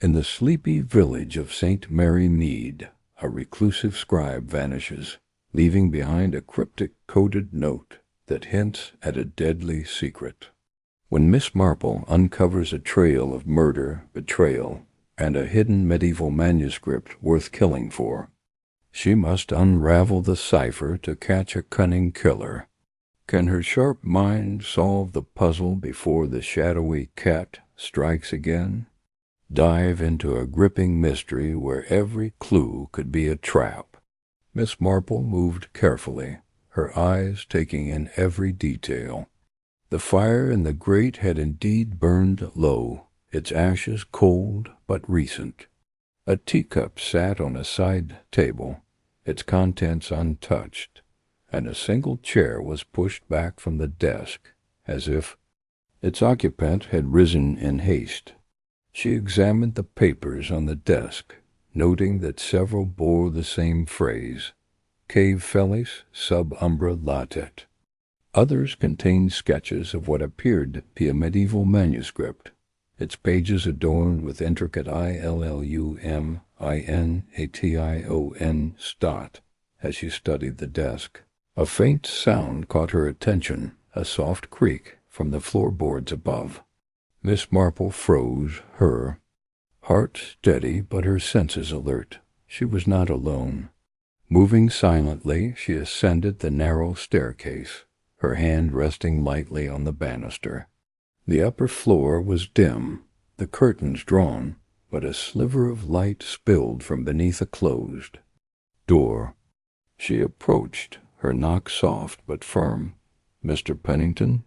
In the sleepy village of St. Mary Mead, a reclusive scribe vanishes, leaving behind a cryptic coded note that hints at a deadly secret. When Miss Marple uncovers a trail of murder, betrayal, and a hidden medieval manuscript worth killing for, she must unravel the cipher to catch a cunning killer. Can her sharp mind solve the puzzle before the shadowy cat strikes again? Dive into a gripping mystery where every clue could be a trap. Miss Marple moved carefully, her eyes taking in every detail. The fire in the grate had indeed burned low, its ashes cold but recent. A teacup sat on a side table, its contents untouched, and a single chair was pushed back from the desk, as if its occupant had risen in haste. She examined the papers on the desk, noting that several bore the same phrase, Cave Fellis sub umbra latet. Others contained sketches of what appeared to be a medieval manuscript, its pages adorned with intricate ILLUMINATION stot. As she studied the desk, a faint sound caught her attention, a soft creak from the floorboards above. Miss Marple froze, her heart steady but her senses alert. She was not alone. Moving silently, she ascended the narrow staircase, her hand resting lightly on the banister. The upper floor was dim, the curtains drawn, but a sliver of light spilled from beneath a closed door. She approached, her knock soft but firm. "Mr. Pennington?"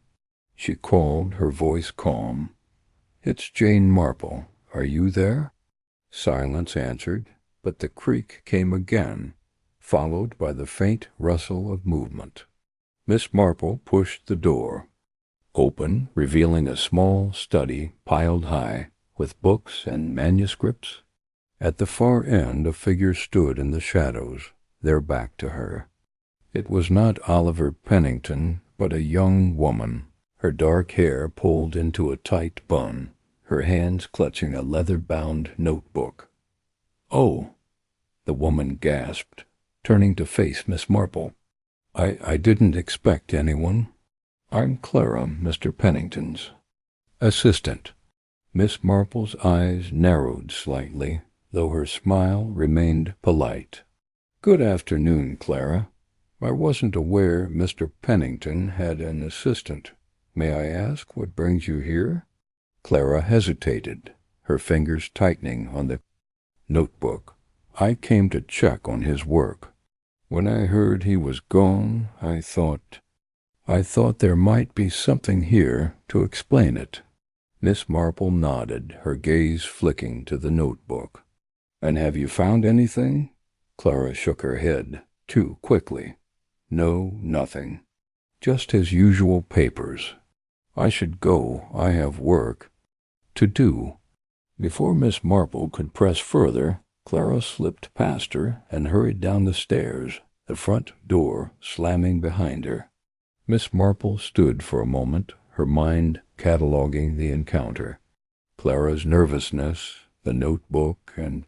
she called, her voice calm. "It's Jane Marple. Are you there?" Silence answered, but the creak came again, followed by the faint rustle of movement. Miss Marple pushed the door open, revealing a small study piled high, with books and manuscripts. At the far end a figure stood in the shadows, their back to her. It was not Oliver Pennington, but a young woman, her dark hair pulled into a tight bun, her hands clutching a leather-bound notebook. "Oh!" the woman gasped, turning to face Miss Marple. I didn't expect anyone. I'm Clara, Mr. Pennington's assistant." Miss Marple's eyes narrowed slightly, though her smile remained polite. "Good afternoon, Clara. I wasn't aware Mr. Pennington had an assistant. May I ask what brings you here?" Clara hesitated, her fingers tightening on the notebook. "I came to check on his work. When I heard he was gone, I thought there might be something here to explain it." Miss Marple nodded, her gaze flicking to the notebook. "And have you found anything?" Clara shook her head, too quickly. "No, nothing. Just his usual papers. I should go. I have work to do." Before Miss Marple could press further, Clara slipped past her and hurried down the stairs, the front door slamming behind her. Miss Marple stood for a moment, her mind cataloguing the encounter. Clara's nervousness, the notebook, and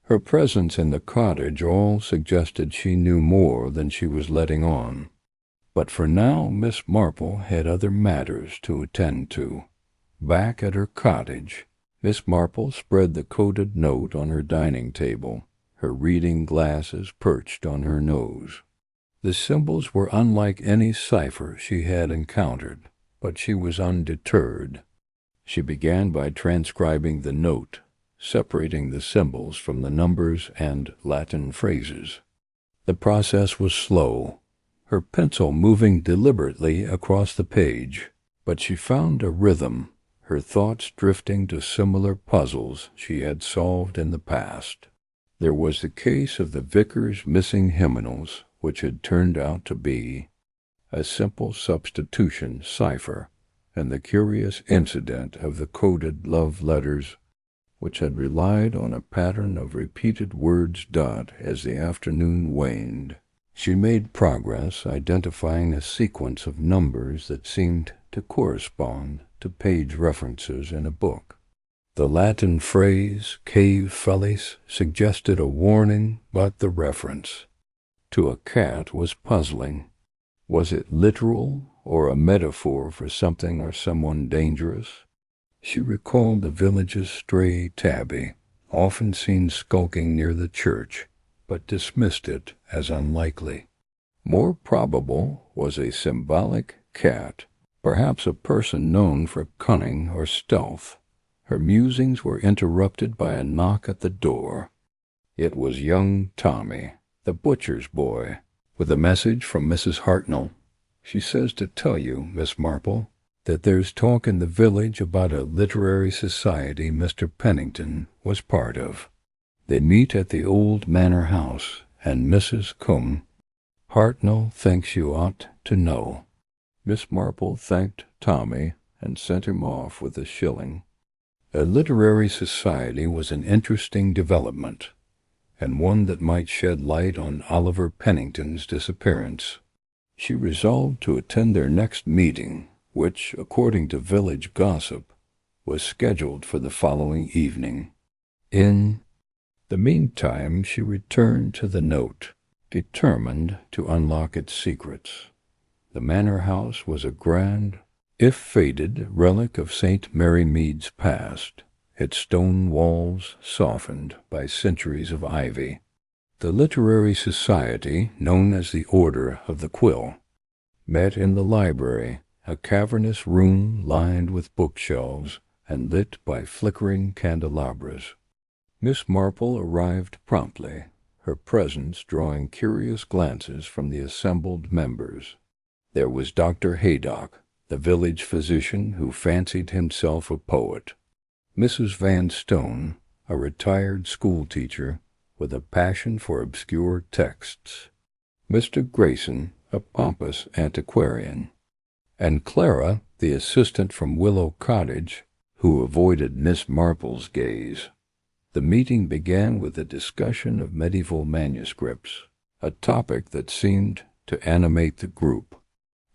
her presence in the cottage all suggested she knew more than she was letting on. But for now Miss Marple had other matters to attend to. Back at her cottage, Miss Marple spread the coded note on her dining table, her reading glasses perched on her nose. The symbols were unlike any cipher she had encountered, but she was undeterred. She began by transcribing the note, separating the symbols from the numbers and Latin phrases. The process was slow, her pencil moving deliberately across the page, but she found a rhythm, her thoughts drifting to similar puzzles she had solved in the past. There was the case of the vicar's missing hymnals, which had turned out to be a simple substitution cipher, and the curious incident of the coded love letters, which had relied on a pattern of repeated words as the afternoon waned. She made progress, identifying a sequence of numbers that seemed to correspond to page references in a book. The Latin phrase cave fellis suggested a warning, but the reference to a cat was puzzling. Was it literal or a metaphor for something or someone dangerous? She recalled the village's stray tabby, often seen skulking near the church, but dismissed it as unlikely. More probable was a symbolic cat, perhaps a person known for cunning or stealth. Her musings were interrupted by a knock at the door. It was young Tommy, the butcher's boy, with a message from Mrs. Hartnell. She says to tell you, Miss Marple, that there's talk in the village about a literary society Mr. Pennington was part of. They meet at the old manor house, and Mrs. Hartnell thinks you ought to know. Miss Marple thanked Tommy and sent him off with a shilling. A literary society was an interesting development, and one that might shed light on Oliver Pennington's disappearance. She resolved to attend their next meeting, which, according to village gossip, was scheduled for the following evening. In the meantime, she returned to the note, determined to unlock its secrets. The manor house was a grand, if faded, relic of St. Mary Mead's past, its stone walls softened by centuries of ivy. The literary society, known as the Order of the Quill, met in the library, a cavernous room lined with bookshelves and lit by flickering candelabras. Miss Marple arrived promptly, her presence drawing curious glances from the assembled members. There was Dr. Haydock, the village physician who fancied himself a poet, Mrs. Van Stone, a retired schoolteacher with a passion for obscure texts, Mr. Grayson, a pompous antiquarian, and Clara, the assistant from Willow Cottage, who avoided Miss Marple's gaze. The meeting began with a discussion of medieval manuscripts, a topic that seemed to animate the group.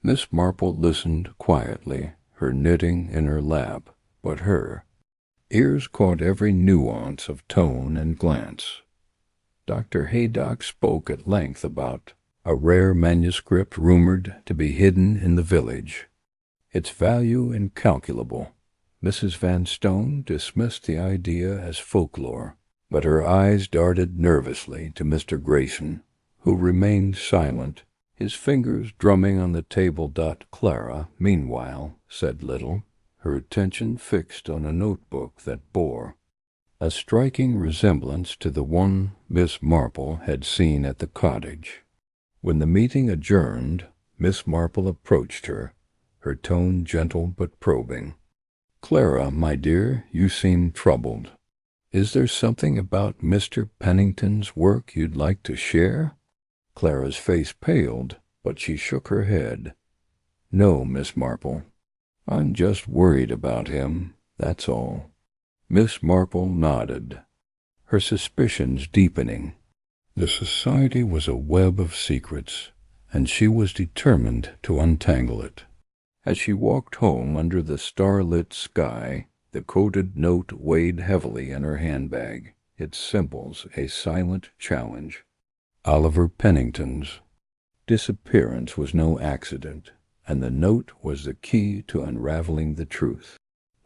Miss Marple listened quietly, her knitting in her lap, but her ears caught every nuance of tone and glance. Dr. Haydock spoke at length about a rare manuscript rumored to be hidden in the village, its value incalculable. Mrs. Van Stone dismissed the idea as folklore, but her eyes darted nervously to Mr. Grayson, who remained silent, his fingers drumming on the table. Clara, meanwhile, said little, her attention fixed on a notebook that bore a striking resemblance to the one Miss Marple had seen at the cottage. When the meeting adjourned, Miss Marple approached her, her tone gentle but probing. "Clara, my dear, you seem troubled. Is there something about Mr. Pennington's work you'd like to share?" Clara's face paled, but she shook her head. "No, Miss Marple. I'm just worried about him, that's all." Miss Marple nodded, her suspicions deepening. The society was a web of secrets, and she was determined to untangle it. As she walked home under the starlit sky, the coded note weighed heavily in her handbag, its symbols a silent challenge. Oliver Pennington's disappearance was no accident, and the note was the key to unraveling the truth.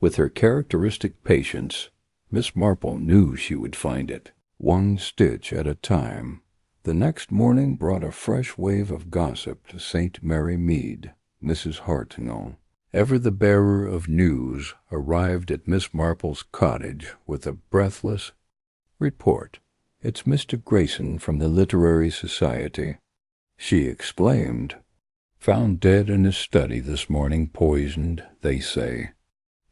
With her characteristic patience, Miss Marple knew she would find it, one stitch at a time. The next morning brought a fresh wave of gossip to St. Mary Mead. Mrs. Hartnell, ever the bearer of news, arrived at Miss Marple's cottage with a breathless report. "It's Mr. Grayson from the Literary Society," she exclaimed. "Found dead in his study this morning, poisoned, they say."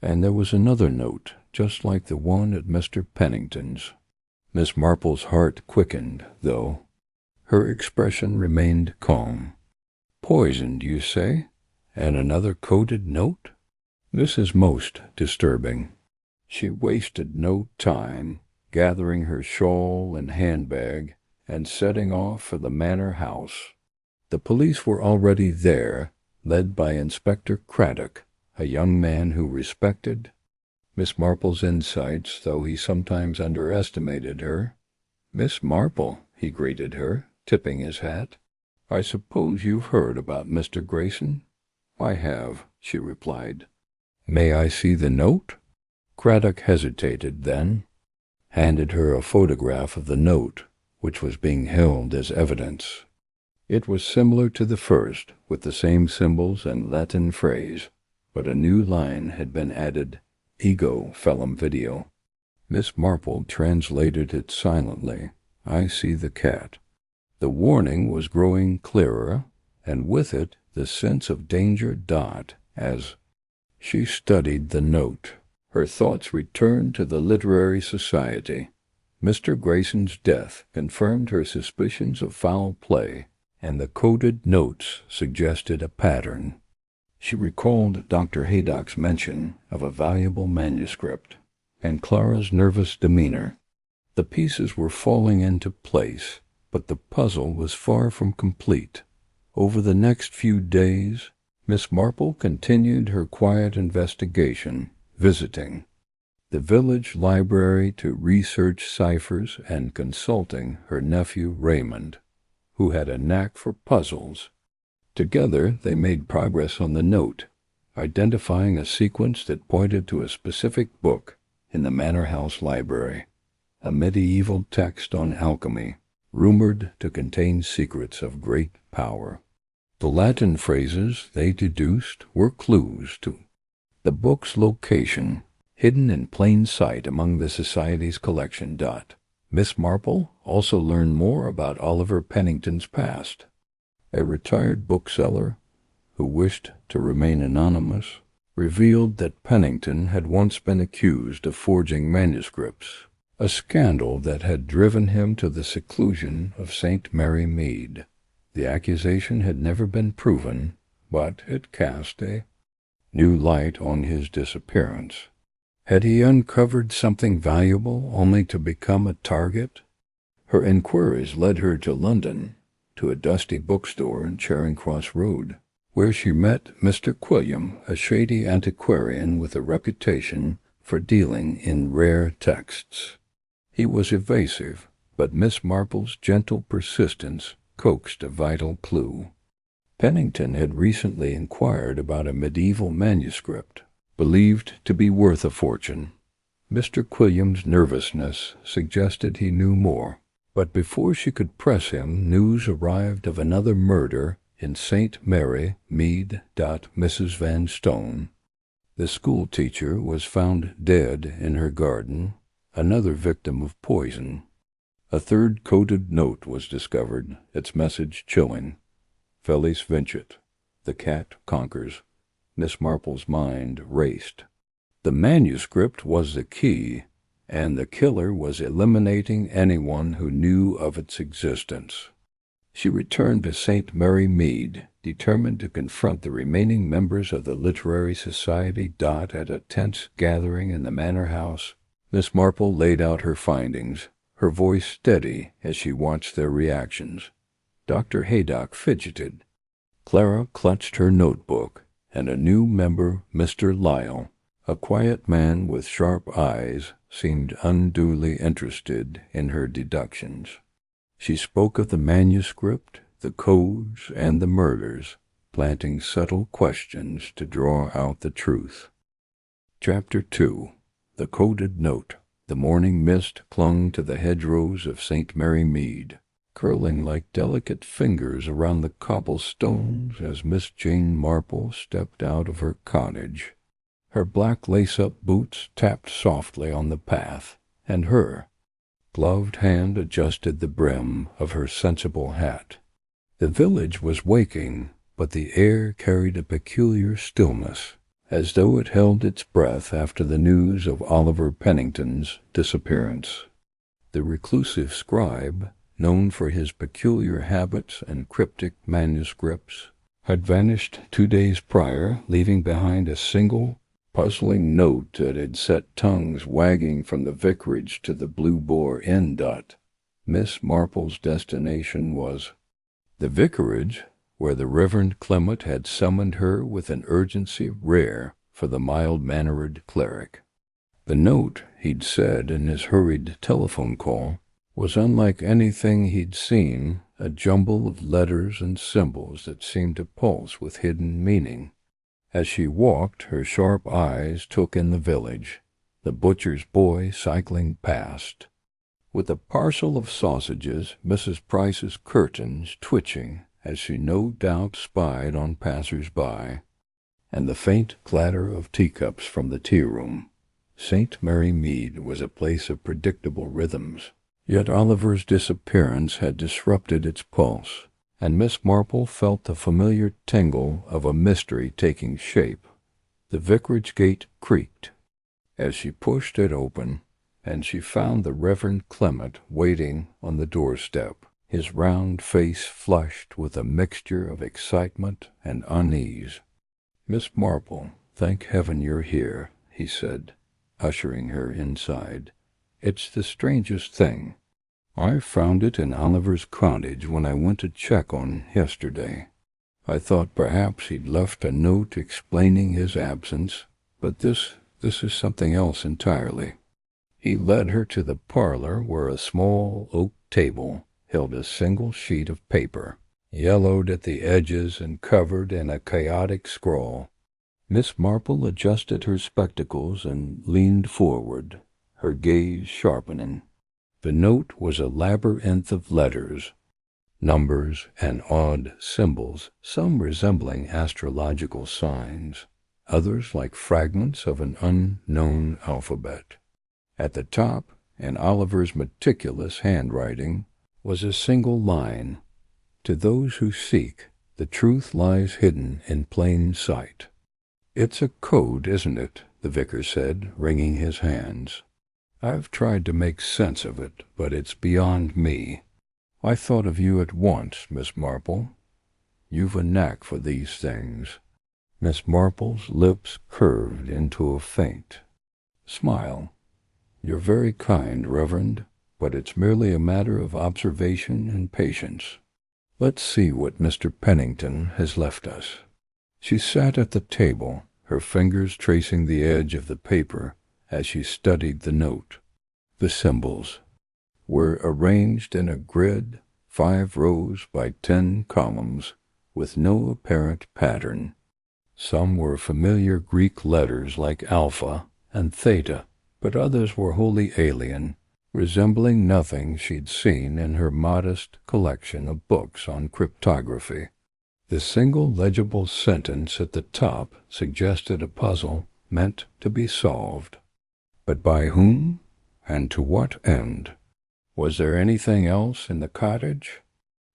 And there was another note, just like the one at Mr. Pennington's. Miss Marple's heart quickened, though her expression remained calm. "Poisoned, you say? And another coded note? This is most disturbing." She wasted no time, gathering her shawl and handbag and setting off for the manor house. The police were already there, led by Inspector Craddock, a young man who respected Miss Marple's insights, though he sometimes underestimated her. "Miss Marple," he greeted her, tipping his hat. "I suppose you've heard about Mr. Grayson?" "I have," she replied. "May I see the note?" Craddock hesitated, then handed her a photograph of the note, which was being held as evidence. It was similar to the first, with the same symbols and Latin phrase, but a new line had been added: "Ego fellum video." Miss Marple translated it silently. "I see the cat." The warning was growing clearer, and with it the sense of danger dot as she studied the note. Her thoughts returned to the literary society. Mr. Grayson's death confirmed her suspicions of foul play, and the coded notes suggested a pattern. She recalled Dr. Haydock's mention of a valuable manuscript, and Clara's nervous demeanor. The pieces were falling into place, but the puzzle was far from complete. Over the next few days, Miss Marple continued her quiet investigation, visiting the village library to research ciphers and consulting her nephew Raymond, who had a knack for puzzles. Together they made progress on the note, identifying a sequence that pointed to a specific book in the Manor House library, a medieval text on alchemy, rumored to contain secrets of great power. The Latin phrases they deduced were clues to the book's location, hidden in plain sight among the Society's collection. Miss Marple also learned more about Oliver Pennington's past. A retired bookseller, who wished to remain anonymous, revealed that Pennington had once been accused of forging manuscripts, a scandal that had driven him to the seclusion of St. Mary Mead. The accusation had never been proven, but it cast a new light on his disappearance. Had he uncovered something valuable only to become a target? Her inquiries led her to London, to a dusty bookstore in Charing Cross Road, where she met Mr. Quilliam, a shady antiquarian with a reputation for dealing in rare texts. He was evasive, but Miss Marple's gentle persistence coaxed a vital clue. Pennington had recently inquired about a medieval manuscript, believed to be worth a fortune. Mr. Quilliam's nervousness suggested he knew more, but before she could press him, news arrived of another murder in St. Mary, Mead. Mrs. Van Stone. The schoolteacher was found dead in her garden, another victim of poison. A third coded note was discovered, its message chilling. Felis vincit. The cat conquers. Miss Marple's mind raced. The manuscript was the key, and the killer was eliminating anyone who knew of its existence. She returned to St. Mary Mead, determined to confront the remaining members of the Literary Society. At a tense gathering in the Manor House, Miss Marple laid out her findings, her voice steady as she watched their reactions. Dr. Haydock fidgeted. Clara clutched her notebook, and a new member, Mr. Lyle, a quiet man with sharp eyes, seemed unduly interested in her deductions. She spoke of the manuscript, the codes, and the murders, planting subtle questions to draw out the truth. Chapter 2. The Coded Note. The morning mist clung to the hedgerows of St. Mary Mead, curling like delicate fingers around the cobblestones as Miss Jane Marple stepped out of her cottage. Her black lace-up boots tapped softly on the path, and her gloved hand adjusted the brim of her sensible hat. The village was waking, but the air carried a peculiar stillness, as though it held its breath after the news of Oliver Pennington's disappearance. The reclusive scribe, known for his peculiar habits and cryptic manuscripts, had vanished 2 days prior, leaving behind a single, puzzling note that had set tongues wagging from the vicarage to the Blue Boar Inn. Miss Marple's destination was the vicarage, where the Reverend Clement had summoned her with an urgency rare for the mild-mannered cleric. The note, he'd said in his hurried telephone call, was unlike anything he'd seen, a jumble of letters and symbols that seemed to pulse with hidden meaning. As she walked, her sharp eyes took in the village, the butcher's boy cycling past, with a parcel of sausages, Mrs. Price's curtains twitching as she no doubt spied on passers-by, and the faint clatter of teacups from the tea-room. St. Mary Mead was a place of predictable rhythms, yet Oliver's disappearance had disrupted its pulse, and Miss Marple felt the familiar tingle of a mystery taking shape. The vicarage gate creaked as she pushed it open, and she found the Reverend Clement waiting on the doorstep, his round face flushed with a mixture of excitement and unease. "Miss Marple, thank heaven you're here," he said, ushering her inside. "It's the strangest thing. I found it in Oliver's cottage when I went to check on yesterday. I thought perhaps he'd left a note explaining his absence, but this is something else entirely." He led her to the parlor where a small oak table held a single sheet of paper, yellowed at the edges and covered in a chaotic scrawl. Miss Marple adjusted her spectacles and leaned forward, her gaze sharpening. The note was a labyrinth of letters, numbers, and odd symbols, some resembling astrological signs, others like fragments of an unknown alphabet. At the top, in Oliver's meticulous handwriting, was a single line: "To those who seek, the truth lies hidden in plain sight." "It's a code, isn't it?" the vicar said, wringing his hands. "I've tried to make sense of it, but it's beyond me. I thought of you at once, Miss Marple. You've a knack for these things." Miss Marple's lips curved into a faint smile. "You're very kind, Reverend, but it's merely a matter of observation and patience. Let's see what Mr. Pennington has left us." She sat at the table, her fingers tracing the edge of the paper as she studied the note. The symbols were arranged in a grid, 5 rows by 10 columns, with no apparent pattern. Some were familiar Greek letters like alpha and theta, but others were wholly alien, resembling nothing she'd seen in her modest collection of books on cryptography. The single legible sentence at the top suggested a puzzle meant to be solved. But by whom, and to what end? Was there anything else in the cottage?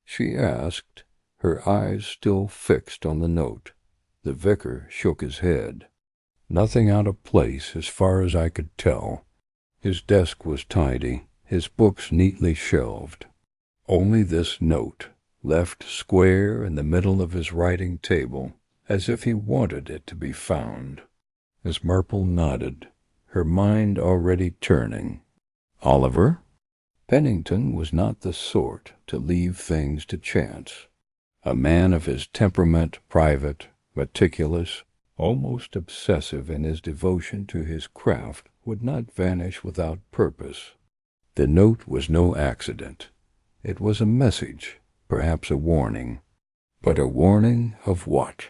She asked, her eyes still fixed on the note. The vicar shook his head. "Nothing out of place as far as I could tell." His desk was tidy, his books neatly shelved. Only this note, left square in the middle of his writing table, as if he wanted it to be found. Miss Marple nodded, her mind already turning. "Oliver?" Pennington was not the sort to leave things to chance. A man of his temperament, private, meticulous, almost obsessive in his devotion to his craft, would not vanish without purpose. The note was no accident. It was a message, perhaps a warning. But a warning of what?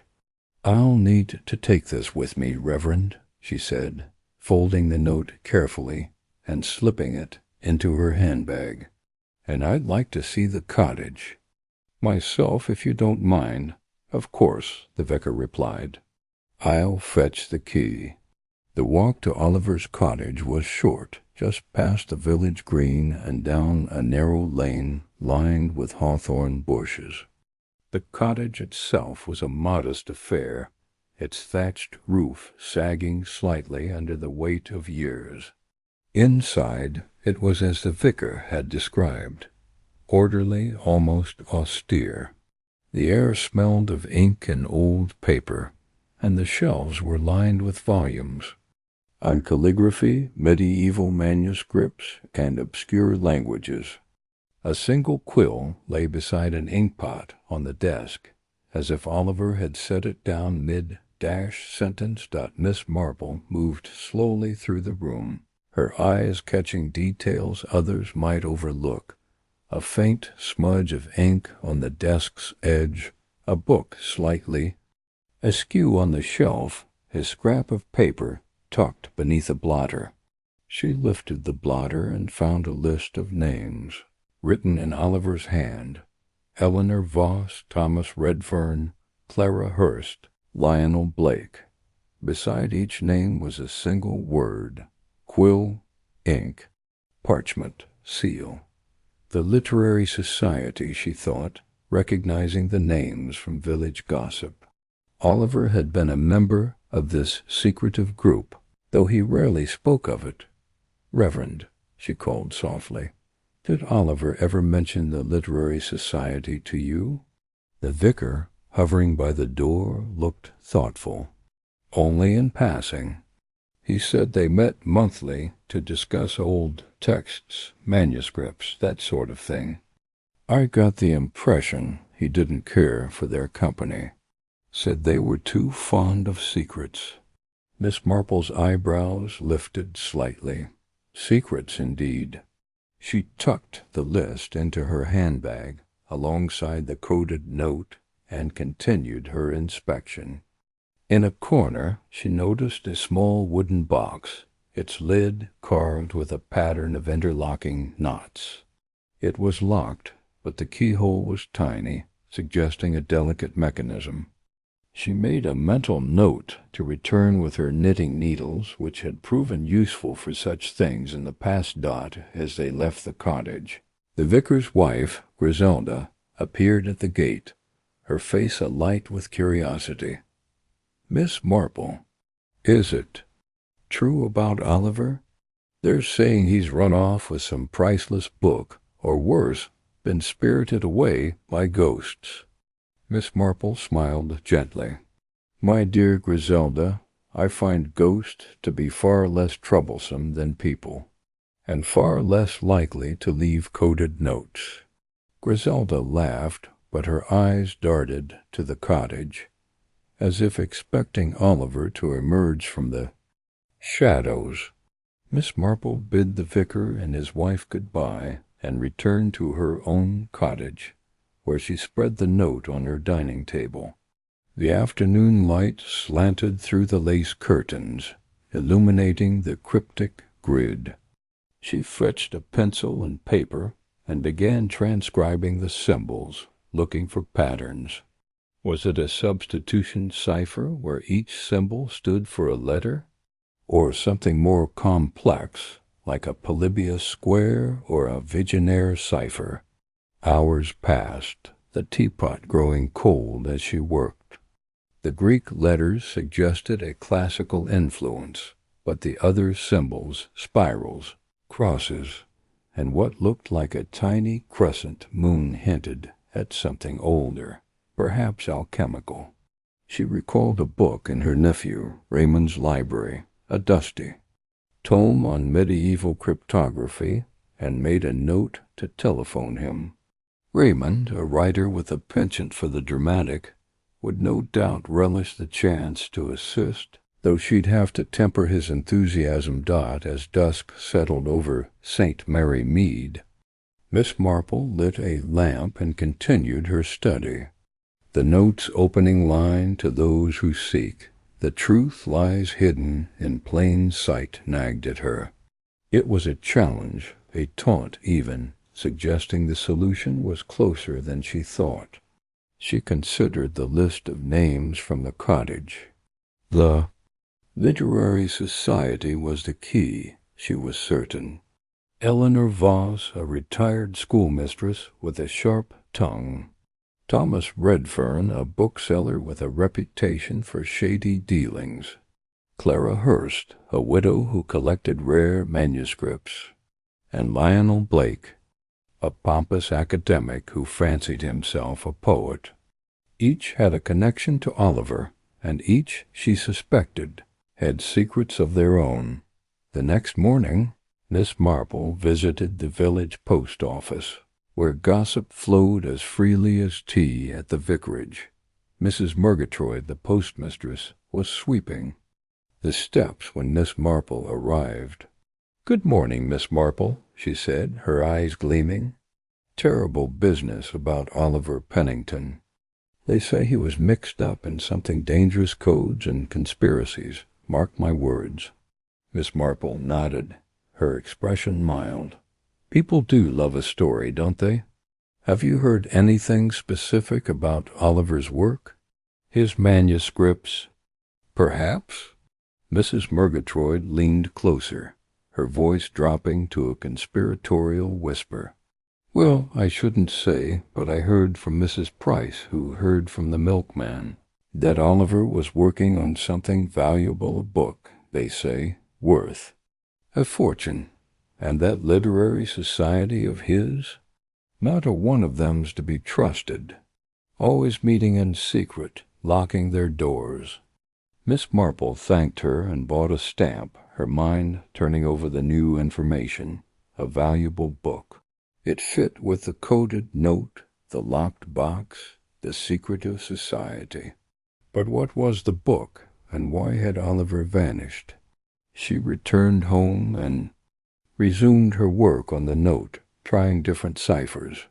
"I'll need to take this with me, Reverend," she said, folding the note carefully and slipping it into her handbag. "And I'd like to see the cottage." "Myself, if you don't mind." "Of course," the vicar replied. "I'll fetch the key." The walk to Oliver's cottage was short, just past the village green and down a narrow lane lined with hawthorn bushes. The cottage itself was a modest affair, its thatched roof sagging slightly under the weight of years. Inside, it was as the vicar had described, orderly, almost austere. The air smelled of ink and old paper, and the shelves were lined with volumes on calligraphy, medieval manuscripts, and obscure languages. A single quill lay beside an inkpot on the desk, as if Oliver had set it down sentence. Miss Marple moved slowly through the room, her eyes catching details others might overlook. A faint smudge of ink on the desk's edge, a book slightly askew on the shelf, his scrap of paper tucked beneath a blotter. She lifted the blotter and found a list of names, written in Oliver's hand: Eleanor Voss, Thomas Redfern, Clara Hurst, Lionel Blake. Beside each name was a single word: quill, ink, parchment, seal. The Literary Society, she thought, recognizing the names from village gossip. Oliver had been a member of this secretive group, though he rarely spoke of it. Reverend, she called softly. Did Oliver ever mention the Literary Society to you? The vicar, hovering by the door, looked thoughtful. Only in passing. He said they met monthly to discuss old texts, manuscripts, that sort of thing. I got the impression he didn't care for their company. Said they were too fond of secrets. Miss Marple's eyebrows lifted slightly. Secrets, indeed. She tucked the list into her handbag alongside the coded note and continued her inspection. In a corner she noticed a small wooden box, its lid carved with a pattern of interlocking knots. It was locked, but the keyhole was tiny, suggesting a delicate mechanism. She made a mental note to return with her knitting needles, which had proven useful for such things in the past. As they left the cottage, the vicar's wife, Griselda, appeared at the gate, her face alight with curiosity. Miss Marple, is it true about Oliver? They're saying he's run off with some priceless book, or worse, been spirited away by ghosts. Miss Marple smiled gently. My dear Griselda, I find ghosts to be far less troublesome than people, and far less likely to leave coded notes. Griselda laughed, but her eyes darted to the cottage, as if expecting Oliver to emerge from the shadows. Miss Marple bid the vicar and his wife good-bye and returned to her own cottage, where she spread the note on her dining table. The afternoon light slanted through the lace curtains, illuminating the cryptic grid. She fetched a pencil and paper and began transcribing the symbols, looking for patterns. Was it a substitution cipher where each symbol stood for a letter, or something more complex, like a polybius square or a Vigenère cipher? Hours passed, the teapot growing cold as she worked. The Greek letters suggested a classical influence, but the other symbols, spirals, crosses, and what looked like a tiny crescent moon hinted at something older, perhaps alchemical. She recalled a book in her nephew Raymond's library, a dusty tome on medieval cryptography, and made a note to telephone him. Raymond, a writer with a penchant for the dramatic, would no doubt relish the chance to assist, though she'd have to temper his enthusiasm. As dusk settled over St. Mary Mead, Miss Marple lit a lamp and continued her study. The note's opening line, to those who seek, the truth lies hidden in plain sight, nagged at her. It was a challenge, a taunt even, suggesting the solution was closer than she thought. She considered the list of names from the cottage. The Literary Society was the key, she was certain. Eleanor Voss, a retired schoolmistress with a sharp tongue. Thomas Redfern, a bookseller with a reputation for shady dealings. Clara Hurst, a widow who collected rare manuscripts. And Lionel Blake, a pompous academic who fancied himself a poet. Each had a connection to Oliver, and each, she suspected, had secrets of their own. The next morning, Miss Marple visited the village post office, where gossip flowed as freely as tea at the vicarage. Mrs. Murgatroyd, the postmistress, was sweeping the steps when Miss Marple arrived. "Good morning, Miss Marple," she said, her eyes gleaming. "Terrible business about Oliver Pennington. They say he was mixed up in something dangerous codes and conspiracies. Mark my words." Miss Marple nodded, her expression mild. "People do love a story, don't they? Have you heard anything specific about Oliver's work? His manuscripts?" "Perhaps." Mrs. Murgatroyd leaned closer, her voice dropping to a conspiratorial whisper. "Well, I shouldn't say, but I heard from Mrs. Price, who heard from the milkman, that Oliver was working on something valuable, a book, they say, worth a fortune. And that literary society of his, not a one of them's to be trusted. Always meeting in secret, locking their doors." Miss Marple thanked her and bought a stamp, her mind turning over the new information. A valuable book. It fit with the coded note, the locked box, the secretive society. But what was the book, and why had Oliver vanished? She returned home and resumed her work on the note, trying different ciphers.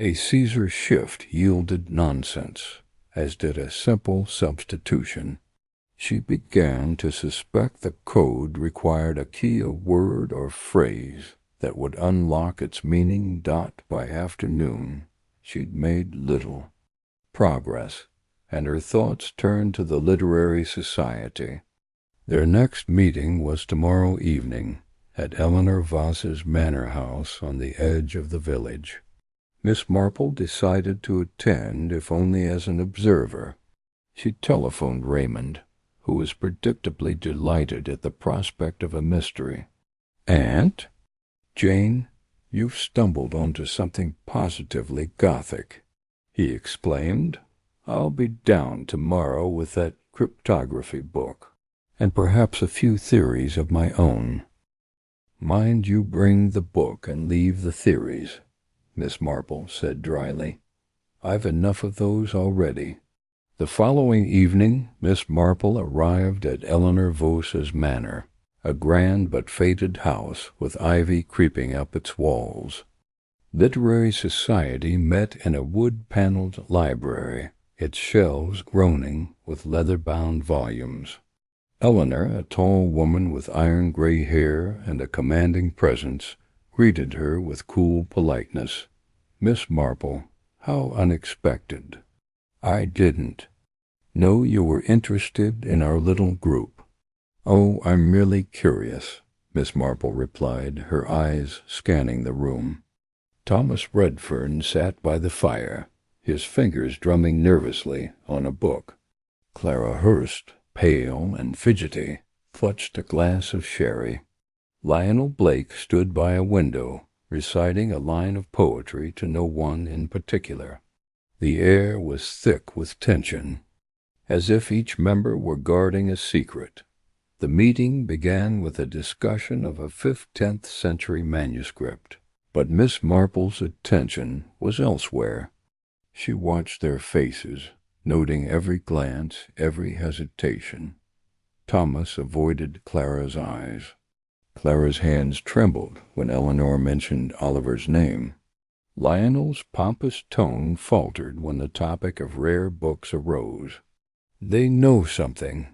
A Caesar shift yielded nonsense, as did a simple substitution. She began to suspect the code required a key of word or phrase that would unlock its meaning. By afternoon, she'd made little progress, and her thoughts turned to the literary society. Their next meeting was tomorrow evening at Eleanor Voss's manor house on the edge of the village. Miss Marple decided to attend, if only as an observer. She telephoned Raymond, who was predictably delighted at the prospect of a mystery. "Aunt? Jane, you've stumbled onto something positively Gothic," he exclaimed. "I'll be down tomorrow with that cryptography book, and perhaps a few theories of my own." "Mind you bring the book and leave the theories," Miss Marple said dryly. "I've enough of those already." The following evening, Miss Marple arrived at Eleanor Voss's manor, a grand but faded house with ivy creeping up its walls. Literary society met in a wood-paneled library, its shelves groaning with leather-bound volumes. Eleanor, a tall woman with iron-gray hair and a commanding presence, greeted her with cool politeness. "Miss Marple, how unexpected. I didn't know you were interested in our little group." "Oh, I'm merely curious," Miss Marple replied, her eyes scanning the room. Thomas Redfern sat by the fire, his fingers drumming nervously on a book. Clara Hurst, pale and fidgety, clutched a glass of sherry. Lionel Blake stood by a window, reciting a line of poetry to no one in particular. The air was thick with tension, as if each member were guarding a secret. The meeting began with a discussion of a 15th century manuscript, but Miss Marple's attention was elsewhere. She watched their faces, noting every glance, every hesitation. Thomas avoided Clara's eyes. Clara's hands trembled when Eleanor mentioned Oliver's name. Lionel's pompous tone faltered when the topic of rare books arose. They know something,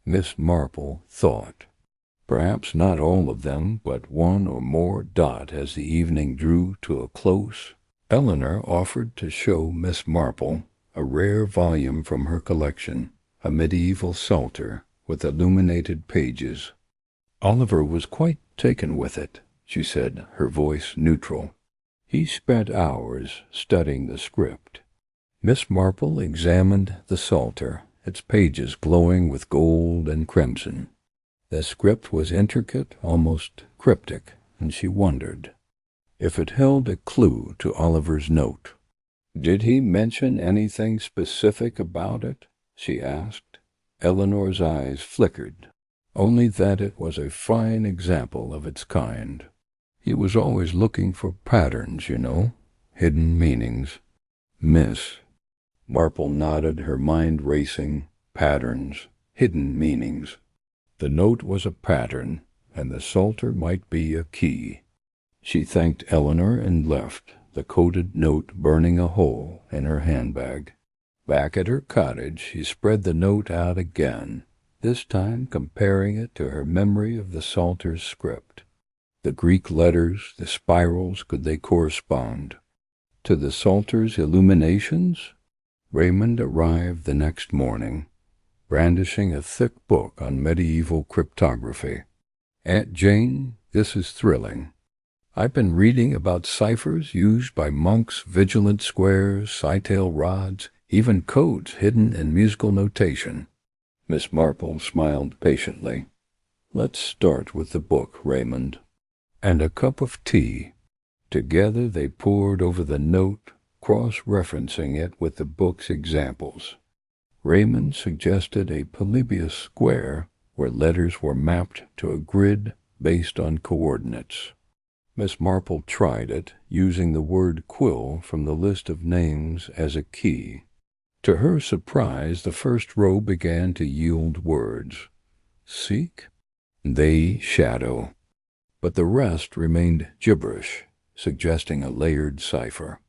Miss Marple thought. Perhaps not all of them, but one or more. As the evening drew to a close, Eleanor offered to show Miss Marple a rare volume from her collection, a medieval psalter with illuminated pages. Oliver was quite taken with it, she said, her voice neutral. He spent hours studying the script. Miss Marple examined the psalter, its pages glowing with gold and crimson. The script was intricate, almost cryptic, and she wondered if it held a clue to Oliver's note. "Did he mention anything specific about it?" she asked. Eleanor's eyes flickered. "Only that it was a fine example of its kind. He was always looking for patterns, you know, hidden meanings." Miss Marple nodded, her mind racing. Patterns, hidden meanings. The note was a pattern, and the psalter might be a key. She thanked Eleanor and left, the coded note burning a hole in her handbag. Back at her cottage, she spread the note out again, this time comparing it to her memory of the psalter's script. The Greek letters, the spirals, could they correspond? To the psalter's illuminations? Raymond arrived the next morning, brandishing a thick book on medieval cryptography. "Aunt Jane, this is thrilling. I've been reading about ciphers used by monks, vigilant squares, cytail rods, even codes hidden in musical notation." Miss Marple smiled patiently. "Let's start with the book, Raymond. And a cup of tea." Together they pored over the note, cross-referencing it with the book's examples. Raymond suggested a Polybius square where letters were mapped to a grid based on coordinates. Miss Marple tried it, using the word quill from the list of names as a key. To her surprise, the first row began to yield words. Seek, they shadow. But the rest remained gibberish, suggesting a layered cipher.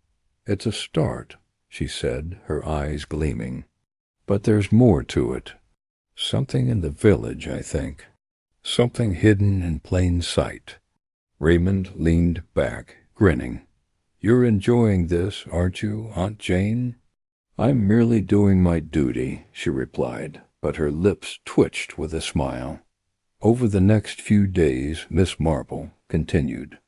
"It's a start," she said, her eyes gleaming. "But there's more to it. Something in the village, I think. Something hidden in plain sight." Raymond leaned back, grinning. "You're enjoying this, aren't you, Aunt Jane?" "I'm merely doing my duty," she replied, but her lips twitched with a smile. Over the next few days, Miss Marple continued.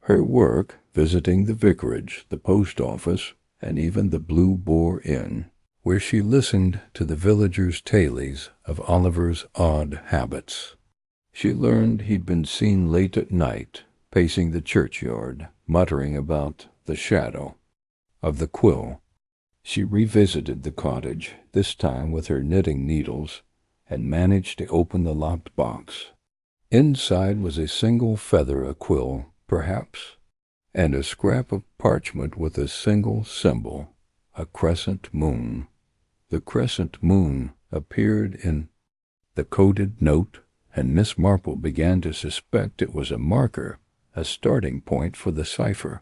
Her work, visiting the vicarage, the post office, and even the Blue Boar Inn, where she listened to the villagers' tales of Oliver's odd habits. She learned he'd been seen late at night, pacing the churchyard, muttering about the shadow of the quill. She revisited the cottage, this time with her knitting needles, and managed to open the locked box. Inside was a single feather, a quill, perhaps, and a scrap of parchment with a single symbol, a crescent moon. The crescent moon appeared in the coded note, and Miss Marple began to suspect it was a marker, a starting point for the cipher.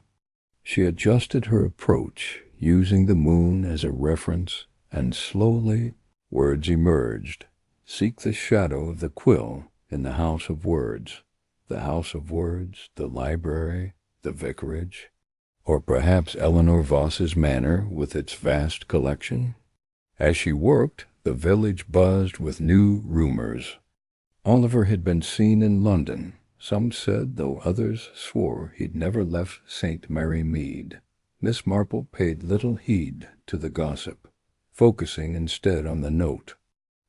She adjusted her approach, using the moon as a reference, and slowly words emerged. Seek the shadow of the quill in the house of words. The house of words, the library, the vicarage, or perhaps Eleanor Voss's manor with its vast collection. As she worked, the village buzzed with new rumors. Oliver had been seen in London, some said, though others swore he'd never left St. Mary Mead. Miss Marple paid little heed to the gossip, focusing instead on the note.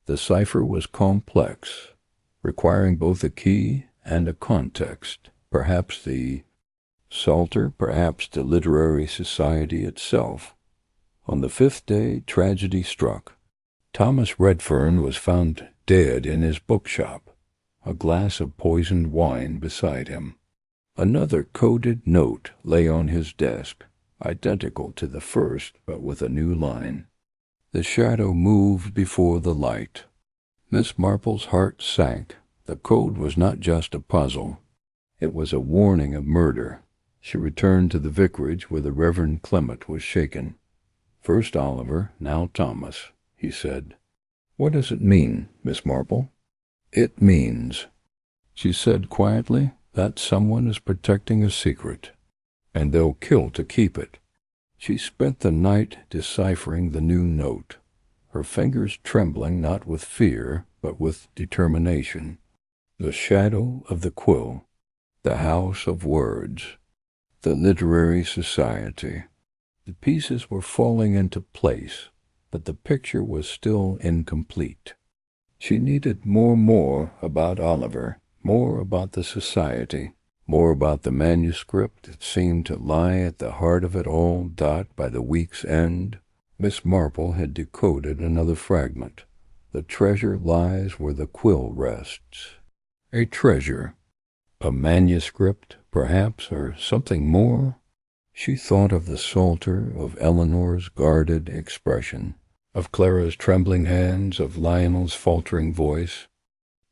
The cipher was complex, requiring both a key and a context, perhaps the psalter, perhaps the literary society itself. On the 5th day, tragedy struck. Thomas Redfern was found dead in his bookshop, a glass of poisoned wine beside him. Another coded note lay on his desk, identical to the first, but with a new line. The shadow moved before the light. Miss Marple's heart sank. The code was not just a puzzle. It was a warning of murder. She returned to the vicarage where the Reverend Clement was shaken. "First Oliver, now Thomas," he said. "What does it mean, Miss Marple?" "It means," she said quietly, "that someone is protecting a secret, and they'll kill to keep it." She spent the night deciphering the new note, her fingers trembling not with fear, but with determination. The shadow of the quill, the house of words, the literary society. The pieces were falling into place, but the picture was still incomplete. She needed more about Oliver, more about the society, more about the manuscript that seemed to lie at the heart of it all. By the week's end, Miss Marple had decoded another fragment. The treasure lies where the quill rests. A treasure, a manuscript, perhaps, or something more. She thought of the psalter, of Eleanor's guarded expression, Of Clara's trembling hands, of Lionel's faltering voice.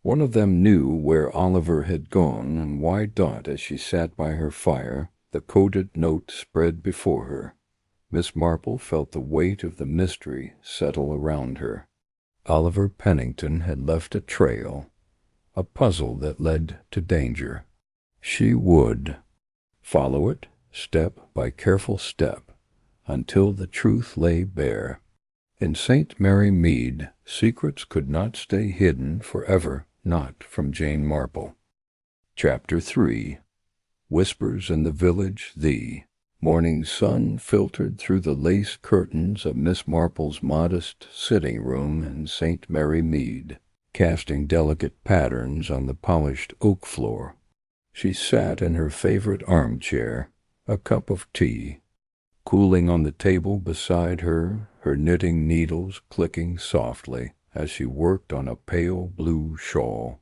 One of them knew where Oliver had gone, and why Dot, as she sat by her fire, the coded note spread before her. Miss Marple felt the weight of the mystery settle around her. Oliver Pennington had left a trail, a puzzle that led to danger. She would follow it, step by careful step, until the truth lay bare. In St. Mary Mead, secrets could not stay hidden forever, not from Jane Marple. Chapter 3. Whispers in the Village. The morning sun filtered through the lace curtains of Miss Marple's modest sitting-room in St. Mary Mead, casting delicate patterns on the polished oak floor. She sat in her favorite armchair, a cup of tea, cooling on the table beside her, her knitting needles clicking softly as she worked on a pale blue shawl.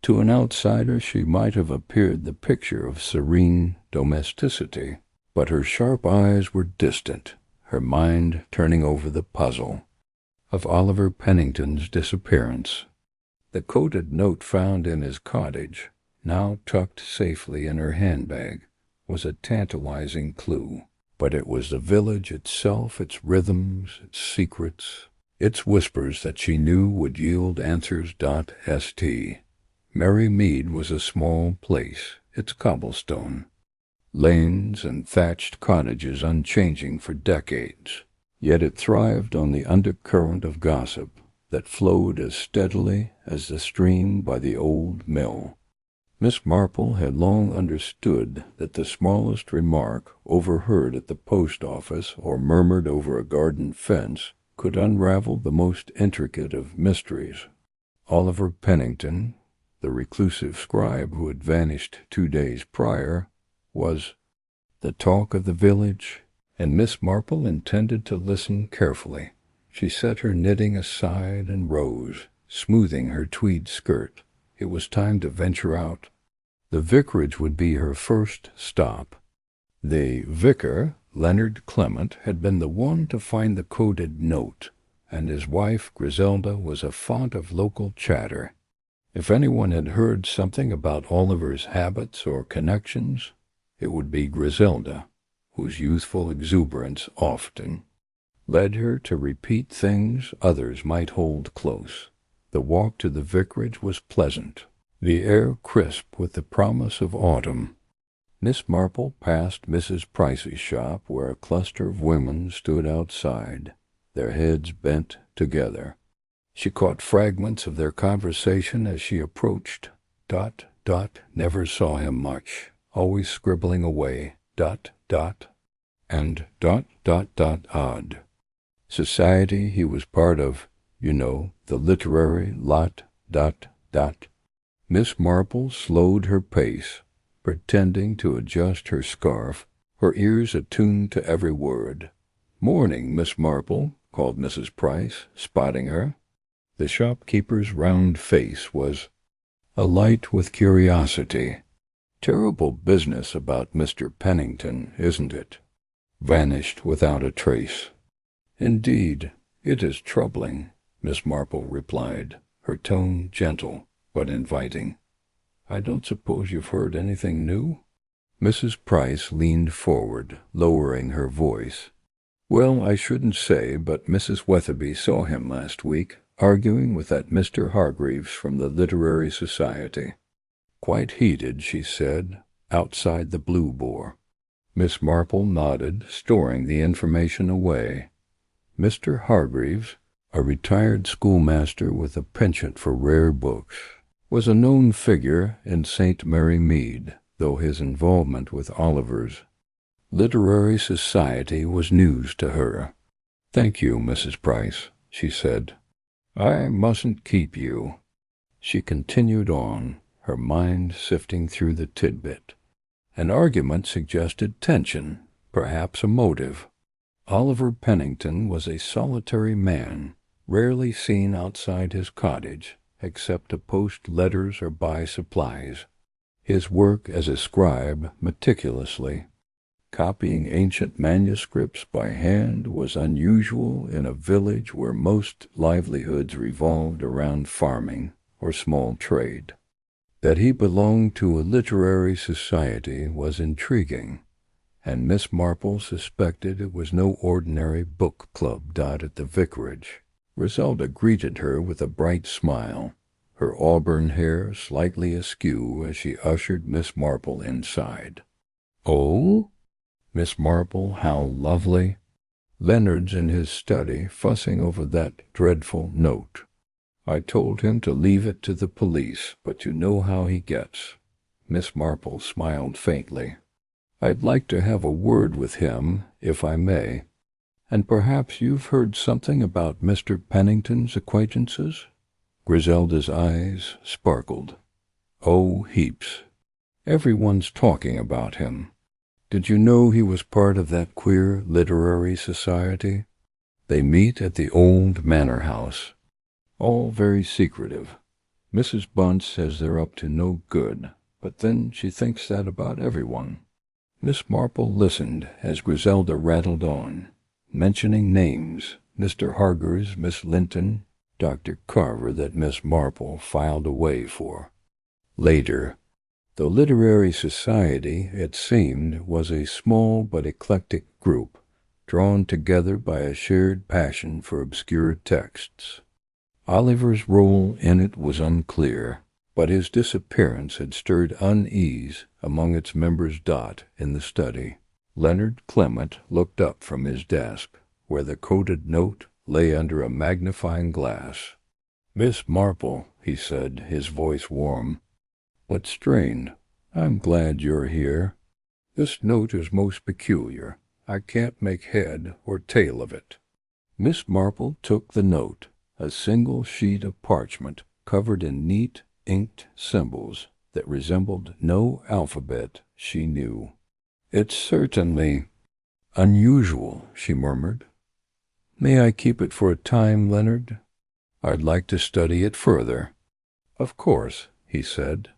To an outsider she might have appeared the picture of serene domesticity, but her sharp eyes were distant, her mind turning over the puzzle of Oliver Pennington's disappearance. The coded note found in his cottage, now tucked safely in her handbag, was a tantalizing clue. But it was the village itself, its rhythms, its secrets, its whispers that she knew would yield answers. St. Mary Mead was a small place, its cobblestone, lanes and thatched cottages unchanging for decades, yet it thrived on the undercurrent of gossip that flowed as steadily as the stream by the old mill. Miss Marple had long understood that the smallest remark overheard at the post office or murmured over a garden fence could unravel the most intricate of mysteries. Oliver Pennington, the reclusive scribe who had vanished 2 days prior, was the talk of the village, and Miss Marple intended to listen carefully. She set her knitting aside and rose, smoothing her tweed skirt. It was time to venture out. The vicarage would be her first stop. The vicar, Leonard Clement, had been the one to find the coded note, and his wife, Griselda, was a font of local chatter. If anyone had heard something about Oliver's habits or connections, it would be Griselda, whose youthful exuberance often led her to repeat things others might hold close. The walk to the vicarage was pleasant, the air crisp with the promise of autumn. Miss Marple passed Mrs. Price's shop, where a cluster of women stood outside, their heads bent together. She caught fragments of their conversation as she approached. Never saw him much, always scribbling away. And odd. Society he was part of, the literary lot. Miss Marple slowed her pace, pretending to adjust her scarf, her ears attuned to every word. "Morning, Miss Marple," called Mrs. Price, spotting her. The shopkeeper's round face was alight with curiosity. "Terrible business about Mr. Pennington, isn't it? Vanished without a trace." "Indeed, it is troubling," Miss Marple replied, her tone gentle but inviting. "I don't suppose you've heard anything new?" Mrs. Price leaned forward, lowering her voice. "Well, I shouldn't say, but Mrs. Weatherby saw him last week, arguing with that Mr. Hargreaves from the Literary Society. Quite heated, she said, outside the Blue Boar." Miss Marple nodded, storing the information away. Mr. Hargreaves, a retired schoolmaster with a penchant for rare books, was a known figure in St. Mary Mead, though his involvement with Oliver's Literary Society was news to her. "Thank you, Mrs. Price," she said. "I mustn't keep you." She continued on, her mind sifting through the tidbit. An argument suggested tension, perhaps a motive. Oliver Pennington was a solitary man, rarely seen outside his cottage, except to post letters or buy supplies. His work as a scribe meticulously Copying ancient manuscripts by hand was unusual in a village where most livelihoods revolved around farming or small trade. That he belonged to a literary society was intriguing, and Miss Marple suspected it was no ordinary book club dot at the vicarage. Griselda greeted her with a bright smile, her auburn hair slightly askew as she ushered Miss Marple inside. "Oh? Miss Marple, how lovely! Leonard's in his study, fussing over that dreadful note. I told him to leave it to the police, but you know how he gets." Miss Marple smiled faintly. "I'd like to have a word with him, if I may. And perhaps you've heard something about Mr. Pennington's acquaintances?" Griselda's eyes sparkled. "Oh, heaps. Everyone's talking about him. Did you know he was part of that queer literary society? They meet at the old manor house. All very secretive. Mrs. Bunce says they're up to no good, but then she thinks that about everyone." Miss Marple listened as Griselda rattled on, mentioning names: Mr. Hargreaves, Miss Linton, Dr. Carver, that Miss Marple filed away for. Later, the literary society, it seemed, was a small but eclectic group, drawn together by a shared passion for obscure texts. Oliver's role in it was unclear, but his disappearance had stirred unease among its members. In the study, Leonard Clement looked up from his desk, where the coded note lay under a magnifying glass. "Miss Marple," he said, his voice warm, but strained, "I'm glad you're here. This note is most peculiar. I can't make head or tail of it." Miss Marple took the note, a single sheet of parchment covered in neat, inked symbols that resembled no alphabet she knew. "It's certainly unusual," she murmured. "May I keep it for a time, Leonard? I'd like to study it further." "Of course," he said,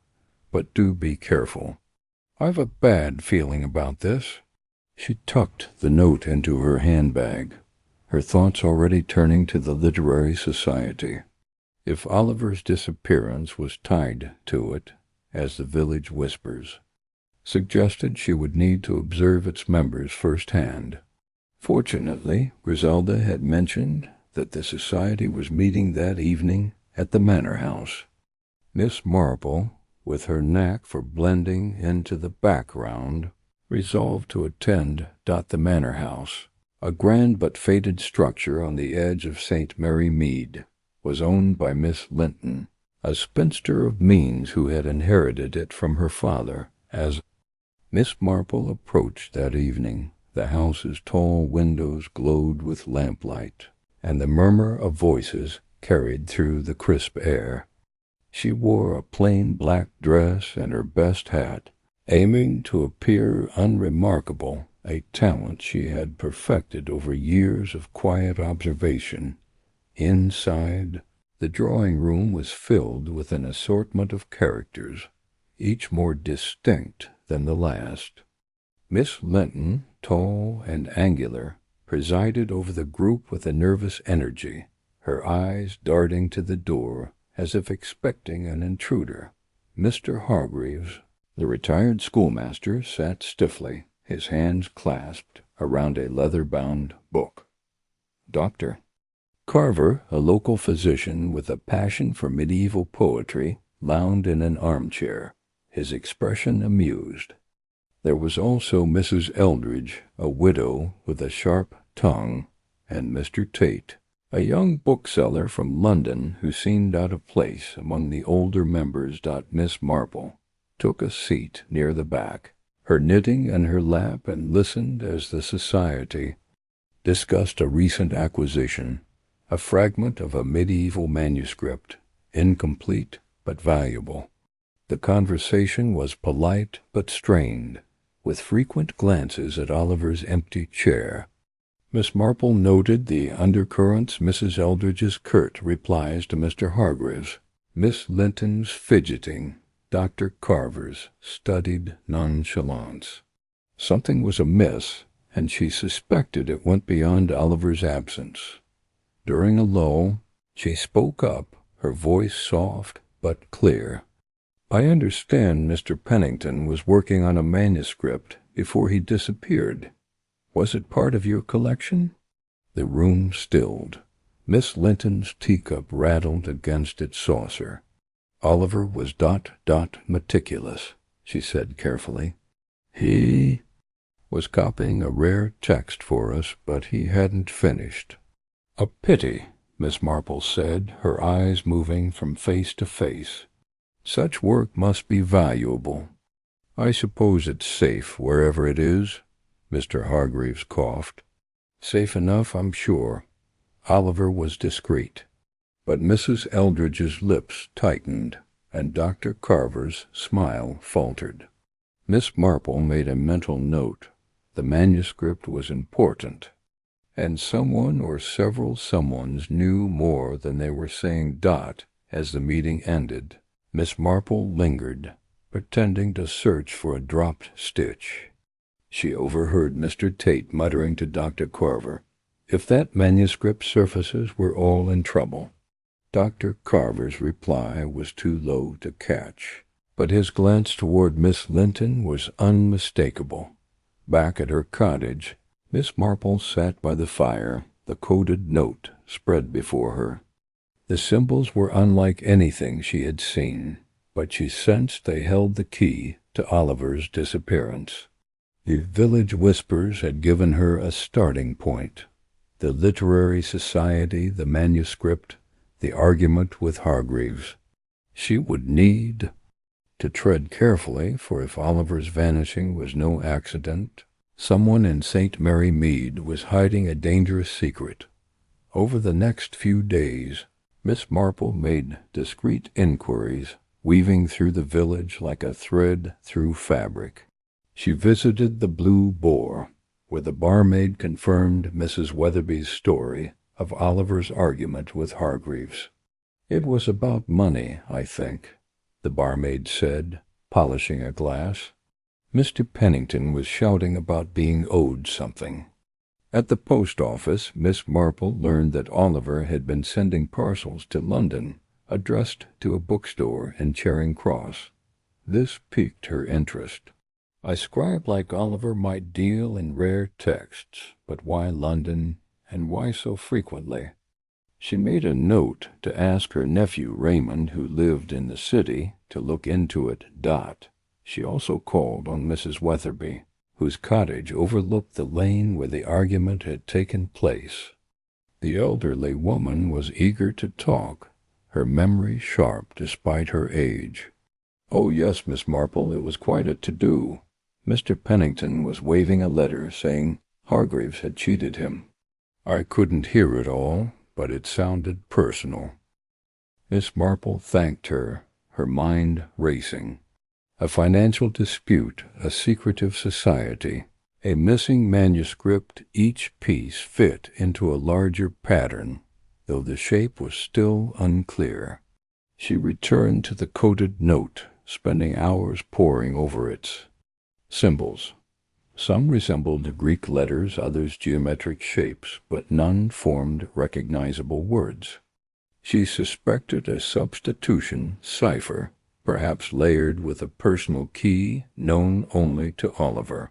"but do be careful. I've a bad feeling about this." She tucked the note into her handbag, her thoughts already turning to the literary society. If Oliver's disappearance was tied to it, as the village whispers suggested, she would need to observe its members firsthand. Fortunately, Griselda had mentioned that the society was meeting that evening at the manor house. Miss Marple, with her knack for blending into the background, resolved to attend the manor house. A grand but faded structure on the edge of St. Mary Mead was owned by Miss Linton, a spinster of means who had inherited it from her father. As Miss Marple approached that evening, the house's tall windows glowed with lamplight, and the murmur of voices carried through the crisp air. She wore a plain black dress and her best hat, aiming to appear unremarkable, a talent she had perfected over years of quiet observation. Inside, the drawing-room was filled with an assortment of characters, each more distinct than the last. Miss Linton, tall and angular, presided over the group with a nervous energy, her eyes darting to the door as if expecting an intruder. Mr. Hargreaves, the retired schoolmaster, sat stiffly, his hands clasped around a leather-bound book. Dr. Carver, a local physician with a passion for medieval poetry, lounged in an armchair, his expression amused. There was also Mrs. Eldridge, a widow with a sharp tongue, and Mr. Tate, a young bookseller from London who seemed out of place among the older members. Miss Marple took a seat near the back, her knitting in her lap, and listened as the society discussed a recent acquisition, a fragment of a medieval manuscript, incomplete but valuable. The conversation was polite but strained, with frequent glances at Oliver's empty chair. Miss Marple noted the undercurrents: Mrs. Eldridge's curt replies to Mr. Hargreaves, Miss Linton's fidgeting, Dr. Carver's studied nonchalance. Something was amiss, and she suspected it went beyond Oliver's absence. During a lull, she spoke up, her voice soft but clear. "I understand Mr. Pennington was working on a manuscript before he disappeared. Was it part of your collection?" The room stilled. Miss Linton's teacup rattled against its saucer. "Oliver was ... meticulous," she said carefully. "He was copying a rare text for us, but he hadn't finished." "A pity," Miss Marple said, her eyes moving from face to face. "Such work must be valuable." "I suppose it's safe wherever it is," Mr. Hargreaves coughed. "Safe enough, I'm sure." Oliver was discreet, but Mrs. Eldridge's lips tightened, and Dr. Carver's smile faltered. Miss Marple made a mental note. The manuscript was important, and someone or several someones knew more than they were saying. As the meeting ended, Miss Marple lingered, pretending to search for a dropped stitch. She overheard Mr. Tate muttering to Dr. Carver, "If that manuscript surfaces, we're all in trouble." Dr. Carver's reply was too low to catch, but his glance toward Miss Linton was unmistakable. Back at her cottage, Miss Marple sat by the fire, the coded note spread before her. The symbols were unlike anything she had seen, but she sensed they held the key to Oliver's disappearance. The village whispers had given her a starting point. The literary society, the manuscript, the argument with Hargreaves. She would need to tread carefully, for if Oliver's vanishing was no accident, someone in St. Mary Mead was hiding a dangerous secret. Over the next few days, Miss Marple made discreet inquiries, weaving through the village like a thread through fabric. She visited the Blue Boar, where the barmaid confirmed Mrs. Weatherby's story of Oliver's argument with Hargreaves. "It was about money, I think," the barmaid said, polishing a glass. "Mr. Pennington was shouting about being owed something." At the post office, Miss Marple learned that Oliver had been sending parcels to London, addressed to a bookstore in Charing Cross. This piqued her interest. A scribe like Oliver might deal in rare texts, but why London, and why so frequently? She made a note to ask her nephew Raymond, who lived in the city, to look into it. She also called on Mrs. Weatherby, whose cottage overlooked the lane where the argument had taken place. The elderly woman was eager to talk, her memory sharp despite her age. "Oh, yes, Miss Marple, it was quite a to-do. Mr. Pennington was waving a letter saying Hargreaves had cheated him. I couldn't hear it all, but it sounded personal." Miss Marple thanked her, her mind racing. A financial dispute, a secretive society, a missing manuscript, each piece fit into a larger pattern, though the shape was still unclear. She returned to the coded note, spending hours poring over its symbols. Some resembled Greek letters, others geometric shapes, but none formed recognizable words. She suspected a substitution cipher, perhaps layered with a personal key known only to Oliver.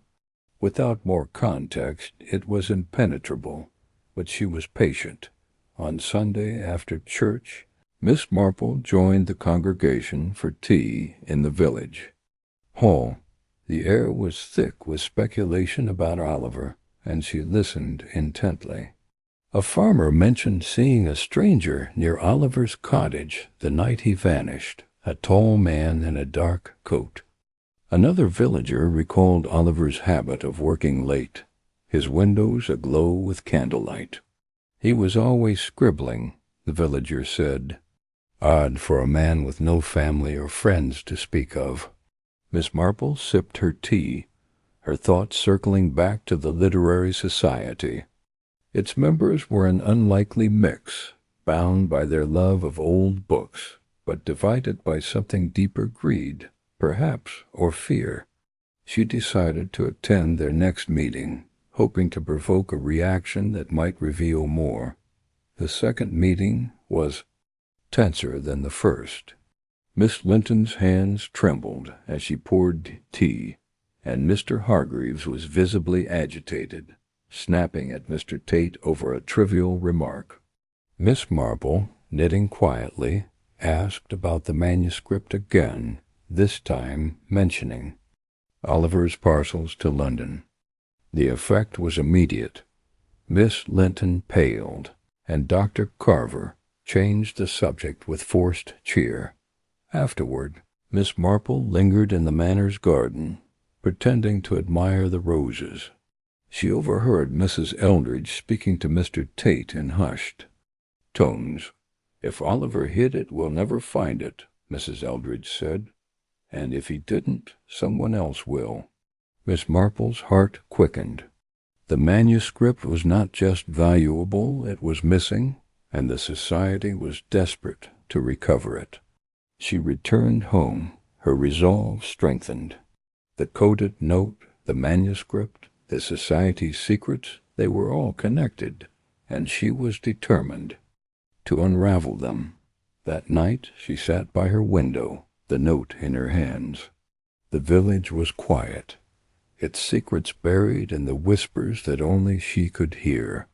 Without more context, it was impenetrable, but she was patient. On Sunday after church, Miss Marple joined the congregation for tea in the village hall. The air was thick with speculation about Oliver, and she listened intently. A farmer mentioned seeing a stranger near Oliver's cottage the night he vanished, a tall man in a dark coat. Another villager recalled Oliver's habit of working late, his windows aglow with candlelight. He was always scribbling, the villager said. Odd for a man with no family or friends to speak of. Miss Marple sipped her tea, her thoughts circling back to the literary society. Its members were an unlikely mix, bound by their love of old books, but divided by something deeper: greed, perhaps, or fear. She decided to attend their next meeting, hoping to provoke a reaction that might reveal more. The second meeting was tenser than the first. Miss Linton's hands trembled as she poured tea, and Mr. Hargreaves was visibly agitated, snapping at Mr. Tate over a trivial remark. Miss Marple, knitting quietly, asked about the manuscript again, this time mentioning Oliver's parcels to London. The effect was immediate. Miss Linton paled, and Dr. Carver changed the subject with forced cheer. Afterward, Miss Marple lingered in the Manor's garden, pretending to admire the roses. She overheard Mrs. Eldridge speaking to Mr. Tate in hushed tones. "If Oliver hid it, we'll never find it," Mrs. Eldridge said. "And if he didn't, someone else will." Miss Marple's heart quickened. The manuscript was not just valuable, it was missing, and the society was desperate to recover it. She returned home, her resolve strengthened. The coded note, the manuscript, the society's secrets, they were all connected, and she was determined to unravel them. That night she sat by her window, the note in her hands. The village was quiet, its secrets buried in the whispers that only she could hear.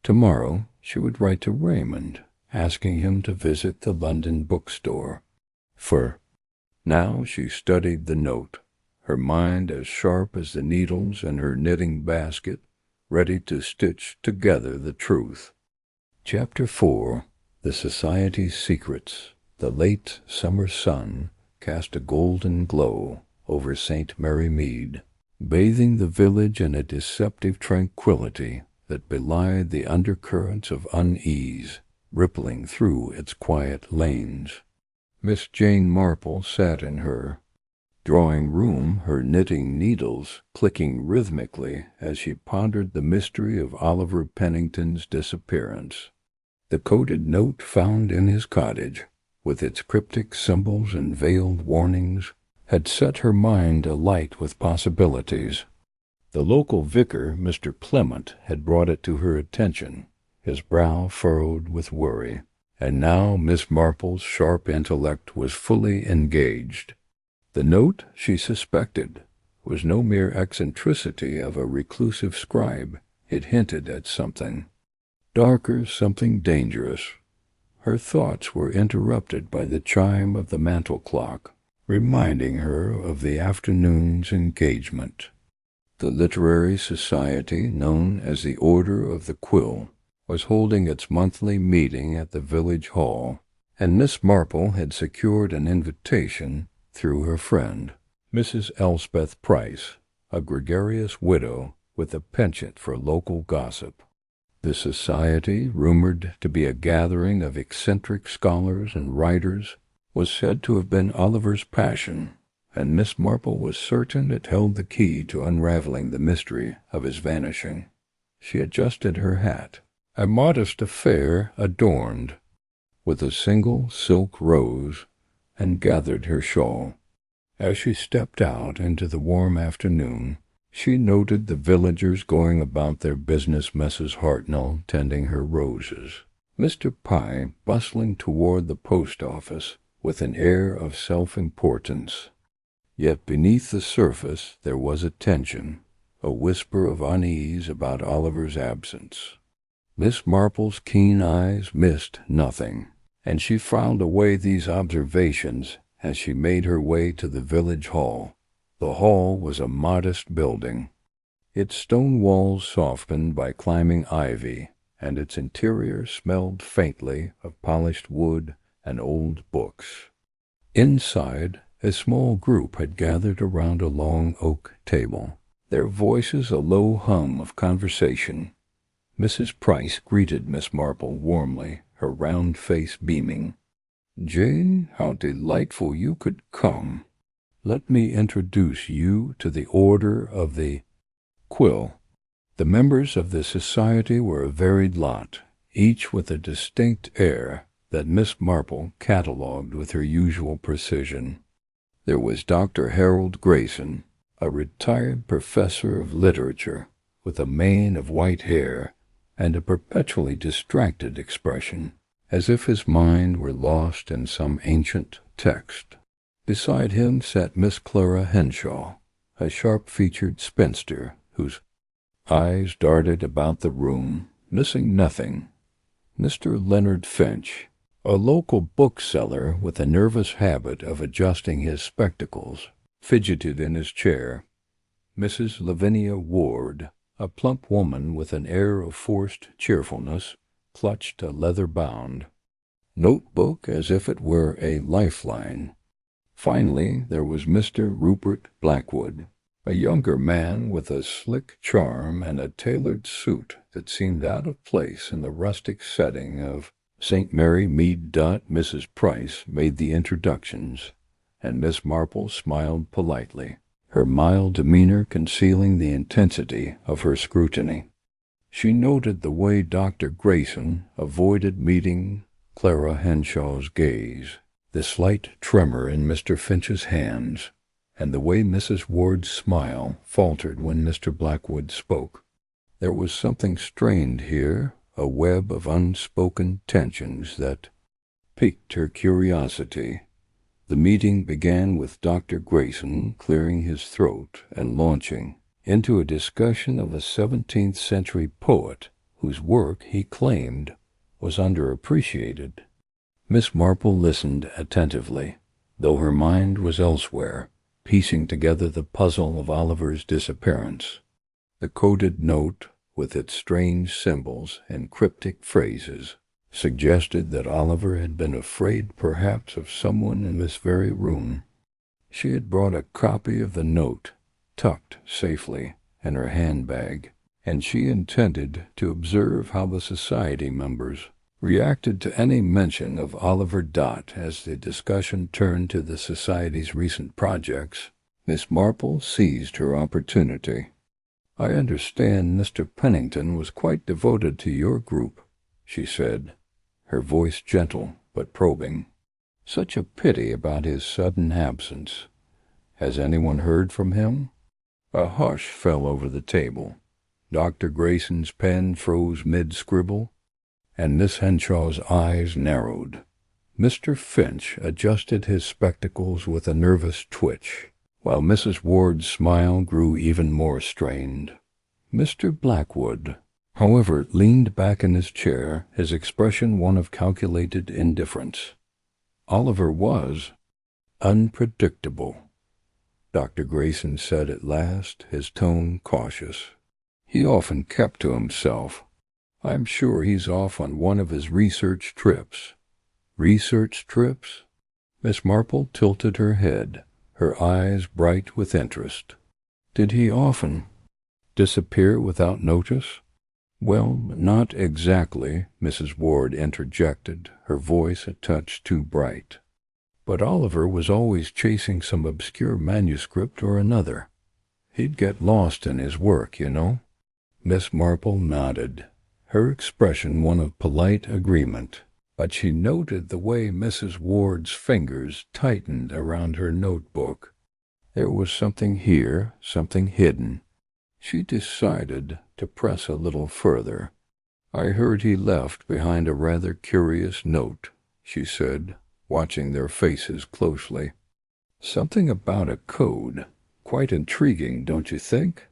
Tomorrow she would write to Raymond, asking him to visit the London bookstore. For now she studied the note, her mind as sharp as the needles in her knitting basket, ready to stitch together the truth. Chapter 4. The Society's Secrets. The late summer sun cast a golden glow over St. Mary Mead, bathing the village in a deceptive tranquillity that belied the undercurrents of unease rippling through its quiet lanes. Miss Jane Marple sat in her drawing-room, her knitting needles clicking rhythmically as she pondered the mystery of Oliver Pennington's disappearance. The coded note found in his cottage, with its cryptic symbols and veiled warnings, had set her mind alight with possibilities. The local vicar, Mr. Clement, had brought it to her attention, his brow furrowed with worry, and now Miss Marple's sharp intellect was fully engaged. The note, she suspected, was no mere eccentricity of a reclusive scribe. It hinted at something darker, something dangerous. Her thoughts were interrupted by the chime of the mantel clock, reminding her of the afternoon's engagement. The literary society, known as the Order of the Quill, was holding its monthly meeting at the village hall, and Miss Marple had secured an invitation through her friend, Mrs. Elspeth Price, a gregarious widow with a penchant for local gossip. The society, rumored to be a gathering of eccentric scholars and writers, was said to have been Oliver's passion, and Miss Marple was certain it held the key to unraveling the mystery of his vanishing. She adjusted her hat, a modest affair adorned with a single silk rose, and gathered her shawl. As she stepped out into the warm afternoon, she noted the villagers going about their business, Mrs. Hartnell tending her roses, Mr. Pye bustling toward the post office with an air of self-importance. Yet beneath the surface there was a tension, a whisper of unease about Oliver's absence. Miss Marple's keen eyes missed nothing, and she filed away these observations as she made her way to the village hall. The hall was a modest building, its stone walls softened by climbing ivy, and its interior smelled faintly of polished wood and old books. Inside, a small group had gathered around a long oak table, their voices a low hum of conversation. Mrs. Price greeted Miss Marple warmly, her round face beaming. "Jane, how delightful you could come. Let me introduce you to the Order of the Quill." The members of the society were a varied lot, each with a distinct air that Miss Marple catalogued with her usual precision. There was Dr. Harold Grayson, a retired professor of literature with a mane of white hair and a perpetually distracted expression, as if his mind were lost in some ancient text. Beside him sat Miss Clara Henshaw, a sharp-featured spinster whose eyes darted about the room, missing nothing. Mr. Leonard Finch, a local bookseller with a nervous habit of adjusting his spectacles, fidgeted in his chair. Mrs. Lavinia Ward, a plump woman with an air of forced cheerfulness, clutched a leather-bound notebook as if it were a lifeline. Finally, there was Mr. Rupert Blackwood, a younger man with a slick charm and a tailored suit that seemed out of place in the rustic setting of St. Mary Mead. Mrs. Price made the introductions, and Miss Marple smiled politely, her mild demeanor concealing the intensity of her scrutiny. She noted the way Dr. Grayson avoided meeting Clara Henshaw's gaze, the slight tremor in Mr. Finch's hands, and the way Mrs. Ward's smile faltered when Mr. Blackwood spoke. There was something strained here, a web of unspoken tensions that piqued her curiosity. The meeting began with Dr. Grayson clearing his throat and launching into a discussion of a 17th-century poet whose work he claimed was underappreciated. Miss Marple listened attentively, though her mind was elsewhere, piecing together the puzzle of Oliver's disappearance. The coded note, with its strange symbols and cryptic phrases, suggested that Oliver had been afraid perhaps of someone in this very room. She had brought a copy of the note, tucked safely in her handbag, and she intended to observe how the society members reacted to any mention of Oliver Dot as the discussion turned to the society's recent projects. Miss Marple seized her opportunity. "I understand Mr. Pennington was quite devoted to your group," she said, her voice gentle but probing. "Such a pity about his sudden absence. Has anyone heard from him?" A hush fell over the table. Dr. Grayson's pen froze mid-scribble, and Miss Henshaw's eyes narrowed. Mr. Finch adjusted his spectacles with a nervous twitch, while Mrs. Ward's smile grew even more strained. Mr. Blackwood, however, leaned back in his chair, his expression one of calculated indifference. Oliver was unpredictable, Dr. Grayson said at last, his tone cautious. He often kept to himself. I'm sure he's off on one of his research trips. Research trips? Miss Marple tilted her head, her eyes bright with interest. Did he often disappear without notice? Well, not exactly, Mrs. Ward interjected, her voice a touch too bright. But Oliver was always chasing some obscure manuscript or another. He'd get lost in his work, you know. Miss Marple nodded, her expression one of polite agreement, but she noted the way Mrs. Ward's fingers tightened around her notebook. There was something here, something hidden. She decided to press a little further. "I heard he left behind a rather curious note," she said, watching their faces closely. "Something about a code. Quite intriguing, don't you think?"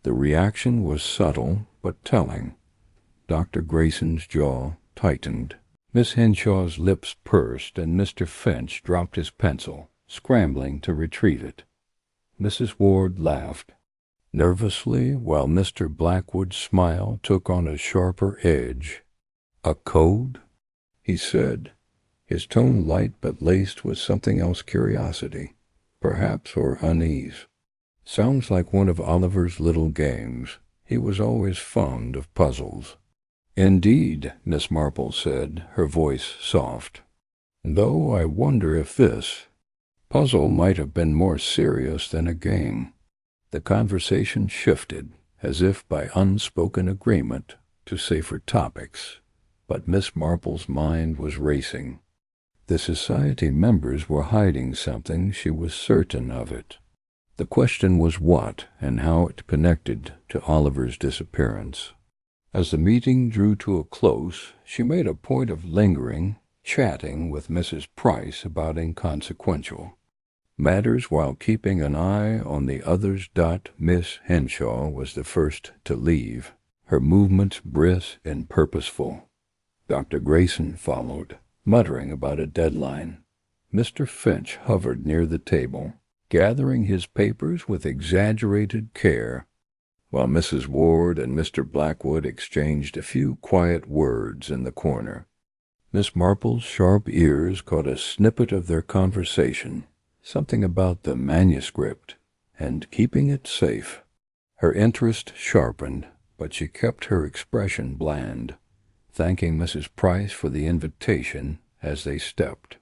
The reaction was subtle but telling. Dr. Grayson's jaw tightened. Miss Henshaw's lips pursed, and Mr. Finch dropped his pencil, scrambling to retrieve it. Mrs. Ward laughed nervously, while Mr. Blackwood's smile took on a sharper edge. "A code?" he said, his tone light but laced with something else, curiosity, perhaps, or unease. "Sounds like one of Oliver's little games. He was always fond of puzzles." "Indeed," Miss Marple said, her voice soft. "Though I wonder if this puzzle might have been more serious than a game." The conversation shifted, as if by unspoken agreement, to safer topics, but Miss Marple's mind was racing. The society members were hiding something, she was certain of it. The question was what and how it connected to Oliver's disappearance. As the meeting drew to a close, she made a point of lingering, chatting with Mrs. Price about inconsequential matters while keeping an eye on the others. Miss Henshaw was the first to leave, her movements brisk and purposeful. Dr. Grayson followed, muttering about a deadline. Mr. Finch hovered near the table, gathering his papers with exaggerated care, while Mrs. Ward and Mr. Blackwood exchanged a few quiet words in the corner. Miss Marple's sharp ears caught a snippet of their conversation, something about the manuscript and keeping it safe. Her interest sharpened, but she kept her expression bland, thanking Mrs. Price for the invitation as they stepped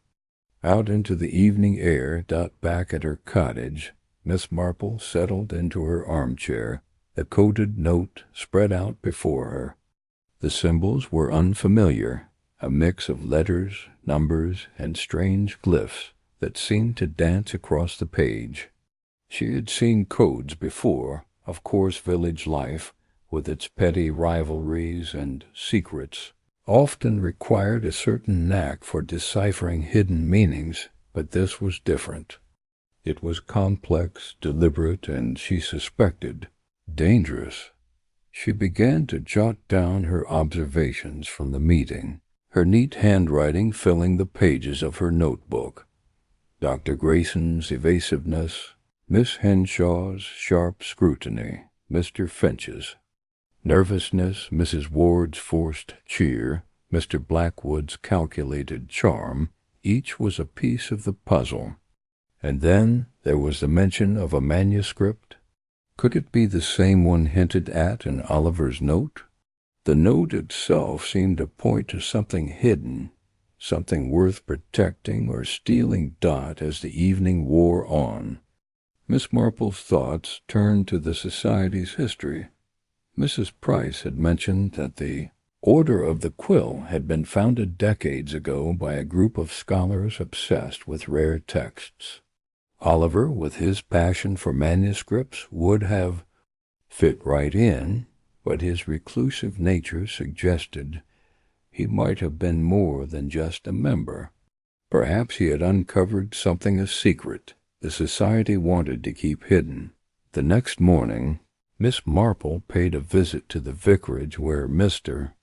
out into the evening air. Back at her cottage, Miss Marple settled into her armchair, the coded note spread out before her. The symbols were unfamiliar, a mix of letters, numbers, and strange glyphs that seemed to dance across the page. She had seen codes before, of course. Village life, with its petty rivalries and secrets, often required a certain knack for deciphering hidden meanings, but this was different. It was complex, deliberate, and, she suspected, dangerous. She began to jot down her observations from the meeting, her neat handwriting filling the pages of her notebook. Dr. Grayson's evasiveness, Miss Henshaw's sharp scrutiny, Mr. Finch's nervousness, Mrs. Ward's forced cheer, Mr. Blackwood's calculated charm, each was a piece of the puzzle. And then there was the mention of a manuscript. Could it be the same one hinted at in Oliver's note? The note itself seemed to point to something hidden, something worth protecting or stealing. As the evening wore on, Miss Marple's thoughts turned to the Society's history. Mrs. Price had mentioned that the Order of the Quill had been founded decades ago by a group of scholars obsessed with rare texts. Oliver, with his passion for manuscripts, would have fit right in, but his reclusive nature suggested he might have been more than just a member. Perhaps he had uncovered something a secret the Society wanted to keep hidden. The next morning, Miss Marple paid a visit to the vicarage where Mr.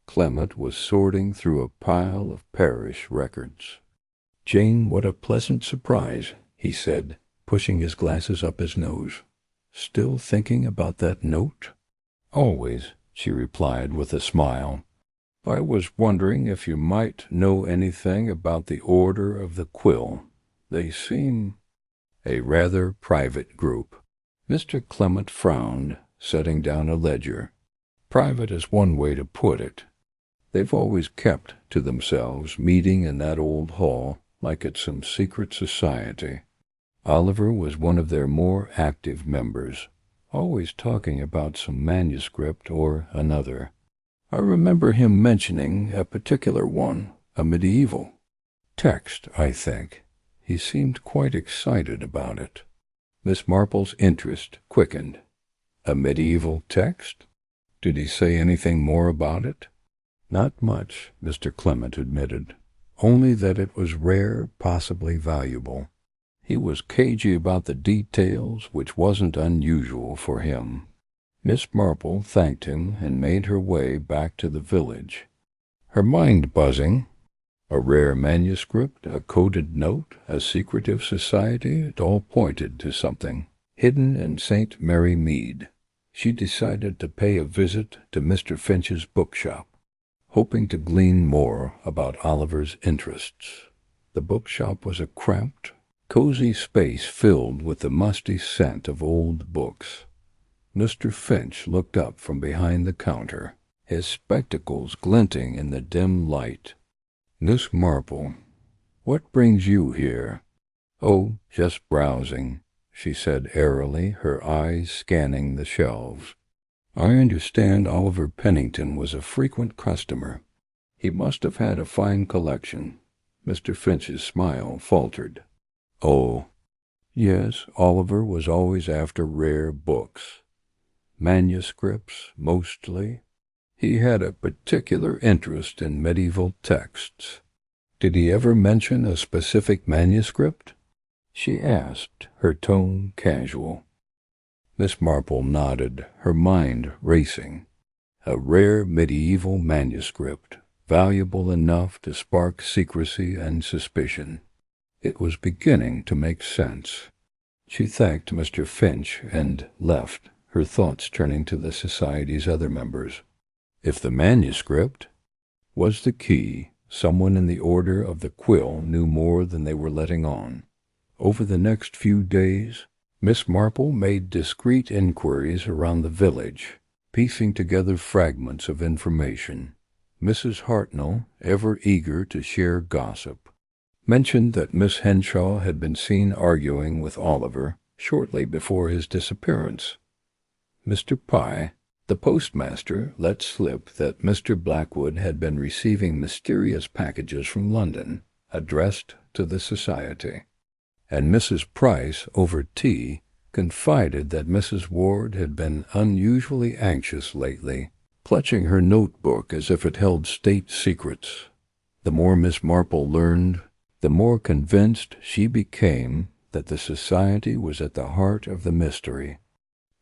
Clement was sorting through a pile of parish records. "Jane, what a pleasant surprise," he said, pushing his glasses up his nose. "Still thinking about that note?" "Always," she replied with a smile. "I was wondering if you might know anything about the Order of the Quill. They seem a rather private group." Mr. Clement frowned, setting down a ledger. "Private is one way to put it. They've always kept to themselves, meeting in that old hall like it's some secret society. Oliver was one of their more active members, always talking about some manuscript or another. I remember him mentioning a particular one, a medieval text, I think. He seemed quite excited about it." Miss Marple's interest quickened. "A medieval text? Did he say anything more about it?" "Not much," Mr. Clement admitted. "Only that it was rare, possibly valuable. He was cagey about the details, which wasn't unusual for him." Miss Marple thanked him and made her way back to the village, her mind buzzing. A rare manuscript, a coded note, a secretive society, it all pointed to something hidden in St. Mary Mead. She decided to pay a visit to Mr. Finch's bookshop, hoping to glean more about Oliver's interests. The bookshop was a cramped, cozy space filled with the musty scent of old books. Mr. Finch looked up from behind the counter, his spectacles glinting in the dim light. "Miss Marple, what brings you here?" "Oh, just browsing," she said airily, her eyes scanning the shelves. "I understand Oliver Pennington was a frequent customer. He must have had a fine collection." Mr. Finch's smile faltered. "Oh, Yes, Oliver was always after rare books. Manuscripts, mostly. He had a particular interest in medieval texts. Did he ever mention a specific manuscript? She asked, her tone casual. Miss Marple nodded, her mind racing. A rare medieval manuscript, valuable enough to spark secrecy and suspicion. It was beginning to make sense. She thanked Mr. Finch and left, her thoughts turning to the Society's other members. If the manuscript was the key, someone in the Order of the Quill knew more than they were letting on. Over the next few days, Miss Marple made discreet inquiries around the village, piecing together fragments of information. Mrs. Hartnell, ever eager to share gossip, mentioned that Miss Henshaw had been seen arguing with Oliver shortly before his disappearance. Mr. Pye, the postmaster, let slip that Mr. Blackwood had been receiving mysterious packages from London, addressed to the Society, and Mrs. Price, over tea, confided that Mrs. Ward had been unusually anxious lately, clutching her notebook as if it held state secrets. The more Miss Marple learned, the more convinced she became that the Society was at the heart of the mystery.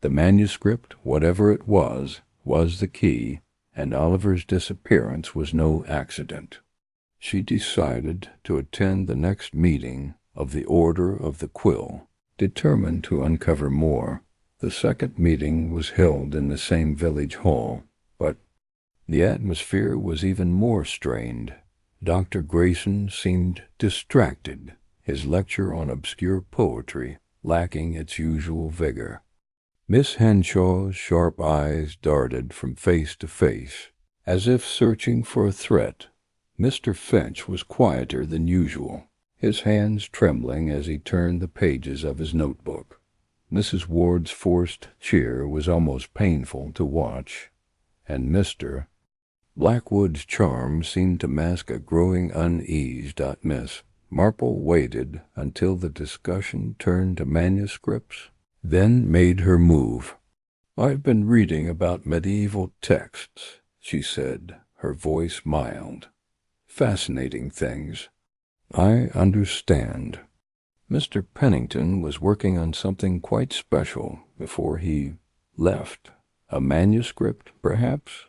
The manuscript, whatever it was the key, and Oliver's disappearance was no accident. She decided to attend the next meeting of the Order of the Quill, determined to uncover more. The second meeting was held in the same village hall, but the atmosphere was even more strained. Dr. Grayson seemed distracted, his lecture on obscure poetry lacking its usual vigor. Miss Henshaw's sharp eyes darted from face to face, as if searching for a threat. Mr. Finch was quieter than usual, his hands trembling as he turned the pages of his notebook. Mrs. Ward's forced cheer was almost painful to watch, and Mr. Blackwood's charm seemed to mask a growing unease. Miss Marple waited until the discussion turned to manuscripts, then made her move. "I've been reading about medieval texts," she said, her voice mild. "Fascinating things." "I understand." Mr. Pennington was working on something quite special before he left. A manuscript, perhaps?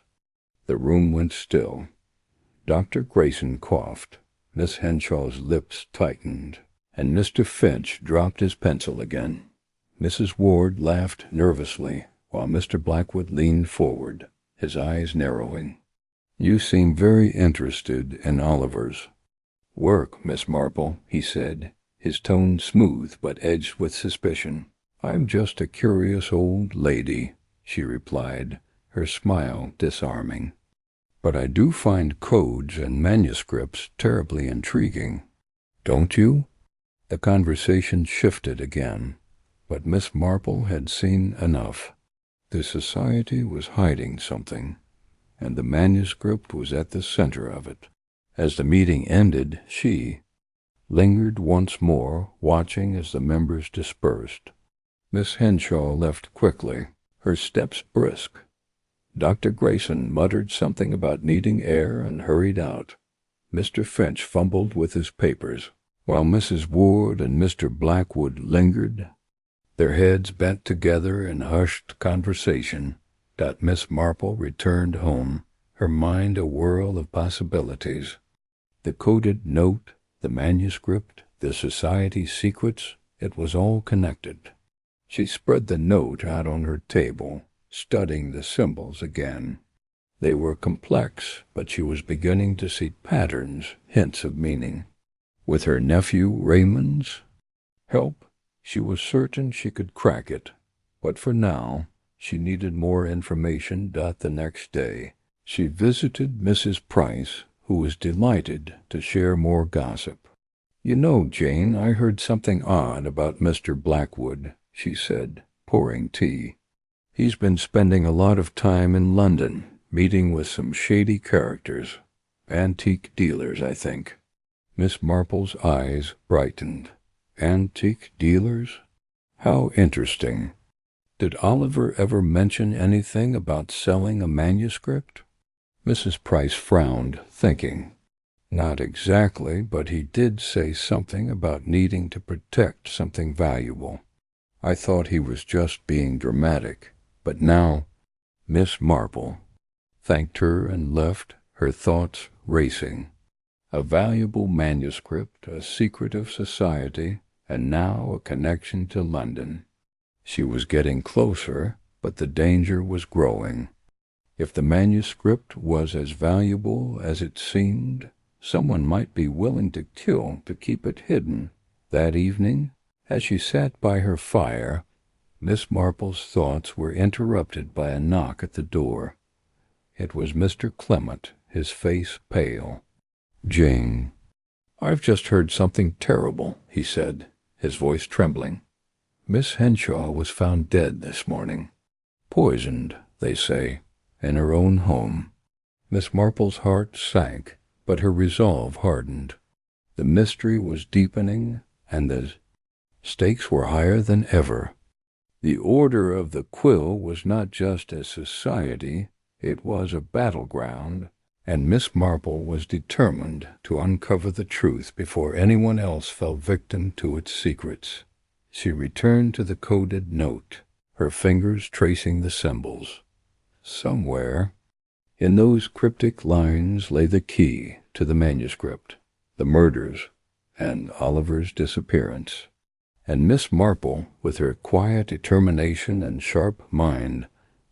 The room went still. Dr. Grayson coughed. Miss Henshaw's lips tightened, and Mr. Finch dropped his pencil again. Mrs. Ward laughed nervously, while Mr. Blackwood leaned forward, his eyes narrowing. "You seem very interested in Oliver's work, Miss Marple," he said, his tone smooth but edged with suspicion. "I'm just a curious old lady," she replied, her smile disarming. "But I do find codes and manuscripts terribly intriguing. Don't you?" The conversation shifted again, but Miss Marple had seen enough. The Society was hiding something, and the manuscript was at the center of it. As the meeting ended, she lingered once more, watching as the members dispersed. Miss Henshaw left quickly, her steps brisk. Dr. Grayson muttered something about needing air and hurried out. Mr. Finch fumbled with his papers, while Mrs. Ward and Mr. Blackwood lingered, their heads bent together in hushed conversation. Miss Marple returned home, her mind a whirl of possibilities. The coded note, the manuscript, the Society's secrets, it was all connected. She spread the note out on her table, studying the symbols again. They were complex, but she was beginning to see patterns, hints of meaning. With her nephew Raymond's help, she was certain she could crack it. But for now, she needed more information. The next day, she visited Mrs. Price, who was delighted to share more gossip. "You know, Jane, I heard something odd about Mr. Blackwood," she said, pouring tea. "He's been spending a lot of time in London, meeting with some shady characters. Antique dealers, I think." Miss Marple's eyes brightened. "Antique dealers?" How interesting. Did Oliver ever mention anything about selling a manuscript? Mrs. Price frowned, thinking. Not exactly, but he did say something about needing to protect something valuable. I thought he was just being dramatic, but now Miss Marple thanked her and left, her thoughts racing. A valuable manuscript, a secret of society, and now a connection to London. She was getting closer, but the danger was growing. If the manuscript was as valuable as it seemed, someone might be willing to kill to keep it hidden. That evening, as she sat by her fire, Miss Marple's thoughts were interrupted by a knock at the door. It was Mr. Clement, his face pale. "Jane, I've just heard something terrible," he said, his voice trembling. "Miss Henshaw was found dead this morning. Poisoned, they say, in her own home." Miss Marple's heart sank, but her resolve hardened. The mystery was deepening, and the stakes were higher than ever. The Order of the Quill was not just a society, it was a battleground, and Miss Marple was determined to uncover the truth before anyone else fell victim to its secrets. She returned to the coded note, her fingers tracing the symbols. Somewhere in those cryptic lines lay the key to the manuscript, the murders, and Oliver's disappearance. And Miss Marple, with her quiet determination and sharp mind,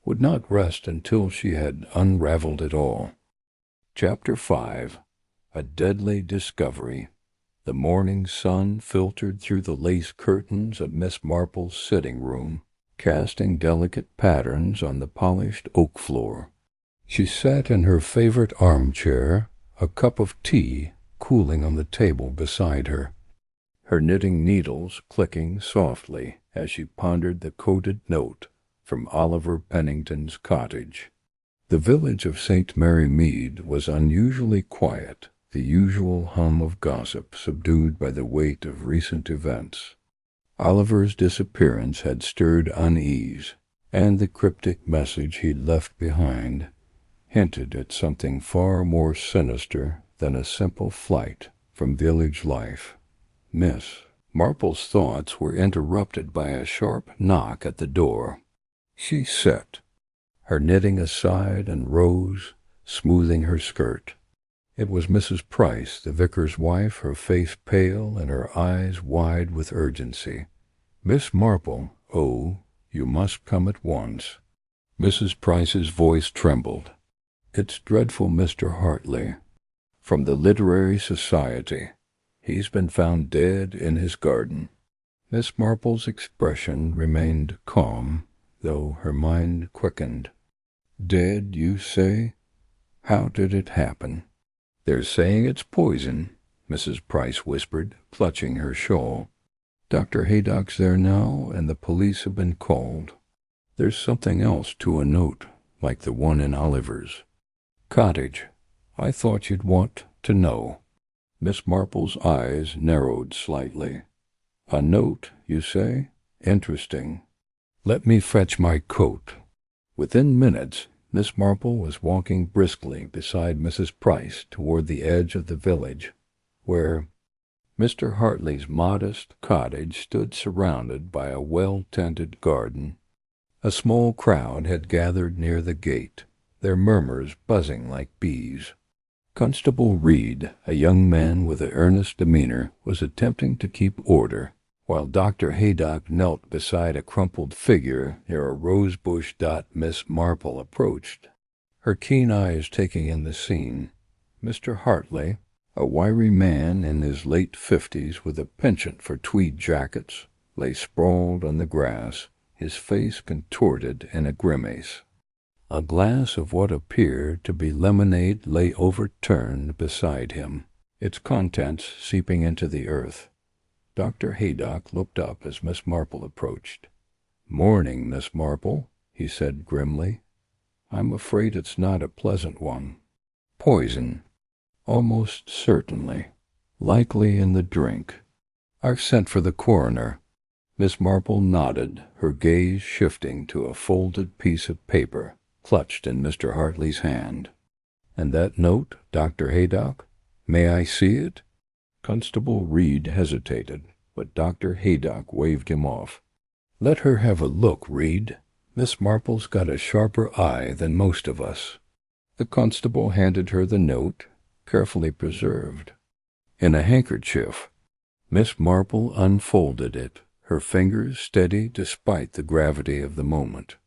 would not rest until she had unraveled it all. Chapter 5. A Deadly Discovery. The morning sun filtered through the lace curtains of Miss Marple's sitting room, casting delicate patterns on the polished oak floor. She sat in her favorite armchair, a cup of tea cooling on the table beside her, her knitting needles clicking softly as she pondered the coded note from Oliver Pennington's cottage. The village of St. Mary Mead was unusually quiet, the usual hum of gossip subdued by the weight of recent events. Oliver's disappearance had stirred unease, and the cryptic message he'd left behind hinted at something far more sinister than a simple flight from village life. Miss Marple's thoughts were interrupted by a sharp knock at the door. She sat, her knitting aside, and rose, smoothing her skirt. It was Mrs. Price, the vicar's wife, her face pale and her eyes wide with urgency. "Miss Marple, oh, you must come at once." Mrs. Price's voice trembled. "It's dreadful, Mr. Hartley, from the Literary Society. He's been found dead in his garden." Miss Marple's expression remained calm, though her mind quickened. "Dead, you say? How did it happen?" "They're saying it's poison," Mrs. Price whispered, clutching her shawl. "Dr. Haydock's there now, and the police have been called. There's something else to a note, like the one in Oliver's cottage. I thought you'd want to know." Miss Marple's eyes narrowed slightly. "A note, you say? Interesting. Let me fetch my coat." Within minutes, Miss Marple was walking briskly beside Mrs. Price toward the edge of the village, where Mr. Hartley's modest cottage stood surrounded by a well-tended garden. A small crowd had gathered near the gate, their murmurs buzzing like bees. Constable Reed, a young man with an earnest demeanor, was attempting to keep order, while Dr. Haydock knelt beside a crumpled figure near a rosebush. Miss Marple approached, her keen eyes taking in the scene. Mr. Hartley, a wiry man in his late 50s with a penchant for tweed jackets, lay sprawled on the grass, his face contorted in a grimace. A glass of what appeared to be lemonade lay overturned beside him, its contents seeping into the earth. Dr. Haydock looked up as Miss Marple approached. "Morning, Miss Marple," he said grimly. "I'm afraid it's not a pleasant one. Poison, almost certainly, likely in the drink. I've sent for the coroner." Miss Marple nodded, her gaze shifting to a folded piece of paper clutched in Mr. Hartley's hand. "And that note, Dr. Haydock? May I see it?" Constable Reed hesitated, but Dr. Haydock waved him off. "Let her have a look, Reed. Miss Marple's got a sharper eye than most of us." The constable handed her the note, carefully preserved. In a handkerchief, Miss Marple unfolded it, her fingers steady despite the gravity of the moment.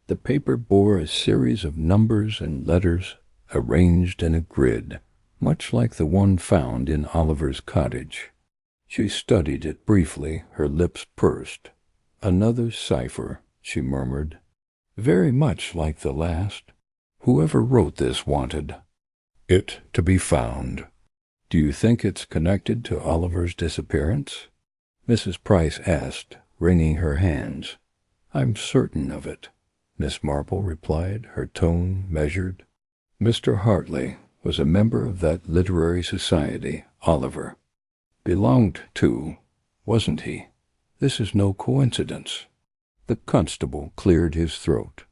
The paper bore a series of numbers and letters arranged in a grid, much like the one found in Oliver's cottage. She studied it briefly, her lips pursed. "Another cipher," she murmured. "Very much like the last. Whoever wrote this wanted it to be found. Do you think it's connected to Oliver's disappearance?" Mrs. Price asked, wringing her hands. "I'm certain of it," Miss Marple replied, her tone measured. "Mr. Hartley was a member of that literary society Oliver belonged to, wasn't he? This is no coincidence." The constable cleared his throat.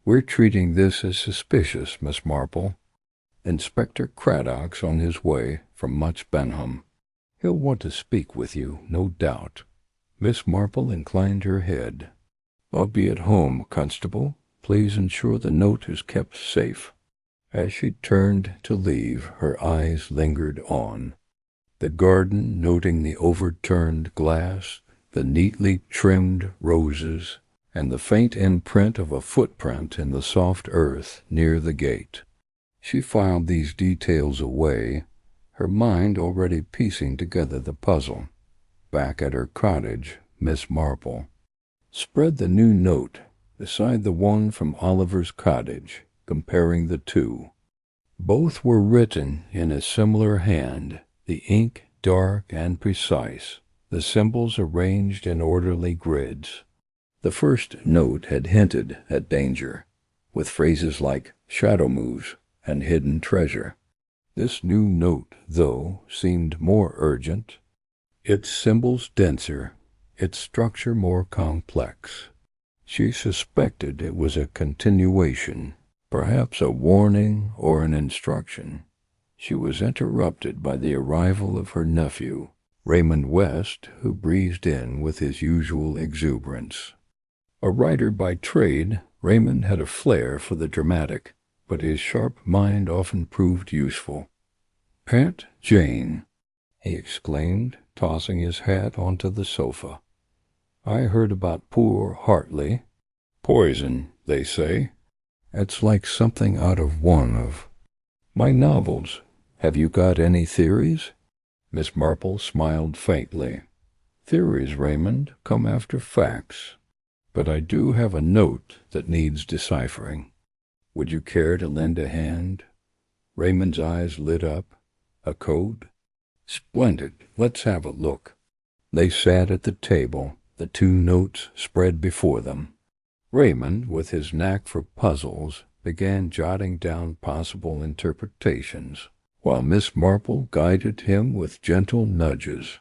"We're treating this as suspicious, Miss Marple. Inspector Craddock's on his way from Much Benham. He'll want to speak with you, no doubt." Miss Marple inclined her head. "I'll be at home, Constable. Please ensure the note is kept safe." As she turned to leave, her eyes lingered on the garden, noting the overturned glass, the neatly trimmed roses, and the faint imprint of a footprint in the soft earth near the gate. She filed these details away, her mind already piecing together the puzzle. Back at her cottage, Miss Marple spread the new note beside the one from Oliver's cottage, comparing the two. Both were written in a similar hand, the ink dark and precise, the symbols arranged in orderly grids. The first note had hinted at danger, with phrases like shadow moves and hidden treasure. This new note, though, seemed more urgent, its symbols denser, its structure more complex. She suspected it was a continuation, perhaps a warning or an instruction. She was interrupted by the arrival of her nephew, Raymond West, who breezed in with his usual exuberance. A writer by trade, Raymond had a flair for the dramatic, but his sharp mind often proved useful. "Aunt Jane," he exclaimed, tossing his hat onto the sofa. "I heard about poor Hartley. Poison, they say. It's like something out of one of my novels. Have you got any theories?" Miss Marple smiled faintly. "Theories, Raymond, come after facts. But I do have a note that needs deciphering. Would you care to lend a hand?" Raymond's eyes lit up. "A code?" "Splendid. Let's have a look." They sat at the table, the two notes spread before them. Raymond, with his knack for puzzles, began jotting down possible interpretations, while Miss Marple guided him with gentle nudges.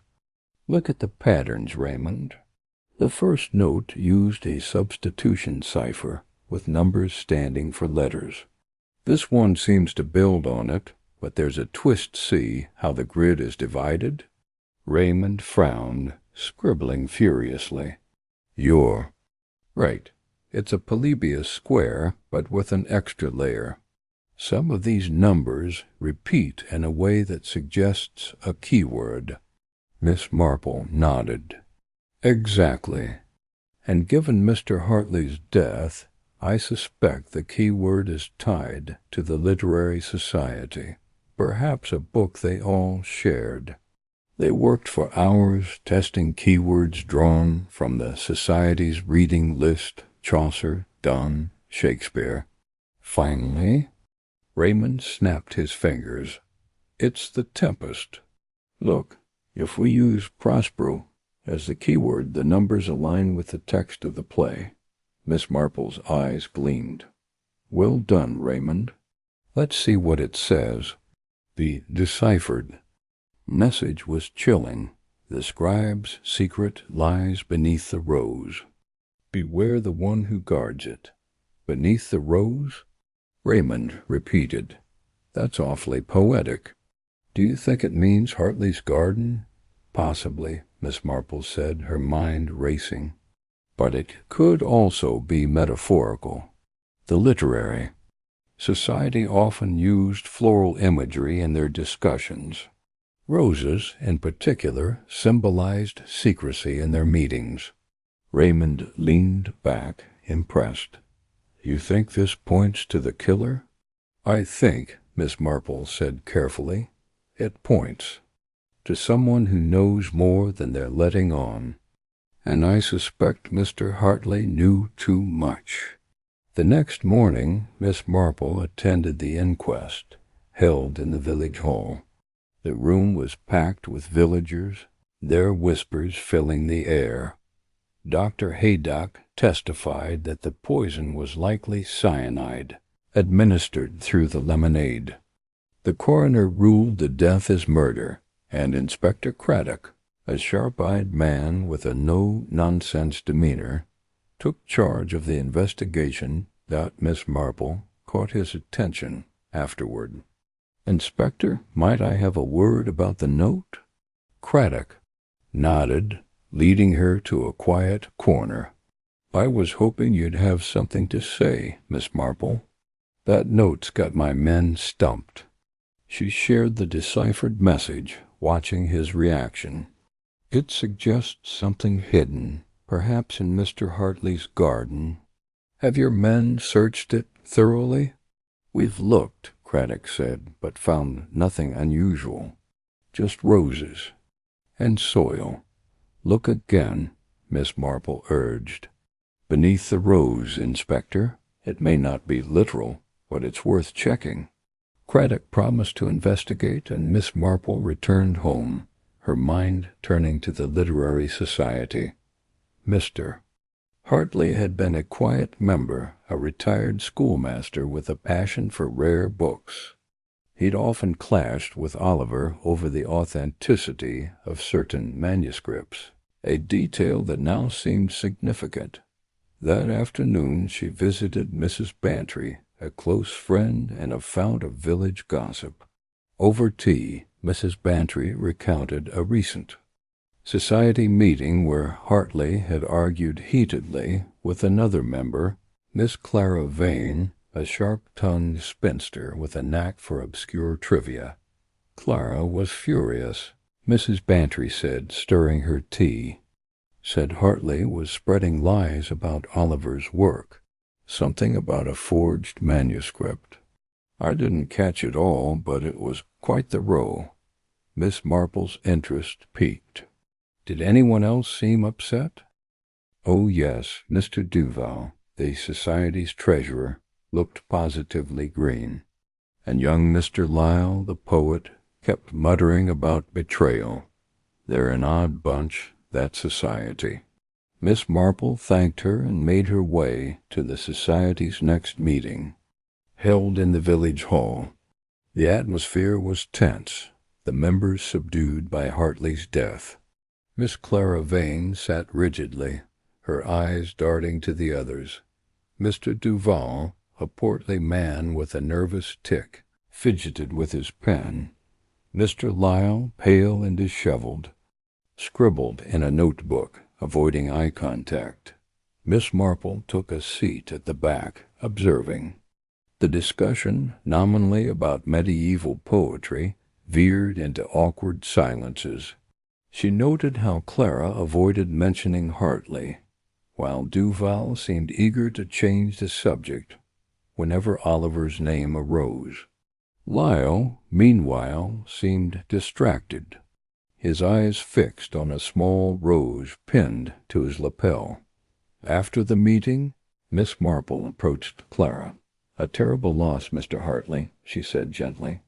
"Look at the patterns, Raymond." The first note used a substitution cipher, with numbers standing for letters. This one seems to build on it, but there's a twist. See how the grid is divided? Raymond frowned, scribbling furiously. "You're right. It's a Polybius square, but with an extra layer. Some of these numbers repeat in a way that suggests a keyword." Miss Marple nodded. "Exactly. And given Mr. Hartley's death, I suspect the keyword is tied to the literary society, perhaps a book they all shared. They worked for hours testing keywords drawn from the society's reading list, Chaucer, Donne, Shakespeare. Finally, Raymond snapped his fingers. It's the Tempest. Look, if we use Prospero as the keyword, the numbers align with the text of the play." Miss Marple's eyes gleamed. "Well done, Raymond. Let's see what it says." The deciphered message was chilling. The scribe's secret lies beneath the rose. Beware the one who guards it. Beneath the rose? Raymond repeated. That's awfully poetic. Do you think it means Hartley's garden? Possibly, Miss Marple said, her mind racing. But it could also be metaphorical. The literary. Society often used floral imagery in their discussions. Roses, in particular, symbolized secrecy in their meetings. Raymond leaned back, impressed. You think this points to the killer? I think, Miss Marple said carefully, it points to someone who knows more than they're letting on. And I suspect Mr. Hartley knew too much. The next morning, Miss Marple attended the inquest, held in the village hall. The room was packed with villagers, their whispers filling the air. Dr. Haydock testified that the poison was likely cyanide, administered through the lemonade. The coroner ruled the death as murder, and Inspector Craddock, a sharp-eyed man with a no-nonsense demeanor, took charge of the investigation that Miss Marple caught his attention afterward. Inspector, might I have a word about the note? Craddock nodded, leading her to a quiet corner. I was hoping you'd have something to say, Miss Marple. That note's got my men stumped. She shared the deciphered message, watching his reaction. It suggests something hidden, perhaps in Mr. Hartley's garden. Have your men searched it thoroughly? We've looked, Craddock said, but found nothing unusual. Just roses and soil. Look again, Miss Marple urged. Beneath the rose, Inspector. It may not be literal, but it's worth checking. Craddock promised to investigate, and Miss Marple returned home, her mind turning to the literary society. Mr. Hartley had been a quiet member, a retired schoolmaster with a passion for rare books. He'd often clashed with Oliver over the authenticity of certain manuscripts, a detail that now seemed significant. That afternoon she visited Mrs. Bantry, a close friend and a fount of village gossip. Over tea, Mrs. Bantry recounted a recent society meeting where Hartley had argued heatedly with another member, Miss Clara Vane, a sharp-tongued spinster with a knack for obscure trivia. Clara was furious, Mrs. Bantry said, stirring her tea. Said Hartley was spreading lies about Oliver's work, something about a forged manuscript. I didn't catch it all, but it was quite the row. Miss Marple's interest piqued. Did anyone else seem upset? Oh, yes, Mr. Duval, the society's treasurer, looked positively green, and young Mr. Lyle, the poet, kept muttering about betrayal. They're an odd bunch, that society. Miss Marple thanked her and made her way to the society's next meeting, held in the village hall. The atmosphere was tense, the members subdued by Hartley's death. Miss Clara Vane sat rigidly, her eyes darting to the others. Mr. Duval, a portly man with a nervous tic, fidgeted with his pen. Mr. Lyle, pale and disheveled, scribbled in a notebook, avoiding eye contact. Miss Marple took a seat at the back, observing. The discussion, nominally about medieval poetry, veered into awkward silences. She noted how Clara avoided mentioning Hartley, while Duval seemed eager to change the subject whenever Oliver's name arose. Lyle, meanwhile, seemed distracted, his eyes fixed on a small rose pinned to his lapel. After the meeting, Miss Marple approached Clara. "A terrible loss, Mr. Hartley," she said gently.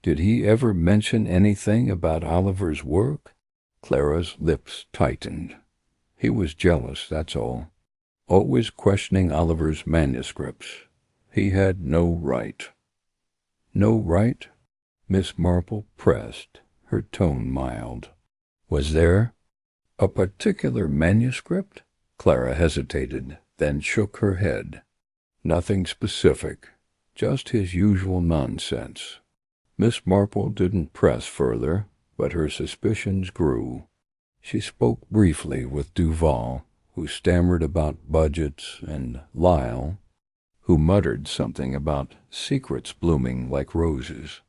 "Did he ever mention anything about Oliver's work?" Clara's lips tightened. "He was jealous, that's all. Always questioning Oliver's manuscripts. He had no right." "No right?" Miss Marple pressed, her tone mild. Was there a particular manuscript? Clara hesitated, then shook her head. Nothing specific, just his usual nonsense. Miss Marple didn't press further, but her suspicions grew. She spoke briefly with Duval, who stammered about budgets, and Lyle, who muttered something about secrets blooming like roses.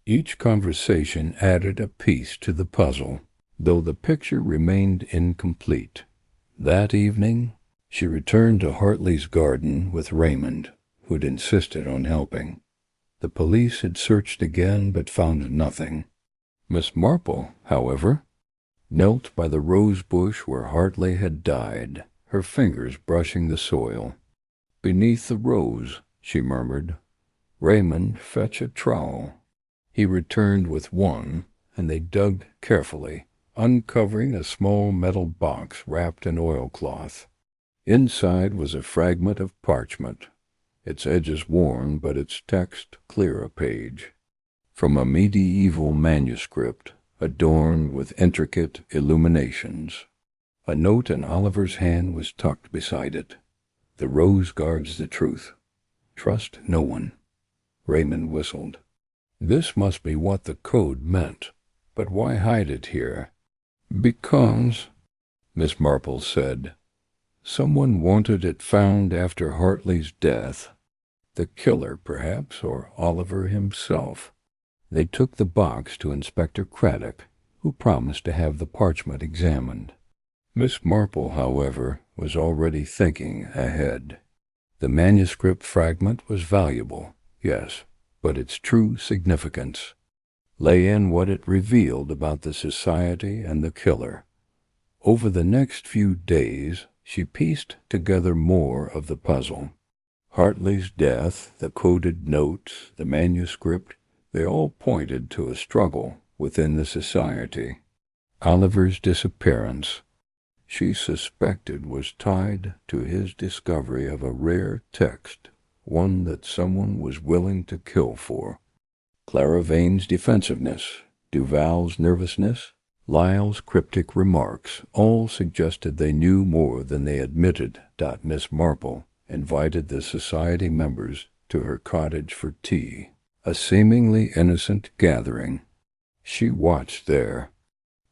Each conversation added a piece to the puzzle, though the picture remained incomplete. That evening, she returned to Hartley's garden with Raymond, who'd insisted on helping. The police had searched again but found nothing. Miss Marple, however, knelt by the rose bush where Hartley had died, her fingers brushing the soil. "Beneath the rose," she murmured. "Raymond, fetch a trowel." He returned with one, and they dug carefully, uncovering a small metal box wrapped in oilcloth. Inside was a fragment of parchment, its edges worn but its text clear a page. From a medieval manuscript, adorned with intricate illuminations. A note in Oliver's hand was tucked beside it. "The rose guards the truth. Trust no one." Raymond whistled. This must be what the code meant, but why hide it here? "Because," Miss Marple said, "someone wanted it found after Hartley's death. The killer, perhaps, or Oliver himself. They took the box to Inspector Craddock, who promised to have the parchment examined." Miss Marple, however, was already thinking ahead. The manuscript fragment was valuable, yes, but its true significance lay in what it revealed about the society and the killer. Over the next few days, she pieced together more of the puzzle. Hartley's death, the coded notes, the manuscript, they all pointed to a struggle within the society. Oliver's disappearance, she suspected, was tied to his discovery of a rare text, one that someone was willing to kill for. Clara Vane's defensiveness, Duval's nervousness, Lyle's cryptic remarks all suggested they knew more than they admitted. Miss Marple invited the society members to her cottage for tea, a seemingly innocent gathering. She watched their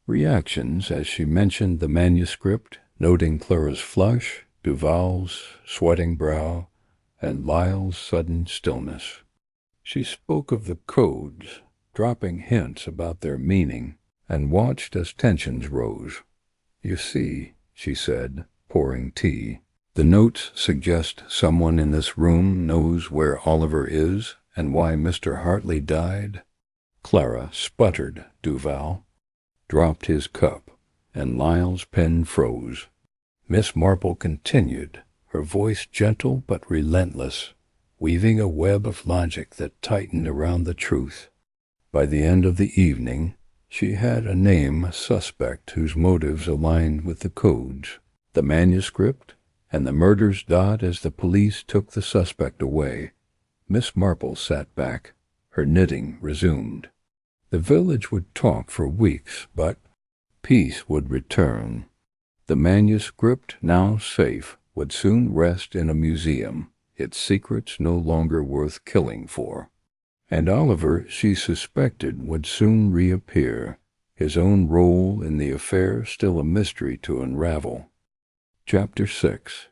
reactions as she mentioned the manuscript, noting Clara's flush, Duval's sweating brow, and Lyle's sudden stillness. She spoke of the codes, dropping hints about their meaning, and watched as tensions rose. "You see," she said, pouring tea, "the notes suggest someone in this room knows where Oliver is and why Mr. Hartley died." Clara sputtered. Duval dropped his cup, and Lyle's pen froze. Miss Marple continued, her voice gentle but relentless, weaving a web of logic that tightened around the truth. By the end of the evening, she had a name suspect whose motives aligned with the codes, the manuscript, and the murder's dot as the police took the suspect away. Miss Marple sat back, her knitting resumed. The village would talk for weeks, but peace would return. The manuscript, now safe, would soon rest in a museum, its secrets no longer worth killing for. And Oliver, she suspected, would soon reappear, his own role in the affair still a mystery to unravel. Chapter 6.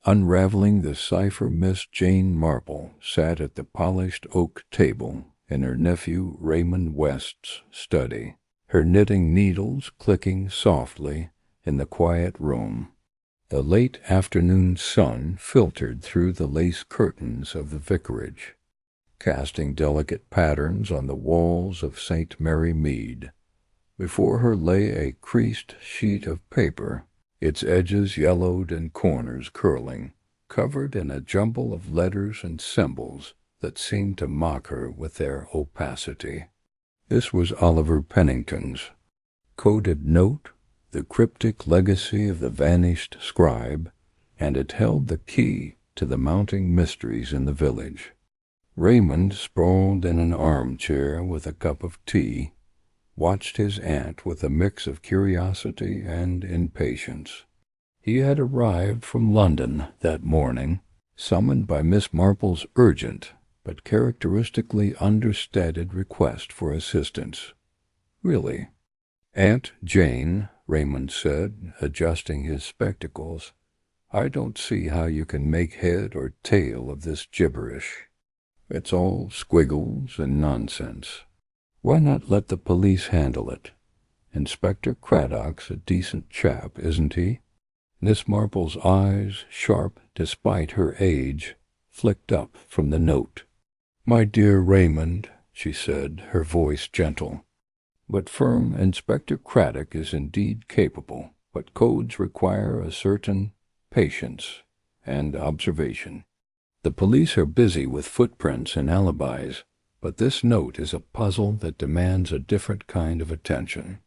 Unraveling the cipher. Miss Jane Marple sat at the polished oak table in her nephew Raymond West's study, her knitting needles clicking softly in the quiet room. The late afternoon sun filtered through the lace curtains of the vicarage, casting delicate patterns on the walls of St. Mary Mead. Before her lay a creased sheet of paper, its edges yellowed and corners curling, covered in a jumble of letters and symbols that seemed to mock her with their opacity. This was Oliver Pennington's coded note, the cryptic legacy of the vanished Scribe, and it held the key to the mounting mysteries in the village. Raymond sprawled in an armchair with a cup of tea, watched his aunt with a mix of curiosity and impatience. He had arrived from London that morning, summoned by Miss Marple's urgent but characteristically understated request for assistance. "Really, Aunt Jane," Raymond said, adjusting his spectacles, "I don't see how you can make head or tail of this gibberish. It's all squiggles and nonsense. Why not let the police handle it? Inspector Craddock's a decent chap, isn't he?" Miss Marple's eyes, sharp despite her age, flicked up from the note. "My dear Raymond," she said, her voice gentle, "but firm Inspector Craddock is indeed capable, but codes require a certain patience and observation. The police are busy with footprints and alibis, but this note is a puzzle that demands a different kind of attention.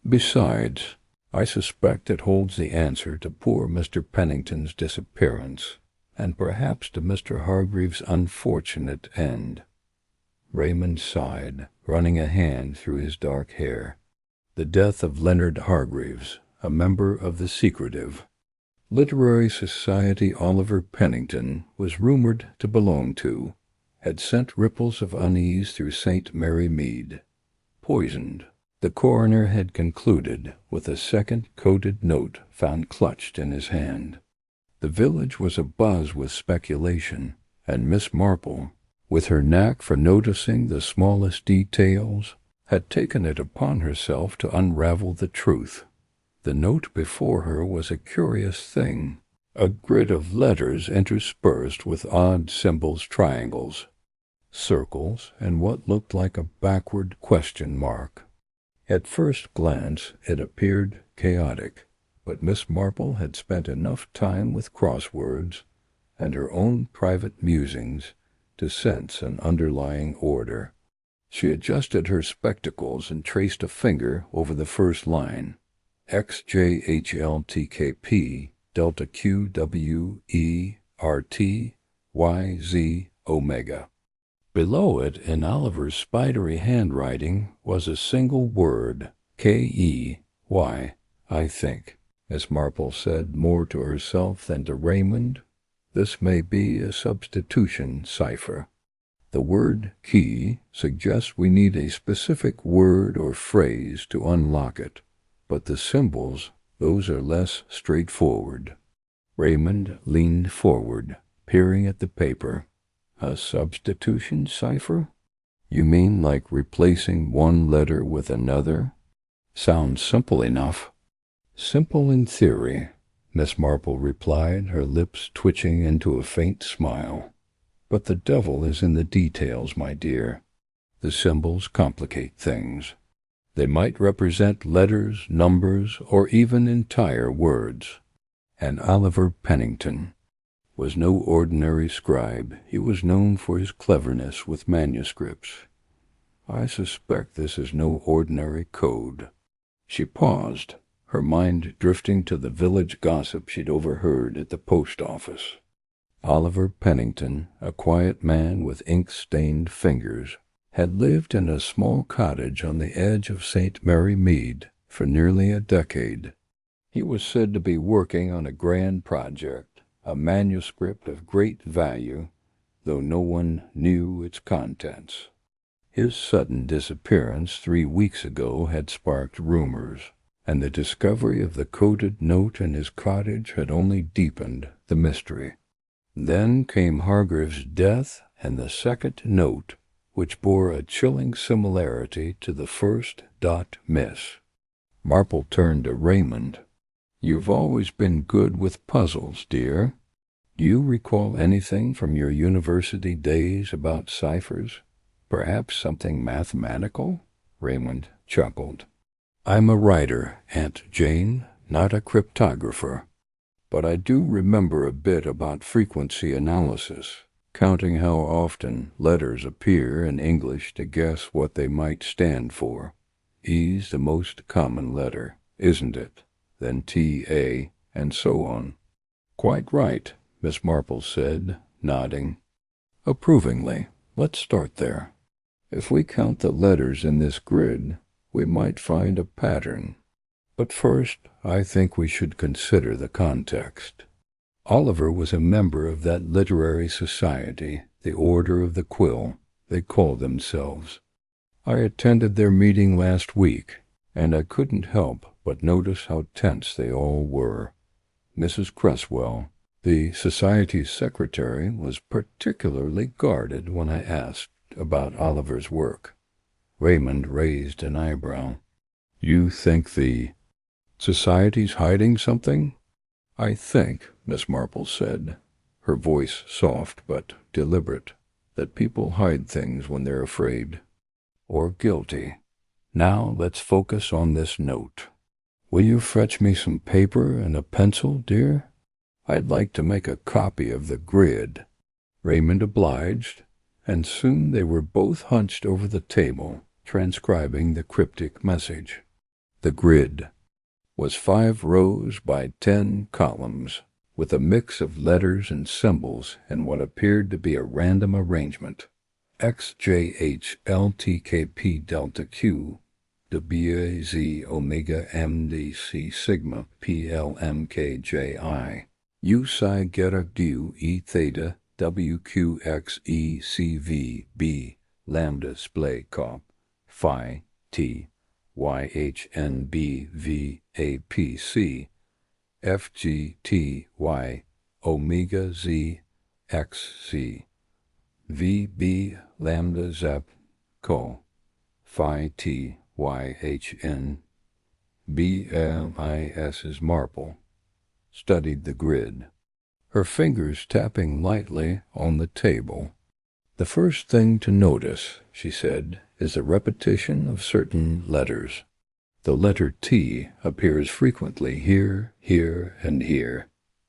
Besides, I suspect it holds the answer to poor Mr. Pennington's disappearance, and perhaps to Mr. Hargreaves' unfortunate end." Raymond sighed, running a hand through his dark hair. The death of Leonard Hargreaves, a member of the secretive literary society Oliver Pennington was rumored to belong to, had sent ripples of unease through St. Mary Mead. Poisoned, the coroner had concluded, with a second coded note found clutched in his hand. The village was abuzz with speculation, and Miss Marple, with her knack for noticing the smallest details, had taken it upon herself to unravel the truth. The note before her was a curious thing, a grid of letters interspersed with odd symbols, triangles, circles, and what looked like a backward question mark. At first glance it appeared chaotic, but Miss Marple had spent enough time with crosswords and her own private musings to sense an underlying order. She adjusted her spectacles and traced a finger over the first line, XJHLTKP Delta QWERTYZ Omega. Below it, in Oliver's spidery handwriting, was a single word, KEY, I think. Miss Marple said, more to herself than to Raymond, "This may be a substitution cipher. The word key suggests we need a specific word or phrase to unlock it, but the symbols, those are less straightforward." Raymond leaned forward, peering at the paper. "A substitution cipher? You mean like replacing one letter with another? Sounds simple enough." "Simple in theory," Miss Marple replied, her lips twitching into a faint smile. "But the devil is in the details, my dear. The symbols complicate things. They might represent letters, numbers, or even entire words. And Oliver Pennington was no ordinary scribe. He was known for his cleverness with manuscripts. I suspect this is no ordinary code." She paused, her mind drifting to the village gossip she'd overheard at the post office. Oliver Pennington, a quiet man with ink-stained fingers, had lived in a small cottage on the edge of St. Mary Mead for nearly a decade. He was said to be working on a grand project, a manuscript of great value, though no one knew its contents. His sudden disappearance 3 weeks ago had sparked rumors, and the discovery of the coded note in his cottage had only deepened the mystery. Then came Hargreaves' death and the second note, which bore a chilling similarity to the first .miss. Marple turned to Raymond. "You've always been good with puzzles, dear. Do you recall anything from your university days about ciphers? Perhaps something mathematical?" Raymond chuckled. "I'm a writer, Aunt Jane, not a cryptographer. But I do remember a bit about frequency analysis, counting how often letters appear in English to guess what they might stand for. E's the most common letter, isn't it? Then T-A, and so on." "Quite right," Miss Marple said, nodding approvingly. "Let's start there. If we count the letters in this grid, we might find a pattern. But first, I think we should consider the context. Oliver was a member of that literary society, the Order of the Quill, they call themselves. I attended their meeting last week, and I couldn't help but notice how tense they all were. Mrs. Cresswell, the society's secretary, was particularly guarded when I asked about Oliver's work. Raymond raised an eyebrow. You think the society's hiding something? I think, Miss Marple said, her voice soft but deliberate, that people hide things when they're afraid or guilty. Now let's focus on this note. Will you fetch me some paper and a pencil, dear? I'd like to make a copy of the grid. Raymond obliged, and soon they were both hunched over the table, transcribing the cryptic message. The grid was 5 rows by 10 columns, with a mix of letters and symbols in what appeared to be a random arrangement. XJH LTKP Delta Q WZ Omega MDC Sigma PLMKJI U Psi Geta Du E Theta WQXE CV Lambda Splay Cop Phi T YHNBVAPC FGTY Omega Z XC VB Lambda Zep Co Phi T YHN BMIS's Marple studied the grid, her fingers tapping lightly on the table. The first thing to notice, she said, is the repetition of certain letters. The letter T appears frequently here, here, and here.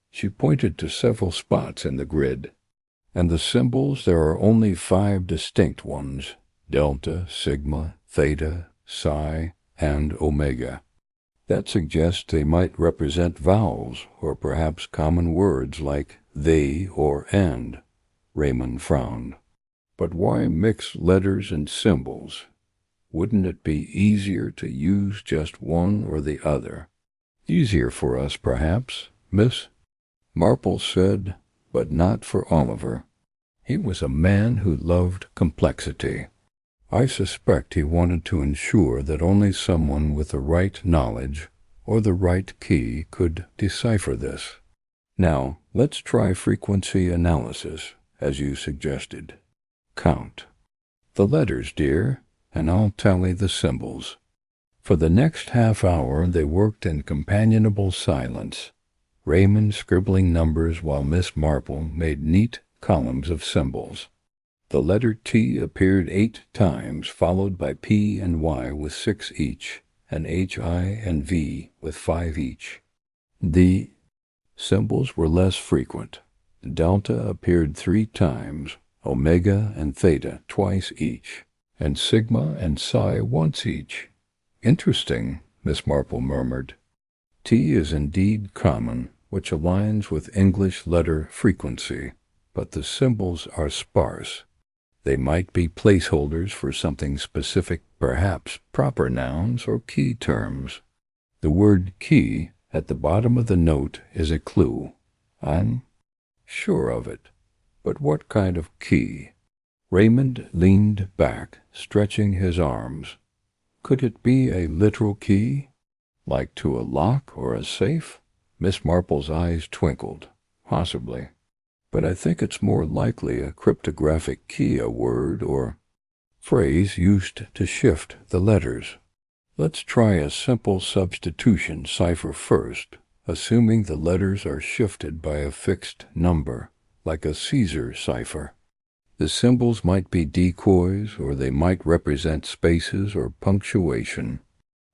She pointed to several spots in the grid. And the symbols, there are only 5 distinct ones: delta, sigma, theta, psi, and omega. That suggests they might represent vowels, or perhaps common words like they or and. Raymond frowned. But why mix letters and symbols? Wouldn't it be easier to use just one or the other? Easier for us, perhaps, Miss Marple said, but not for Oliver. He was a man who loved complexity. I suspect he wanted to ensure that only someone with the right knowledge or the right key could decipher this. Now, let's try frequency analysis, as you suggested. Count the letters, dear, and I'll tally the symbols. For the next half hour they worked in companionable silence, Raymond scribbling numbers while Miss Marple made neat columns of symbols. The letter T appeared 8 times, followed by P and Y with 6 each, and HI and V with 5 each. The symbols were less frequent. Delta appeared 3 times, Omega and Theta twice each, and Sigma and Psi once each. Interesting, Miss Marple murmured. T is indeed common, which aligns with English letter frequency, but the symbols are sparse. They might be placeholders for something specific, perhaps proper nouns or key terms. The word key at the bottom of the note is a clue. I'm sure of it. But what kind of key? Raymond leaned back, stretching his arms. Could it be a literal key, like to a lock or a safe? Miss Marple's eyes twinkled. Possibly. But I think it's more likely a cryptographic key, a word or phrase used to shift the letters. Let's try a simple substitution cipher first, assuming the letters are shifted by a fixed number, like a Caesar cipher. The symbols might be decoys, or they might represent spaces or punctuation.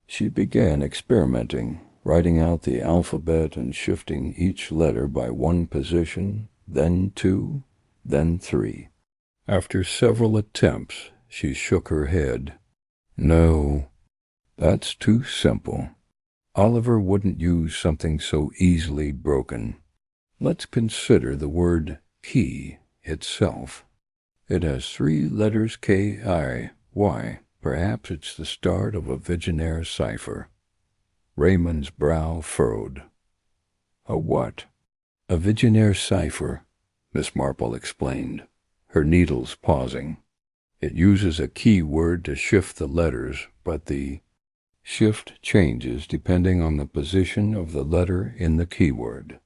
She began experimenting, writing out the alphabet and shifting each letter by 1 position, then 2, then 3. After several attempts, she shook her head. No, that's too simple. Oliver wouldn't use something so easily broken. Let's consider the word key itself. It has 3 letters K-I-Y, Perhaps it's the start of a Vigenère cipher. Raymond's brow furrowed. A what? A Vigenère cipher, Miss Marple explained, her needles pausing. It uses a key word to shift the letters, but the shift changes depending on the position of the letter in the keyword.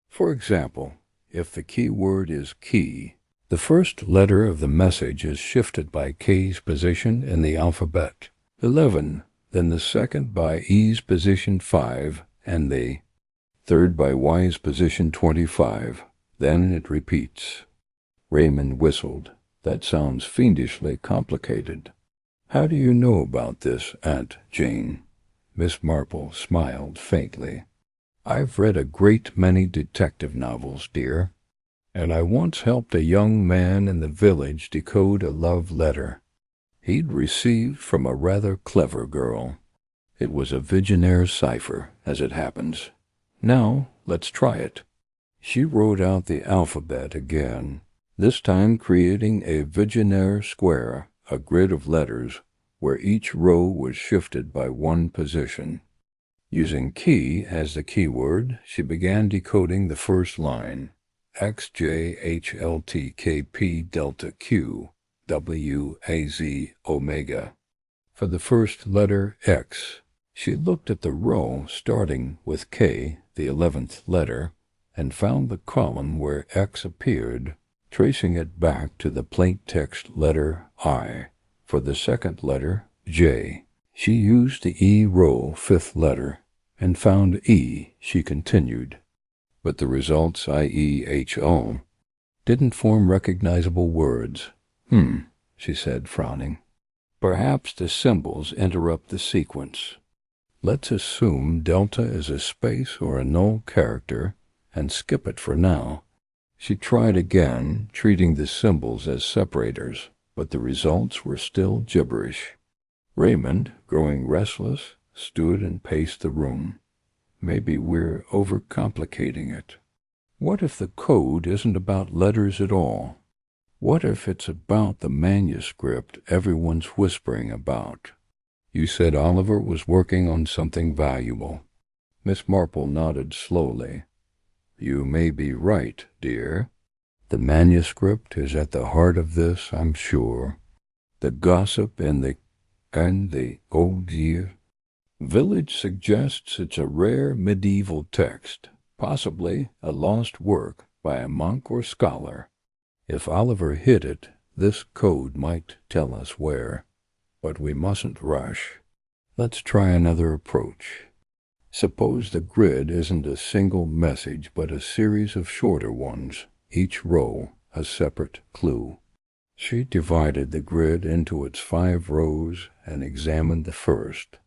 For example, if the keyword is key, the first letter of the message is shifted by K's position in the alphabet, 11, then the second by E's position 5, and the third by Y's position 25. Then it repeats. Raymond whistled. That sounds fiendishly complicated. How do you know about this, Aunt Jane? Miss Marple smiled faintly. I've read a great many detective novels, dear, and I once helped a young man in the village decode a love letter he'd received from a rather clever girl. It was a Vigenère cipher, as it happens. Now, let's try it. She wrote out the alphabet again, this time creating a Vigenère square, a grid of letters, where each row was shifted by one position. Using key as the keyword, she began decoding the first line, XJHLTKP Delta Q WAZ Omega. For the first letter X, she looked at the row starting with K, the 11th letter, and found the column where X appeared, tracing it back to the plain text letter I. For the second letter, J, she used the E row 5th letter, and found E, she continued. But the results IEHO didn't form recognizable words. She said, frowning. Perhaps the symbols interrupt the sequence. Let's assume delta is a space or a null character, and skip it for now. She tried again, treating the symbols as separators, but the results were still gibberish. Raymond, growing restless, stood and paced the room. Maybe we're overcomplicating it. What if the code isn't about letters at all? What if it's about the manuscript everyone's whispering about? You said Oliver was working on something valuable. Miss Marple nodded slowly. You may be right, dear. The manuscript is at the heart of this, I'm sure. The gossip and the oh dear. Village suggests it's a rare medieval text, possibly a lost work by a monk or scholar. If Oliver hid it, this code might tell us where. But we mustn't rush. Let's try another approach. Suppose the grid isn't a single message but a series of shorter ones, each row a separate clue. She divided the grid into its 5 rows and examined the first,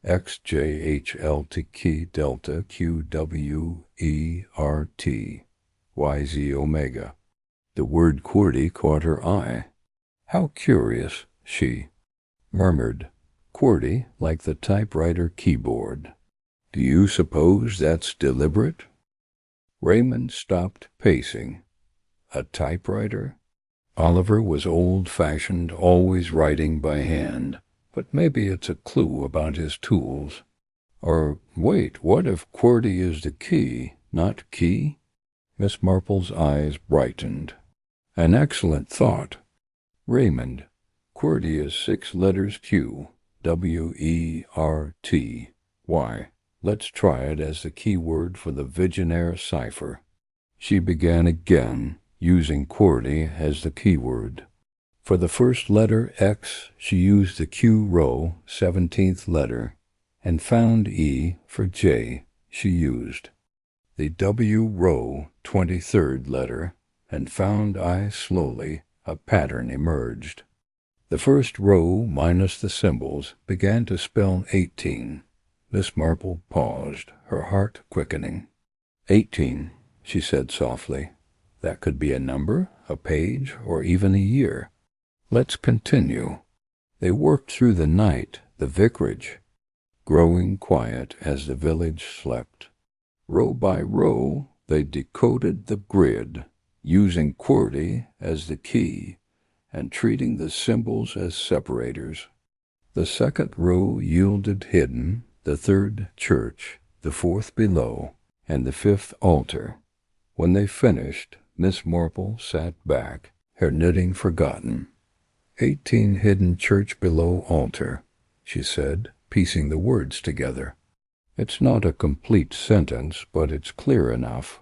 XJHLTK Delta QWERT YZ Omega. The word QWERTY caught her eye. How curious, she murmured. QWERTY, like the typewriter keyboard. Do you suppose that's deliberate? Raymond stopped pacing. A typewriter? Oliver was old-fashioned, always writing by hand, but maybe it's a clue about his tools. Or, wait, what if QWERTY is the key, not key? Miss Marple's eyes brightened. An excellent thought. Raymond, QWERTY is 6 letters Q, WERT. Why, let's try it as the keyword for the Vigenère cipher. She began again, using QWERTY as the keyword. For the first letter X, she used the Q row 17th letter, and found E for J she used the W row 23rd letter, and found I slowly, a pattern emerged. The first row minus the symbols began to spell 18. Miss Marple paused, her heart quickening. 18, she said softly. That could be a number, a page, or even a year. Let's continue. They worked through the night, the vicarage, growing quiet as the village slept. Row by row, they decoded the grid, using QWERTY as the key and treating the symbols as separators. The second row yielded hidden, the third church, the fourth below, and the fifth altar. When they finished, Miss Marple sat back, her knitting forgotten. 18 hidden church below altar, she said, piecing the words together. It's not a complete sentence, but it's clear enough.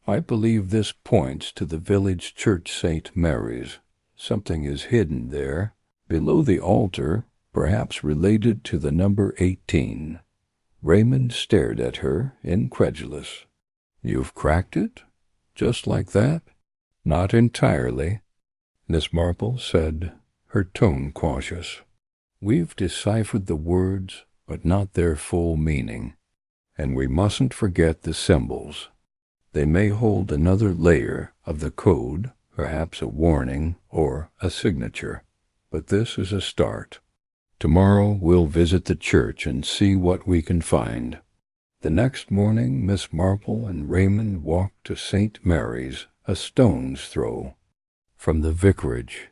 I believe this points to the village church St. Mary's. Something is hidden there, below the altar, perhaps related to the number 18. Raymond stared at her, incredulous. You've cracked it? Just like that? Not entirely, Miss Marple said, her tone cautious. We've deciphered the words, but not their full meaning. And we mustn't forget the symbols. They may hold another layer of the code, perhaps a warning or a signature. But this is a start. Tomorrow we'll visit the church and see what we can find. The next morning Miss Marple and Raymond walked to St. Mary's, a stone's throw from the vicarage.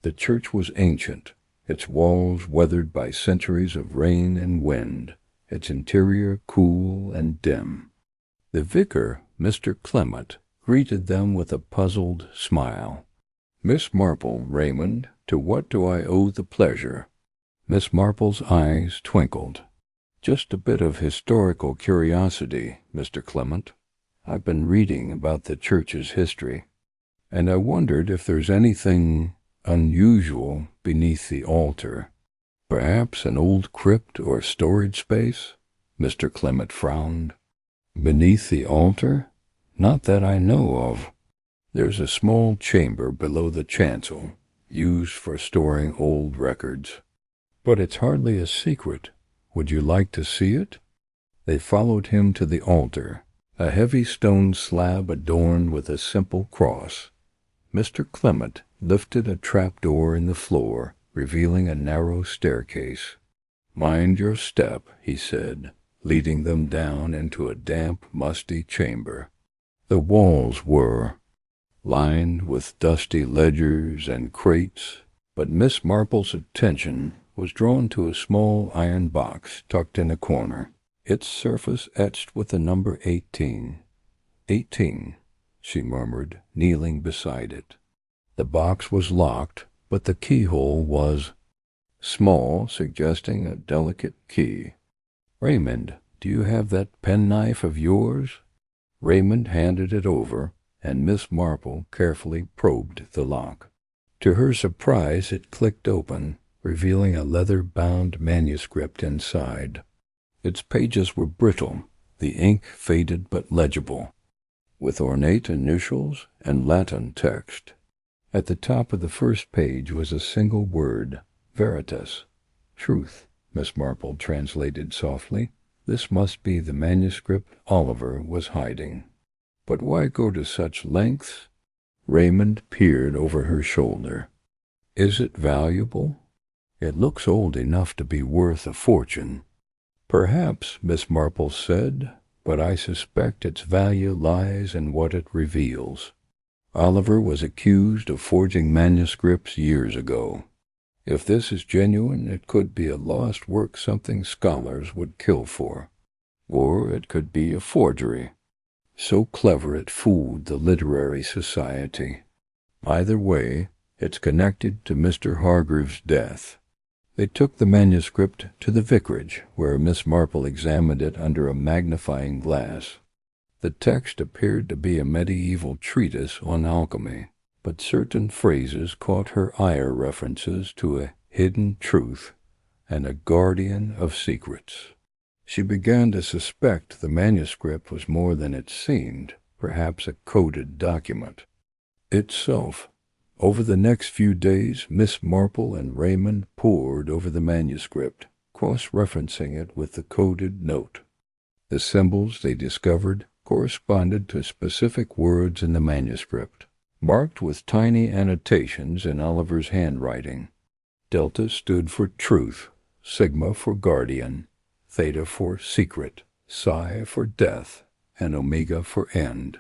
The church was ancient, its walls weathered by centuries of rain and wind, its interior cool and dim. The vicar, Mr. Clement, greeted them with a puzzled smile. Miss Marple, Raymond, to what do I owe the pleasure? Miss Marple's eyes twinkled. Just a bit of historical curiosity, Mr. Clement. I've been reading about the church's history, and I wondered if there's anything unusual beneath the altar. Perhaps an old crypt or storage space? Mr. Clement frowned. Beneath the altar? Not that I know of. There's a small chamber below the chancel, used for storing old records. But it's hardly a secret. Would you like to see it? They followed him to the altar, a heavy stone slab adorned with a simple cross. Mr. Clement lifted a trapdoor in the floor, revealing a narrow staircase. Mind your step, he said, leading them down into a damp, musty chamber. The walls were lined with dusty ledgers and crates, but Miss Marple's attention was drawn to a small iron box tucked in a corner, its surface etched with the number 18. 18, she murmured, kneeling beside it. The box was locked, but the keyhole was small, suggesting a delicate key. Raymond, do you have that penknife of yours? Raymond handed it over, and Miss Marple carefully probed the lock. To her surprise, it clicked open, revealing a leather-bound manuscript inside. Its pages were brittle, the ink faded but legible, with ornate initials and Latin text. At the top of the first page was a single word, veritas, truth, Miss Marple translated softly. This must be the manuscript Oliver was hiding. But why go to such lengths? Raymond peered over her shoulder. Is it valuable? It looks old enough to be worth a fortune. Perhaps, Miss Marple said, but I suspect its value lies in what it reveals. Oliver was accused of forging manuscripts years ago. If this is genuine, it could be a lost work something scholars would kill for. Or it could be a forgery, so clever it fooled the literary society. Either way, it's connected to Mr. Hargreaves' death. They took the manuscript to the vicarage, where Miss Marple examined it under a magnifying glass. The text appeared to be a medieval treatise on alchemy, but certain phrases caught her eye, references to a hidden truth and a guardian of secrets. She began to suspect the manuscript was more than it seemed, perhaps a coded document. Itself. Over the next few days, Miss Marple and Raymond pored over the manuscript, cross-referencing it with the coded note. The symbols they discovered corresponded to specific words in the manuscript, marked with tiny annotations in Oliver's handwriting. Delta stood for truth, Sigma for guardian, Theta for secret, Psi for death, and Omega for end.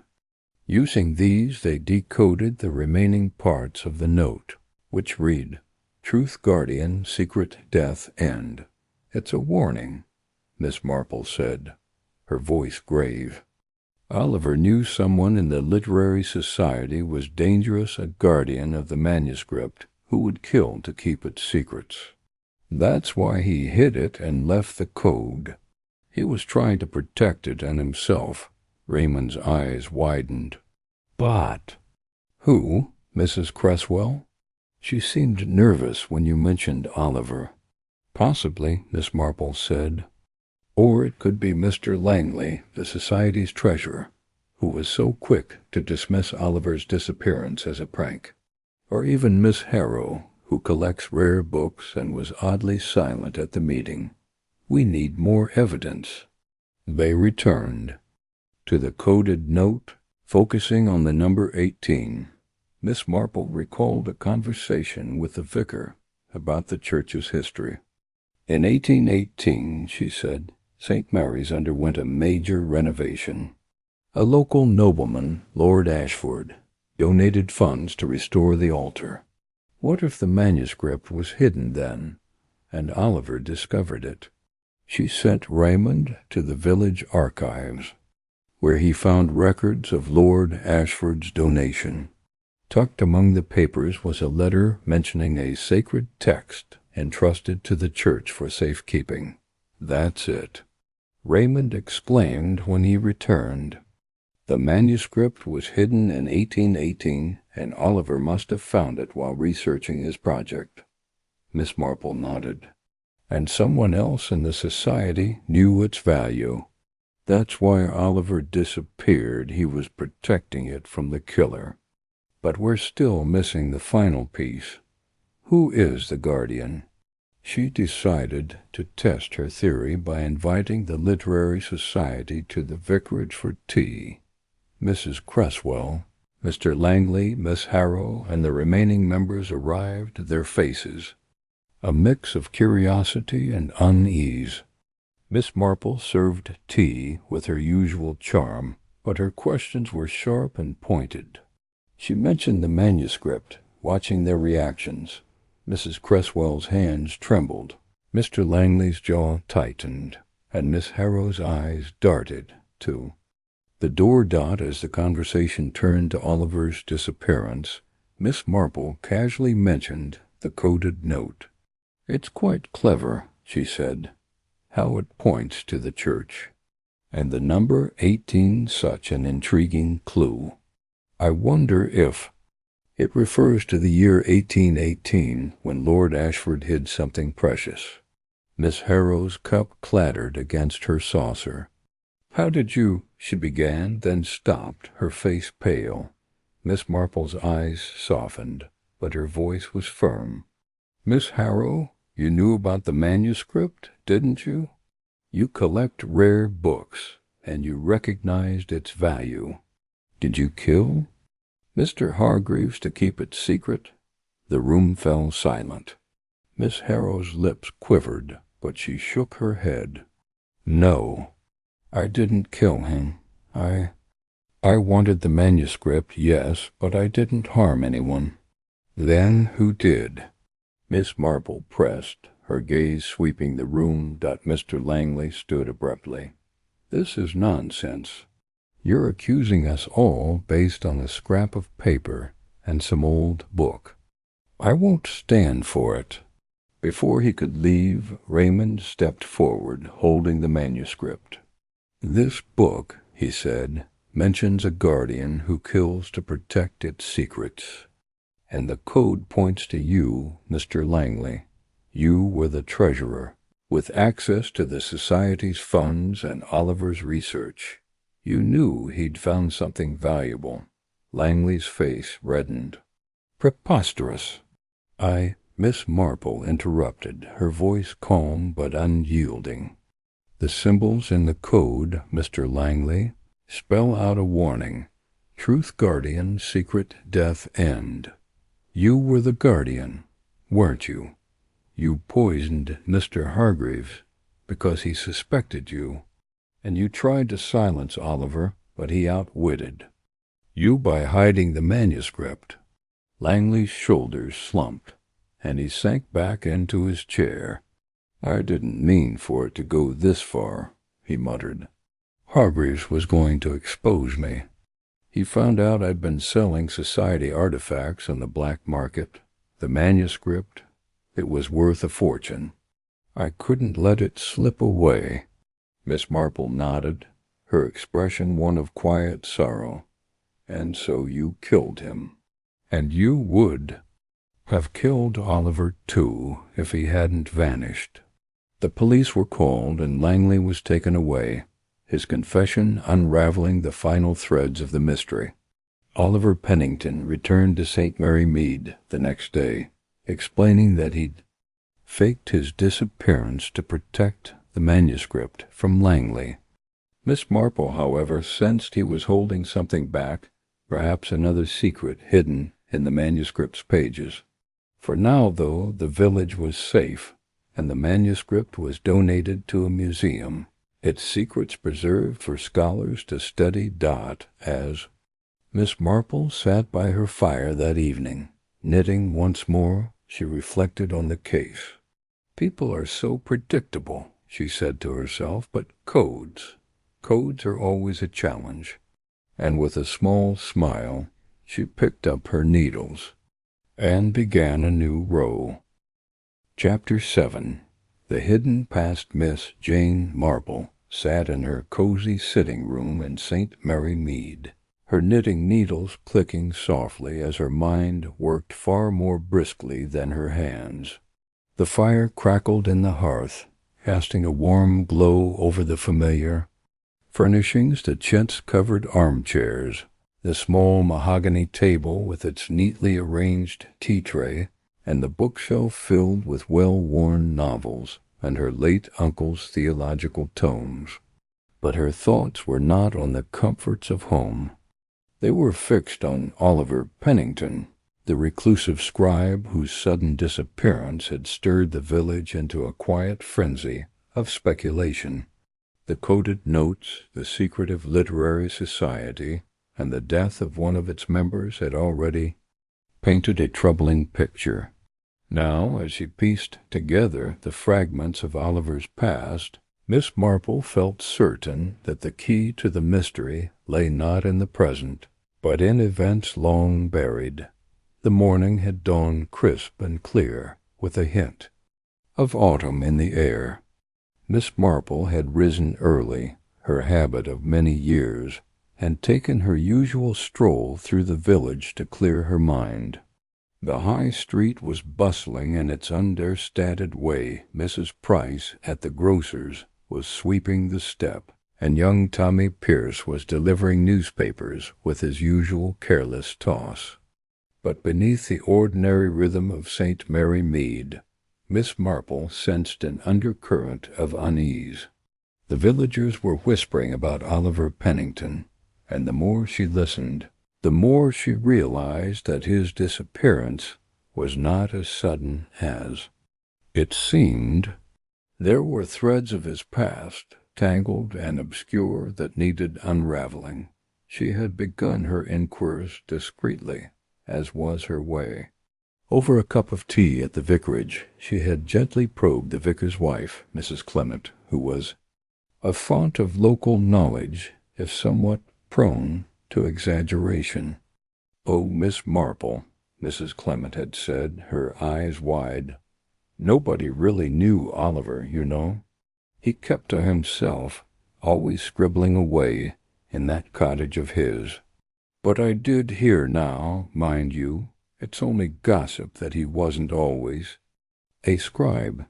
Using these, they decoded the remaining parts of the note, which read, Truth Guardian, Secret Death End. It's a warning, Miss Marple said, her voice grave. Oliver knew someone in the literary society was dangerous a guardian of the manuscript who would kill to keep its secrets. That's why he hid it and left the code. He was trying to protect it and himself. Raymond's eyes widened. But who? Mrs. Cresswell? She seemed nervous when you mentioned Oliver. Possibly, Miss Marple said. Or it could be Mr. Langley, the society's treasurer, who was so quick to dismiss Oliver's disappearance as a prank. Or even Miss Harrow, who collects rare books and was oddly silent at the meeting. We need more evidence. They returned to the coded note, focusing on the number 18. Miss Marple recalled a conversation with the vicar about the church's history. In 1818, she said, St. Mary's underwent a major renovation. A local nobleman, Lord Ashford, donated funds to restore the altar. What if the manuscript was hidden then, and Oliver discovered it? She sent Raymond to the village archives, where he found records of Lord Ashford's donation. Tucked among the papers was a letter mentioning a sacred text entrusted to the church for safekeeping. That's it, Raymond exclaimed when he returned. The manuscript was hidden in 1818, and Oliver must have found it while researching his project. Miss Marple nodded. And someone else in the society knew its value. That's why Oliver disappeared. He was protecting it from the killer. But we're still missing the final piece. Who is the guardian? She decided to test her theory by inviting the literary society to the vicarage for tea. Mrs. Cresswell, Mr. Langley, Miss Harrow, and the remaining members arrived, their faces a mix of curiosity and unease. Miss Marple served tea with her usual charm, but her questions were sharp and pointed. She mentioned the manuscript, watching their reactions. Mrs. Cresswell's hands trembled. Mr. Langley's jaw tightened, and Miss Harrow's eyes darted, too. The door dot as the conversation turned to Oliver's disappearance. Miss Marple casually mentioned the coded note. It's quite clever, she said, how it points to the church. And the number 18 such an intriguing clue. I wonder if it refers to the year 1818 when Lord Ashford hid something precious. Miss Harrow's cup clattered against her saucer. How did you, she began, then stopped, her face pale. Miss Marple's eyes softened, but her voice was firm. Miss Harrow, you knew about the manuscript, didn't you? You collect rare books, and you recognized its value. Did you kill Mr. Hargreaves to keep it secret? The room fell silent. Miss Harrow's lips quivered, but she shook her head. No, I didn't kill him. I wanted the manuscript, yes, but I didn't harm anyone. Then who did? Miss Marple pressed, her gaze sweeping the room. Mr. Langley stood abruptly. This is nonsense. You're accusing us all based on a scrap of paper and some old book. I won't stand for it. Before he could leave, Raymond stepped forward, holding the manuscript. This book, he said, mentions a guardian who kills to protect its secrets. And the code points to you, Mr. Langley. You were the treasurer, with access to the society's funds and Oliver's research. You knew he'd found something valuable. Langley's face reddened. Preposterous. Miss Marple interrupted, her voice calm but unyielding. The symbols in the code, Mr. Langley, spell out a warning. Truth Guardian, Secret Death End. You were the guardian, weren't you? You poisoned Mr. Hargreaves because he suspected you, and you tried to silence Oliver, but he outwitted you by hiding the manuscript. Langley's shoulders slumped, and he sank back into his chair. "I didn't mean for it to go this far," he muttered. "Hargreaves was going to expose me. He found out I'd been selling society artifacts on the black market. The manuscript, it was worth a fortune. I couldn't let it slip away." Miss Marple nodded, her expression one of quiet sorrow. "And so you killed him. And you would have killed Oliver, too, if he hadn't vanished." The police were called, and Langley was taken away, his confession unraveling the final threads of the mystery. Oliver Pennington returned to St. Mary Mead the next day, explaining that he'd faked his disappearance to protect the manuscript from Langley. Miss Marple, however, sensed he was holding something back, perhaps another secret hidden in the manuscript's pages. For now, though, the village was safe, and the manuscript was donated to a museum, its secrets preserved for scholars to study. As Miss Marple sat by her fire that evening, knitting once more, she reflected on the case. "People are so predictable," she said to herself, "but codes are always a challenge." And with a small smile, she picked up her needles and began a new row. Chapter 7. The hidden past. Miss Jane Marple sat in her cozy sitting room in St. Mary Mead, her knitting needles clicking softly as her mind worked far more briskly than her hands. The fire crackled in the hearth, casting a warm glow over the familiar furnishings, the chintz-covered armchairs, the small mahogany table with its neatly arranged tea-tray, and the bookshelf filled with well-worn novels and her late uncle's theological tomes. But her thoughts were not on the comforts of home. They were fixed on Oliver Pennington, the reclusive scribe whose sudden disappearance had stirred the village into a quiet frenzy of speculation. The coded notes, the secretive literary society, and the death of one of its members had already painted a troubling picture. Now, as she pieced together the fragments of Oliver's past, Miss Marple felt certain that the key to the mystery lay not in the present, but in events long buried. The morning had dawned crisp and clear, with a hint of autumn in the air. Miss Marple had risen early, her habit of many years, and taken her usual stroll through the village to clear her mind. The high street was bustling in its understated way. Mrs. Price, at the grocer's, was sweeping the step, and young Tommy Pierce was delivering newspapers with his usual careless toss. But beneath the ordinary rhythm of St. Mary Mead, Miss Marple sensed an undercurrent of unease. The villagers were whispering about Oliver Pennington, and the more she listened, the more she realized that his disappearance was not as sudden as it seemed. There were threads of his past, tangled and obscure, that needed unraveling. She had begun her inquiries discreetly, as was her way. Over a cup of tea at the vicarage, she had gently probed the vicar's wife, Mrs. Clement, who was a font of local knowledge, if somewhat prone to exaggeration. "Oh, Miss Marple," Mrs. Clement had said, her eyes wide, "nobody really knew Oliver, you know. He kept to himself, always scribbling away in that cottage of his. But I did hear now, mind you, it's only gossip, that he wasn't always a scribe.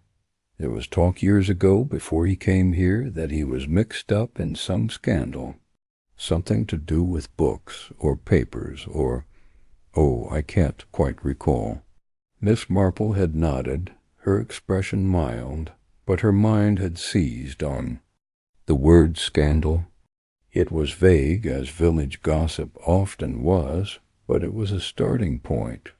There was talk years ago, before he came here, that he was mixed up in some scandal. Something to do with books, or papers, or— oh, I can't quite recall." Miss Marple had nodded, her expression mild, but her mind had seized on the word scandal. It was vague, as village gossip often was, but it was a starting point.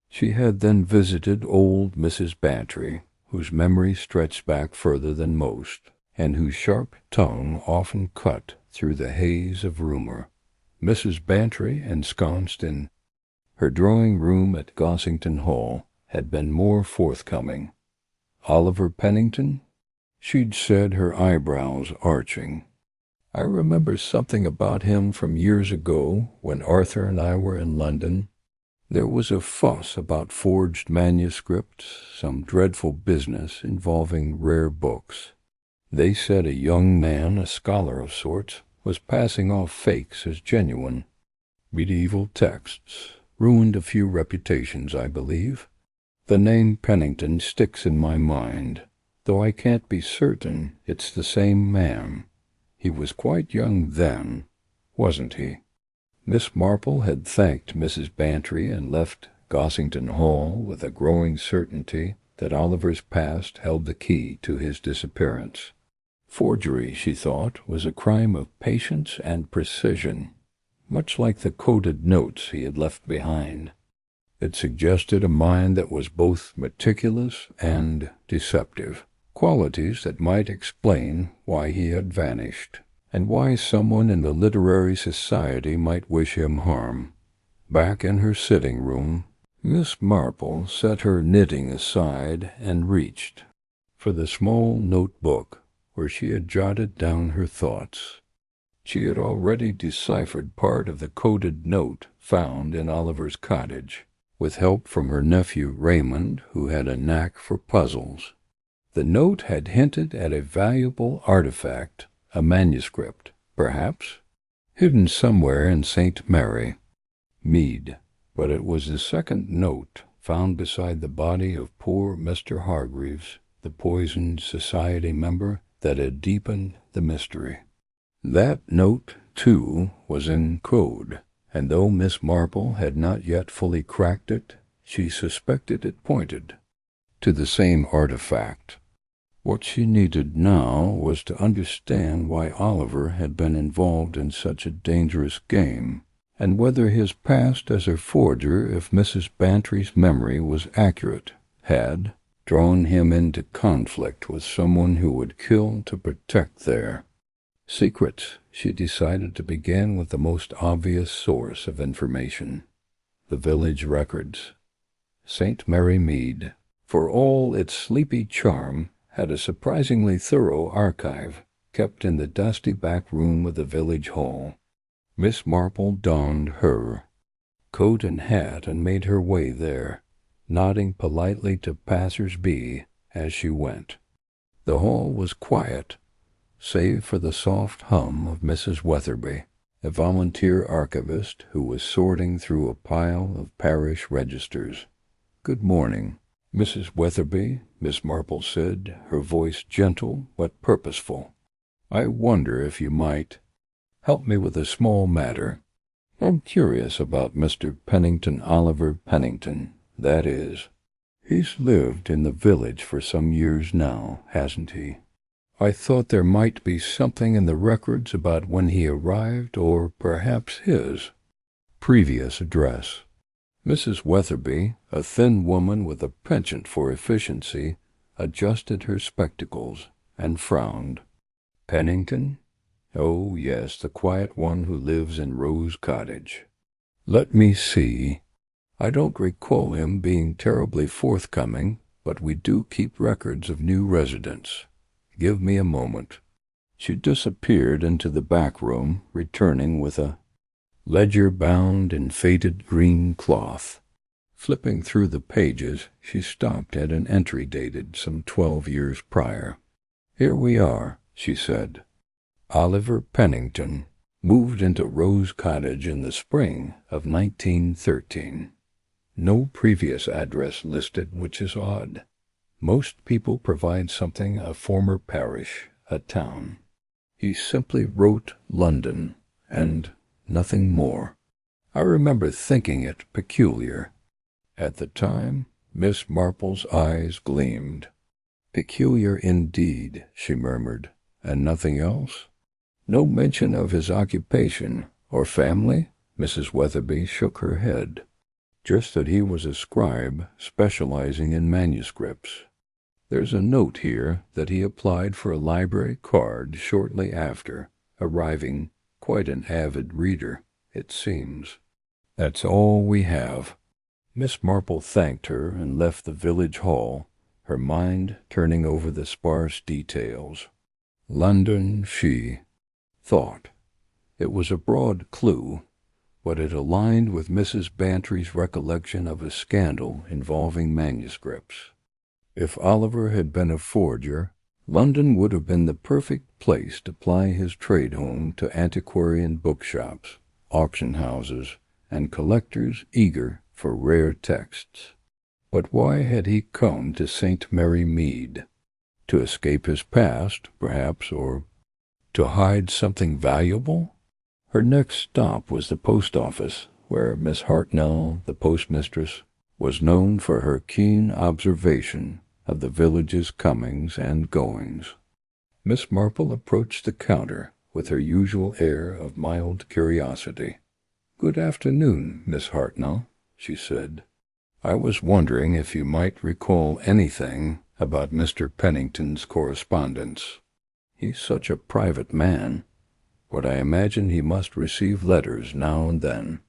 She had then visited old Mrs. Bantry, whose memory stretched back further than most, and whose sharp tongue often cut through the haze of rumor. Mrs. Bantry, ensconced in her drawing-room at Gossington Hall, had been more forthcoming. Oliver Pennington? She'd said, her eyebrows arching. I remember something about him from years ago when Arthur and I were in London. There was a fuss about forged manuscripts, some dreadful business involving rare books. They said a young man, a scholar of sorts, was passing off fakes as genuine. Medieval texts. Ruined a few reputations, I believe. The name Pennington sticks in my mind, though I can't be certain it's the same man. He was quite young then, wasn't he? Miss Marple had thanked Mrs. Bantry and left Gossington Hall with a growing certainty that Oliver's past held the key to his disappearance. Forgery, she thought, was a crime of patience and precision, much like the coded notes he had left behind. It suggested a mind that was both meticulous and deceptive, qualities that might explain why he had vanished, and why someone in the literary society might wish him harm. Back in her sitting room, Miss Marple set her knitting aside and reached for the small notebook where she had jotted down her thoughts. She had already deciphered part of the coded note found in Oliver's cottage, with help from her nephew Raymond, who had a knack for puzzles. The note had hinted at a valuable artifact, a manuscript, perhaps, hidden somewhere in St. Mary, Mead. But it was the second note, found beside the body of poor Mr. Hargreaves, the poisoned society member, that had deepened the mystery. That note, too, was in code, and though Miss Marple had not yet fully cracked it, she suspected it pointed to the same artifact. What she needed now was to understand why Oliver had been involved in such a dangerous game, and whether his past as a forger, if Mrs. Bantry's memory was accurate, had drawn him into conflict with someone who would kill to protect their secrets. She decided to begin with the most obvious source of information, the village records. St. Mary Mead, for all its sleepy charm, had a surprisingly thorough archive, kept in the dusty back room of the village hall. Miss Marple donned her coat and hat and made her way there, nodding politely to passers-by as she went. The hall was quiet, save for the soft hum of Mrs. Weatherby, a volunteer archivist who was sorting through a pile of parish registers. "Good morning, Mrs. Weatherby," Miss Marple said, her voice gentle but purposeful. "I wonder if you might help me with a small matter. I'm curious about Mr. Pennington, Oliver Pennington, that is. He's lived in the village for some years now, hasn't he? I thought there might be something in the records about when he arrived, or perhaps his previous address." Mrs. Weatherby, a thin woman with a penchant for efficiency, adjusted her spectacles and frowned. "Pennington? Oh, yes, the quiet one who lives in Rose Cottage. Let me see. I don't recall him being terribly forthcoming, but we do keep records of new residents. Give me a moment." She disappeared into the back room, returning with a ledger bound in faded green cloth. Flipping through the pages, she stopped at an entry dated some 12 years prior. "Here we are," she said. "Oliver Pennington moved into Rose Cottage in the spring of 1913. No previous address listed, which is odd. Most people provide something, a former parish, a town. He simply wrote London, and nothing more. I remember thinking it peculiar. At the time, Miss Marple's eyes gleamed. "Peculiar indeed," she murmured. "And nothing else? No mention of his occupation or family?" Mrs. Weatherby shook her head. "Just that he was a scribe specializing in manuscripts. There's a note here that he applied for a library card shortly after, arriving quite an avid reader, it seems. That's all we have." Miss Marple thanked her and left the village hall, her mind turning over the sparse details. London, she thought. It was a broad clue, but it aligned with Mrs. Bantry's recollection of a scandal involving manuscripts. If Oliver had been a forger, London would have been the perfect place to ply his trade home to antiquarian bookshops, auction houses, and collectors eager for rare texts. But why had he come to St. Mary Mead? To escape his past, perhaps, or to hide something valuable? Her next stop was the post office, where Miss Hartnell, the postmistress, was known for her keen observation of the village's comings and goings. Miss Marple approached the counter with her usual air of mild curiosity. "Good afternoon, Miss Hartnell," she said. "I was wondering if you might recall anything about Mr. Pennington's correspondence. He's such a private man, but I imagine he must receive letters now and then."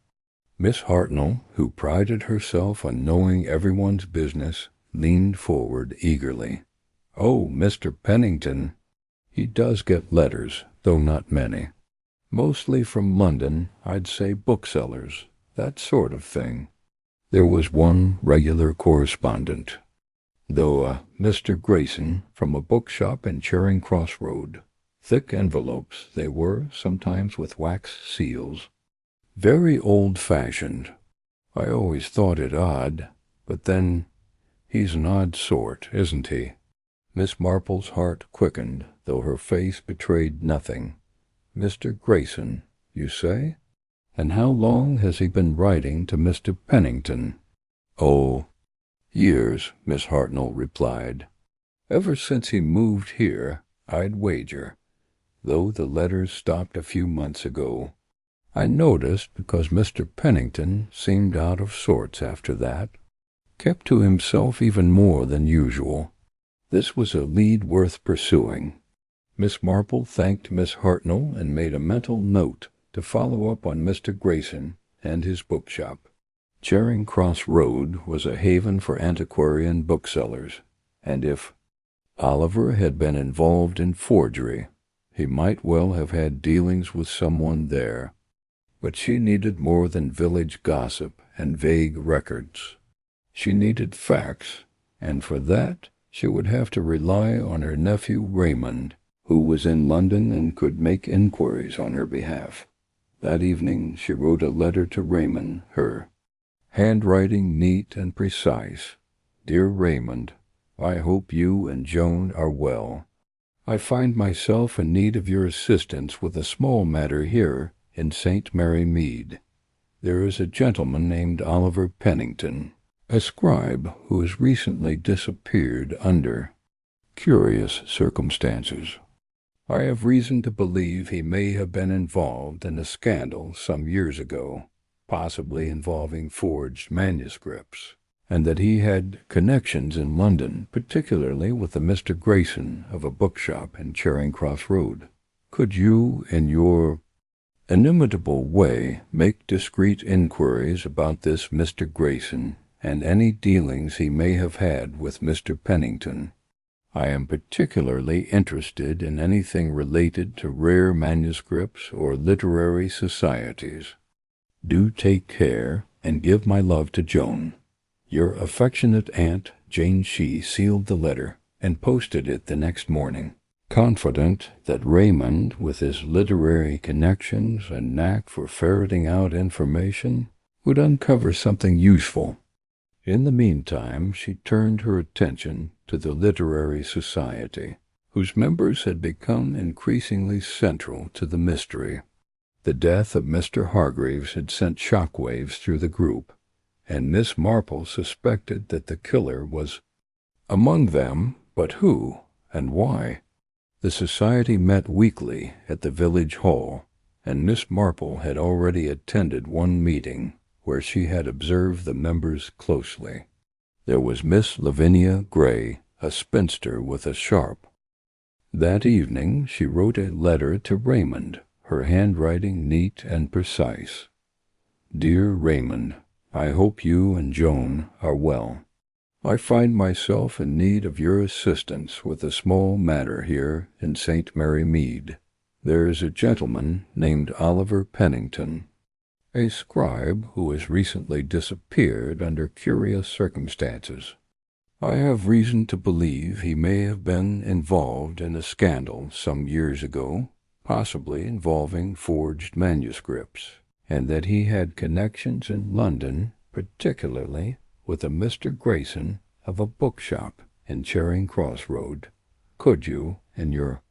Miss Hartnell, who prided herself on knowing everyone's business, leaned forward eagerly. "Oh, Mr. Pennington, he does get letters, though not many. Mostly from London, I'd say booksellers, that sort of thing. There was one regular correspondent, though, Mr. Grayson, from a bookshop in Charing Cross Road. Thick envelopes they were, sometimes with wax seals. Very old-fashioned. I always thought it odd, but then he's an odd sort, isn't he?" Miss Marple's heart quickened, though her face betrayed nothing. "Mr. Grayson, you say? And how long has he been writing to Mr. Pennington?" "Oh, years," Miss Hartnell replied. "Ever since he moved here, I'd wager, though the letters stopped a few months ago. I noticed because Mr. Pennington seemed out of sorts after that. Kept to himself even more than usual. This was a lead worth pursuing." Miss Marple thanked Miss Hartnell and made a mental note to follow up on Mr. Grayson and his bookshop. Charing Cross Road was a haven for antiquarian booksellers, and if Oliver had been involved in forgery, he might well have had dealings with someone there. But she needed more than village gossip and vague records. She needed facts, and for that she would have to rely on her nephew Raymond, who was in London and could make inquiries on her behalf. That evening she wrote a letter to Raymond, her handwriting neat and precise. "Dear Raymond, I hope you and Joan are well. I find myself in need of your assistance with a small matter here in St. Mary Mead. There is a gentleman named Oliver Pennington, a scribe, who has recently disappeared under curious circumstances. I have reason to believe he may have been involved in a scandal some years ago, possibly involving forged manuscripts, and that he had connections in London, particularly with a Mr. Grayson of a bookshop in Charing Cross Road. Could you, in your inimitable way, make discreet inquiries about this Mr. Grayson and any dealings he may have had with Mr. Pennington? I am particularly interested in anything related to rare manuscripts or literary societies. Do take care, and give my love to Joan. Your affectionate aunt, Jane Shee, sealed the letter and posted it the next morning, confident that Raymond, with his literary connections and knack for ferreting out information, would uncover something useful. In the meantime, she turned her attention to the literary society, whose members had become increasingly central to the mystery. The death of Mr. Hargreaves had sent shockwaves through the group, and Miss Marple suspected that the killer was among them, but who and why? The society met weekly at the village hall, and Miss Marple had already attended one meeting where she had observed the members closely. There was Miss Lavinia Gray, a spinster with a sharp. That evening she wrote a letter to Raymond, her handwriting neat and precise. "Dear Raymond, I hope you and Joan are well. I find myself in need of your assistance with a small matter here in St. Mary Mead. There is a gentleman named Oliver Pennington, a scribe who has recently disappeared under curious circumstances. I have reason to believe he may have been involved in a scandal some years ago, possibly involving forged manuscripts, and that he had connections in London, particularly with a Mr. Grayson of a bookshop in Charing Cross Road. Could you, in your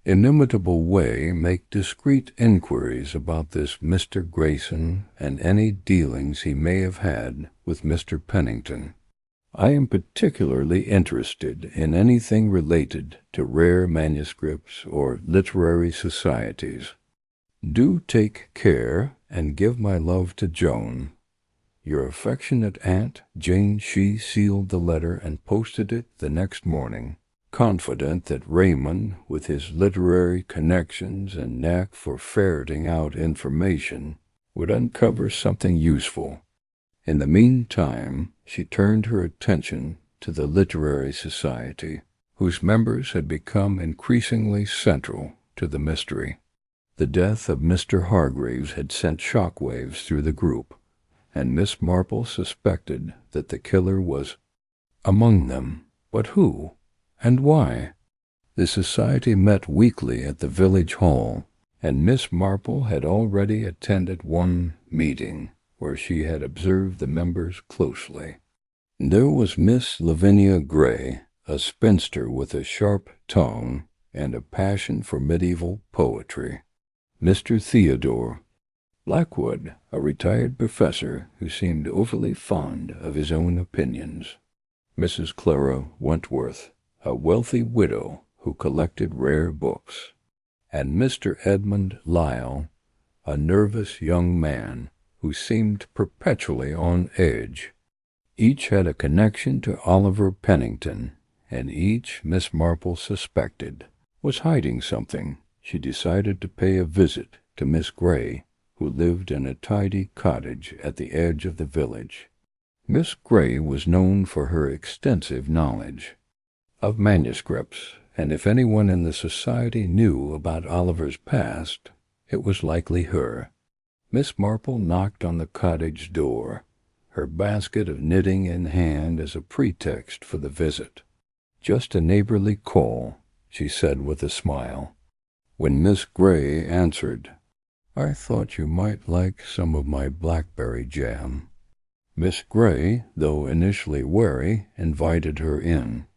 inimitable way, make discreet inquiries about this Mr. Grayson and any dealings he may have had with Mr. Pennington? I am particularly interested in anything related to rare manuscripts or literary societies. Do take care and give my love to Joan. Your affectionate aunt, Jane. She sealed the letter and posted it the next morning, confident that Raymond, with his literary connections and knack for ferreting out information, would uncover something useful. In the meantime, she turned her attention to the literary society, whose members had become increasingly central to the mystery. The death of Mr. Hargreaves had sent shockwaves through the group, and Miss Marple suspected that the killer was among them. But who, and why? The society met weekly at the village hall, and Miss Marple had already attended one meeting, where she had observed the members closely. There was Miss Lavinia Gray, a spinster with a sharp tongue and a passion for medieval poetry. Mr. Theodore Blackwood, a retired professor who seemed overly fond of his own opinions. Mrs. Clara Wentworth, a wealthy widow who collected rare books. And Mr. Edmund Lyle, a nervous young man who seemed perpetually on edge. Each had a connection to Oliver Pennington, and each, Miss Marple suspected, was hiding something. She decided to pay a visit to Miss Gray, who lived in a tidy cottage at the edge of the village. Miss Gray was known for her extensive knowledge of manuscripts, and if anyone in the society knew about Oliver's past, it was likely her. Miss Marple knocked on the cottage door, her basket of knitting in hand as a pretext for the visit. "Just a neighborly call," she said with a smile. When Miss Gray answered, "I thought you might like some of my blackberry jam." Miss Gray, though initially wary, invited her in.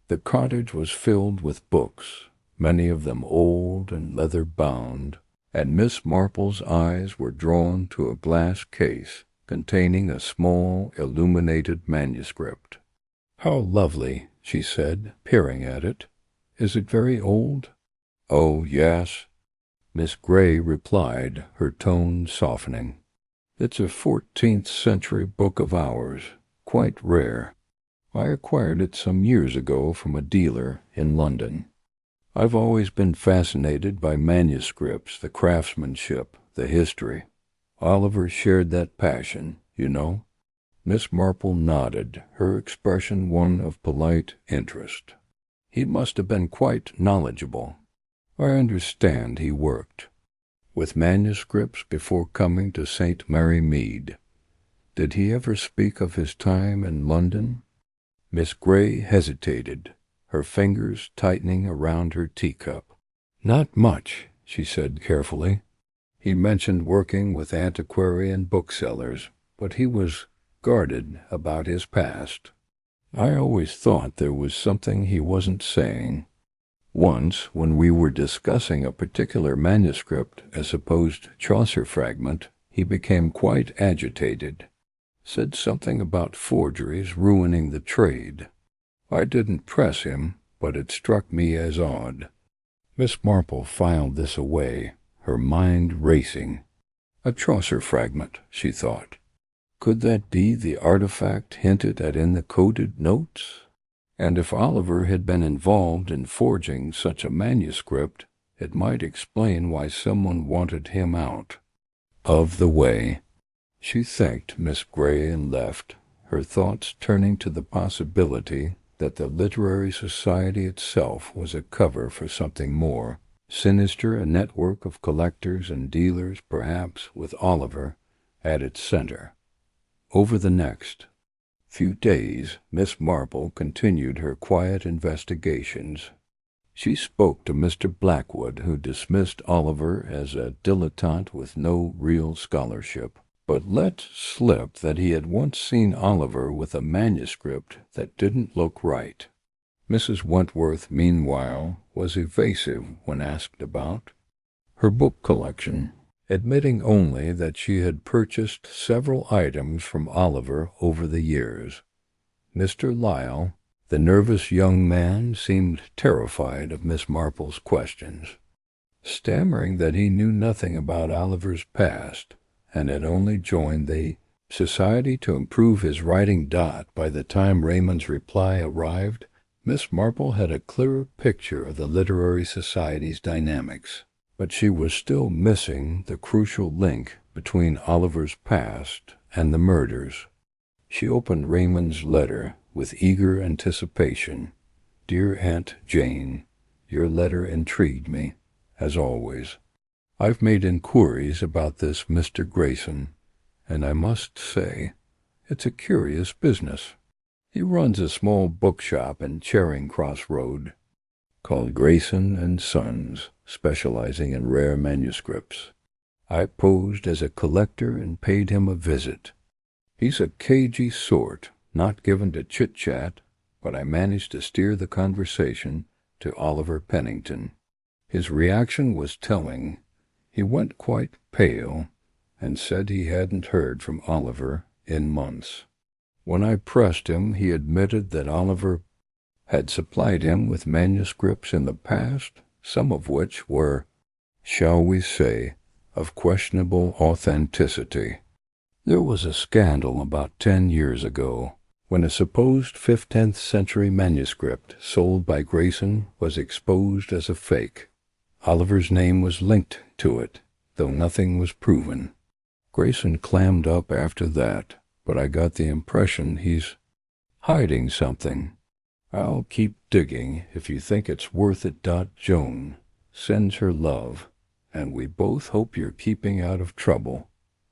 The cottage was filled with books, many of them old and leather-bound, and Miss Marple's eyes were drawn to a glass case containing a small illuminated manuscript. "How lovely," she said, peering at it. "Is it very old?" "Oh, yes," Miss Gray replied, her tone softening. "It's a 14th century book of hours, quite rare. I acquired it some years ago from a dealer in London. I've always been fascinated by manuscripts, the craftsmanship, the history. Oliver shared that passion, you know." Miss Marple nodded, her expression one of polite interest. "He must have been quite knowledgeable. I understand he worked with manuscripts before coming to St. Mary Mead. Did he ever speak of his time in London?" Miss Gray hesitated, her fingers tightening around her teacup. "Not much," she said carefully. "He mentioned working with antiquarian booksellers, but he was guarded about his past. I always thought there was something he wasn't saying. Once, when we were discussing a particular manuscript, a supposed Chaucer fragment, he became quite agitated. Said something about forgeries ruining the trade. I didn't press him, but it struck me as odd." Miss Marple filed this away, her mind racing. A Chaucer fragment, she thought. Could that be the artifact hinted at in the coded notes? And if Oliver had been involved in forging such a manuscript, it might explain why someone wanted him out of the way. She thanked Miss Gray and left, her thoughts turning to the possibility that the literary society itself was a cover for something more sinister, a network of collectors and dealers, perhaps, with Oliver at its center. Over the next few days, Miss Marple continued her quiet investigations. She spoke to Mr. Blackwood, who dismissed Oliver as a dilettante with no real scholarship, but let slip that he had once seen Oliver with a manuscript that didn't look right. Mrs. Wentworth, meanwhile, was evasive when asked about her book collection, admitting only that she had purchased several items from Oliver over the years. Mr. Lyle, the nervous young man, seemed terrified of Miss Marple's questions, stammering that he knew nothing about Oliver's past and had only joined the Society to improve his writing. By the time Raymond's reply arrived, Miss Marple had a clearer picture of the literary society's dynamics, but she was still missing the crucial link between Oliver's past and the murders. She opened Raymond's letter with eager anticipation. "Dear Aunt Jane, your letter intrigued me, as always. I've made inquiries about this Mr. Grayson, and I must say it's a curious business. He runs a small bookshop in Charing Cross Road, called Grayson and Sons, specializing in rare manuscripts. I posed as a collector and paid him a visit. He's a cagey sort, not given to chit-chat, but I managed to steer the conversation to Oliver Pennington. His reaction was telling. He went quite pale and said he hadn't heard from Oliver in months. When I pressed him, he admitted that Oliver had supplied him with manuscripts in the past, some of which were, shall we say, of questionable authenticity. There was a scandal about 10 years ago, when a supposed 15th century manuscript sold by Grayson was exposed as a fake. Oliver's name was linked to it, though nothing was proven. Grayson clammed up after that, but I got the impression he's hiding something. I'll keep digging if you think it's worth it. Joan sends her love, and we both hope you're keeping out of trouble,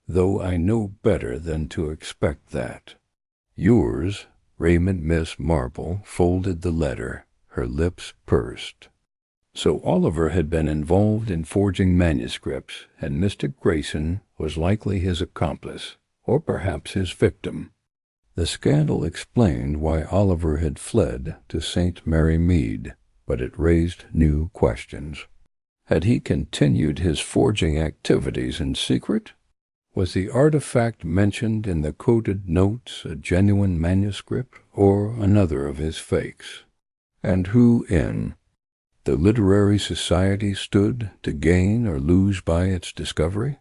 though I know better than to expect that. Yours, Raymond. Miss Marple folded the letter, her lips pursed. So Oliver had been involved in forging manuscripts, and Mr. Grayson was likely his accomplice, or perhaps his victim. The scandal explained why Oliver had fled to St. Mary Mead, but it raised new questions. Had he continued his forging activities in secret? Was the artifact mentioned in the coded notes a genuine manuscript, or another of his fakes? And who in the literary society stood to gain or lose by its discovery?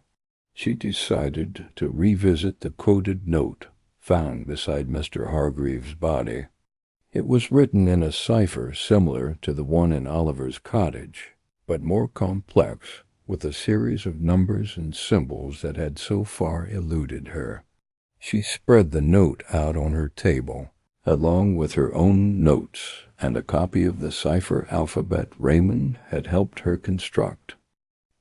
She decided to revisit the coded note found beside Mr. Hargreaves' body. It was written in a cipher similar to the one in Oliver's cottage, but more complex, with a series of numbers and symbols that had so far eluded her. She spread the note out on her table, along with her own notes and a copy of the cipher alphabet Raymond had helped her construct.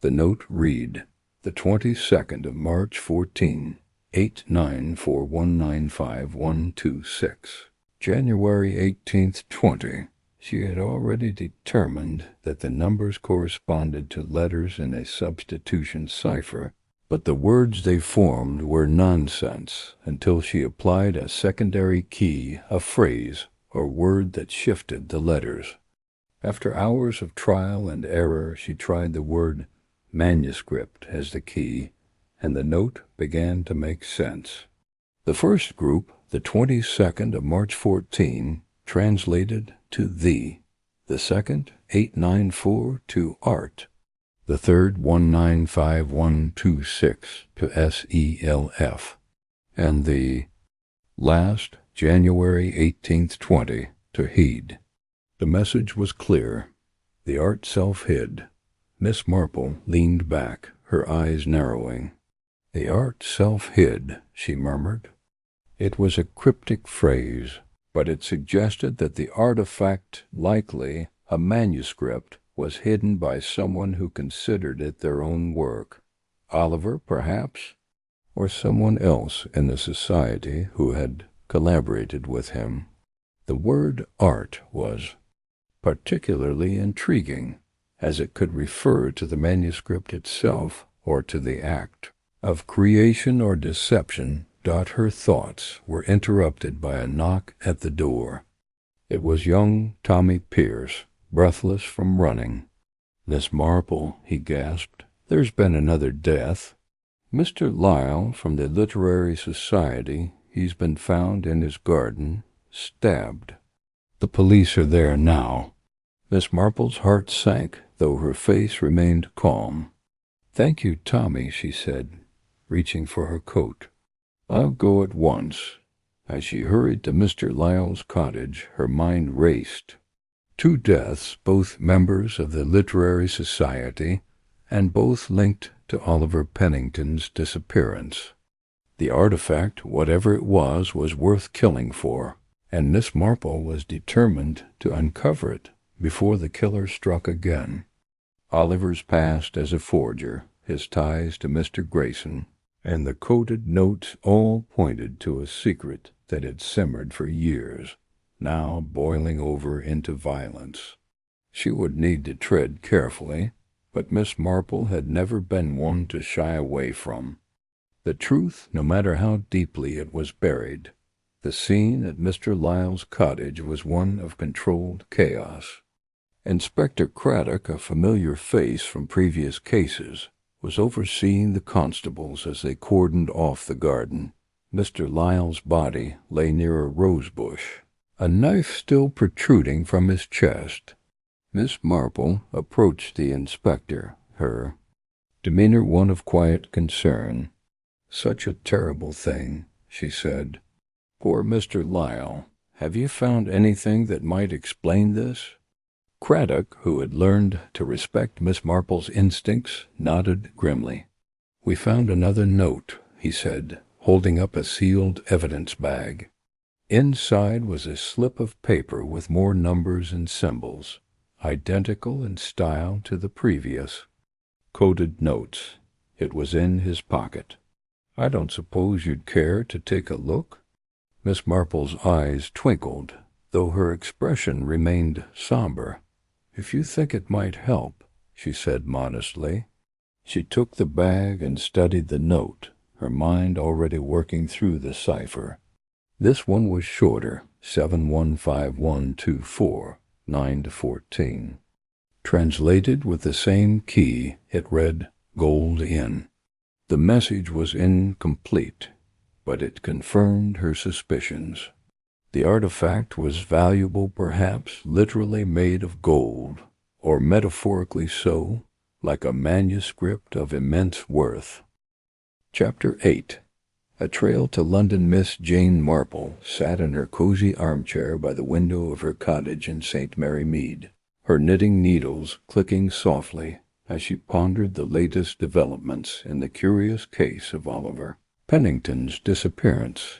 The note read, "The 22nd of March 14, 894195-126. January 18th, 20. She had already determined that the numbers corresponded to letters in a substitution cipher, but the words they formed were nonsense until she applied a secondary key, a phrase or word that shifted the letters. After hours of trial and error, she tried the word manuscript as the key, and the note began to make sense. The first group, the 22nd of March 14, translated to thee. The second, 894, to art. The third, 195126, to SELF. And the last, January 18th, 20, to heed. The message was clear. The art self hid. Miss Marple leaned back, her eyes narrowing. "The art self-hid," she murmured. It was a cryptic phrase, but it suggested that the artifact, likely a manuscript, was hidden by someone who considered it their own work. Oliver, perhaps, or someone else in the society who had collaborated with him. The word art was particularly intriguing, as it could refer to the manuscript itself or to the act of creation or deception. Her thoughts were interrupted by a knock at the door. It was young Tommy Pierce, breathless from running. "Miss Marple," he gasped, "there's been another death. Mr. Lyle from the Literary Society, he's been found in his garden, stabbed. The police are there now." Miss Marple's heart sank, though her face remained calm. "Thank you, Tommy," she said, reaching for her coat. "I'll go at once." As she hurried to Mr. Lyle's cottage, her mind raced. 2 deaths, both members of the Literary Society, and both linked to Oliver Pennington's disappearance. The artifact, whatever it was worth killing for, and Miss Marple was determined to uncover it before the killer struck again. Oliver's past as a forger, his ties to Mr. Grayson, and the coded notes all pointed to a secret that had simmered for years, now boiling over into violence. She would need to tread carefully, but Miss Marple had never been one to shy away from the truth, no matter how deeply it was buried. The scene at Mr. Lyle's cottage was one of controlled chaos. Inspector Craddock, a familiar face from previous cases, was overseeing the constables as they cordoned off the garden. Mr. Lyle's body lay near a rose bush, a knife still protruding from his chest. Miss Marple approached the inspector, her demeanor one of quiet concern. "Such a terrible thing," she said. "Poor Mr. Lyle. Have you found anything that might explain this?" Craddock, who had learned to respect Miss Marple's instincts, nodded grimly. "We found another note," he said, holding up a sealed evidence bag. Inside was a slip of paper with more numbers and symbols, identical in style to the previous. Coded notes. It was in his pocket. "I don't suppose you'd care to take a look?" Miss Marple's eyes twinkled, though her expression remained somber. "If you think it might help," she said modestly. She took the bag and studied the note, her mind already working through the cipher. This one was shorter, 715124, 9-14. Translated with the same key, it read, "Gold in." The message was incomplete, but it confirmed her suspicions. The artifact was valuable, perhaps literally made of gold, or metaphorically so, like a manuscript of immense worth. Chapter 8. A trail to London. Miss Jane Marple sat in her cozy armchair by the window of her cottage in St. Mary Mead, her knitting needles clicking softly as she pondered the latest developments in the curious case of Oliver Pennington's disappearance.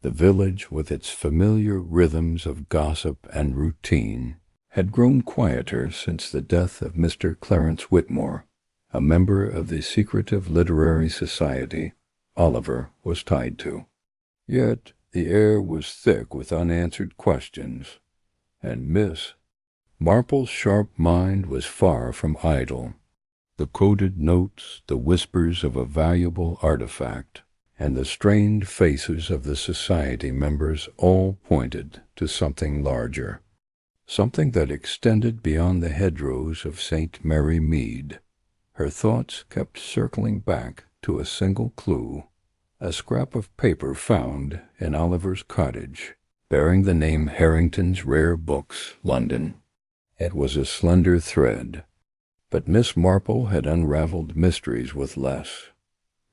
The village, with its familiar rhythms of gossip and routine, had grown quieter since the death of Mr. Clarence Whitmore, a member of the secretive literary society Oliver was tied to. Yet the air was thick with unanswered questions, and Miss Marple's sharp mind was far from idle. The coded notes, the whispers of a valuable artifact, and the strained faces of the society members all pointed to something larger, something that extended beyond the hedgerows of St. Mary Mead. Her thoughts kept circling back to a single clue, a scrap of paper found in Oliver's cottage, bearing the name Harrington's Rare Books, London. It was a slender thread, but Miss Marple had unraveled mysteries with less.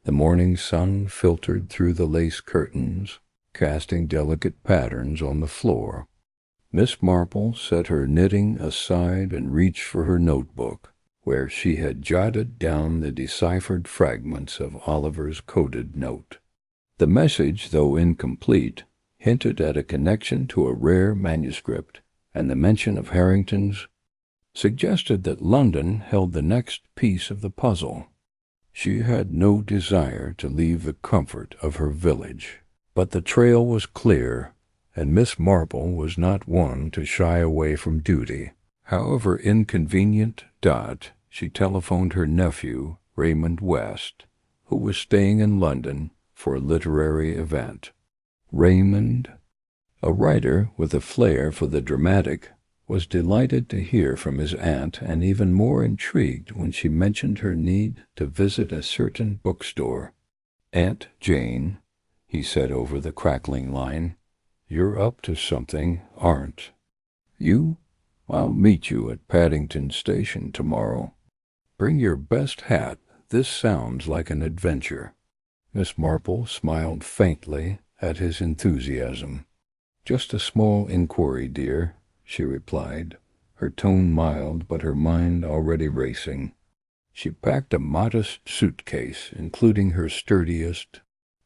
The morning sun filtered through the lace curtains, casting delicate patterns on the floor. Miss Marple set her knitting aside and reached for her notebook, where she had jotted down the deciphered fragments of Oliver's coded note. The message, though incomplete, hinted at a connection to a rare manuscript, and the mention of Harrington's suggested that London held the next piece of the puzzle. She had no desire to leave the comfort of her village, but the trail was clear, and Miss Marple was not one to shy away from duty. However inconvenient, she telephoned her nephew, Raymond West, who was staying in London for a literary event. Raymond, a writer with a flair for the dramatic, was delighted to hear from his aunt, and even more intrigued when she mentioned her need to visit a certain bookstore. "Aunt Jane," he said over the crackling line, "you're up to something, aren't you? I'll meet you at Paddington Station tomorrow. Bring your best hat. This sounds like an adventure." Miss Marple smiled faintly at his enthusiasm. "Just a small inquiry, dear," she replied, her tone mild but her mind already racing. She packed a modest suitcase, including her sturdiest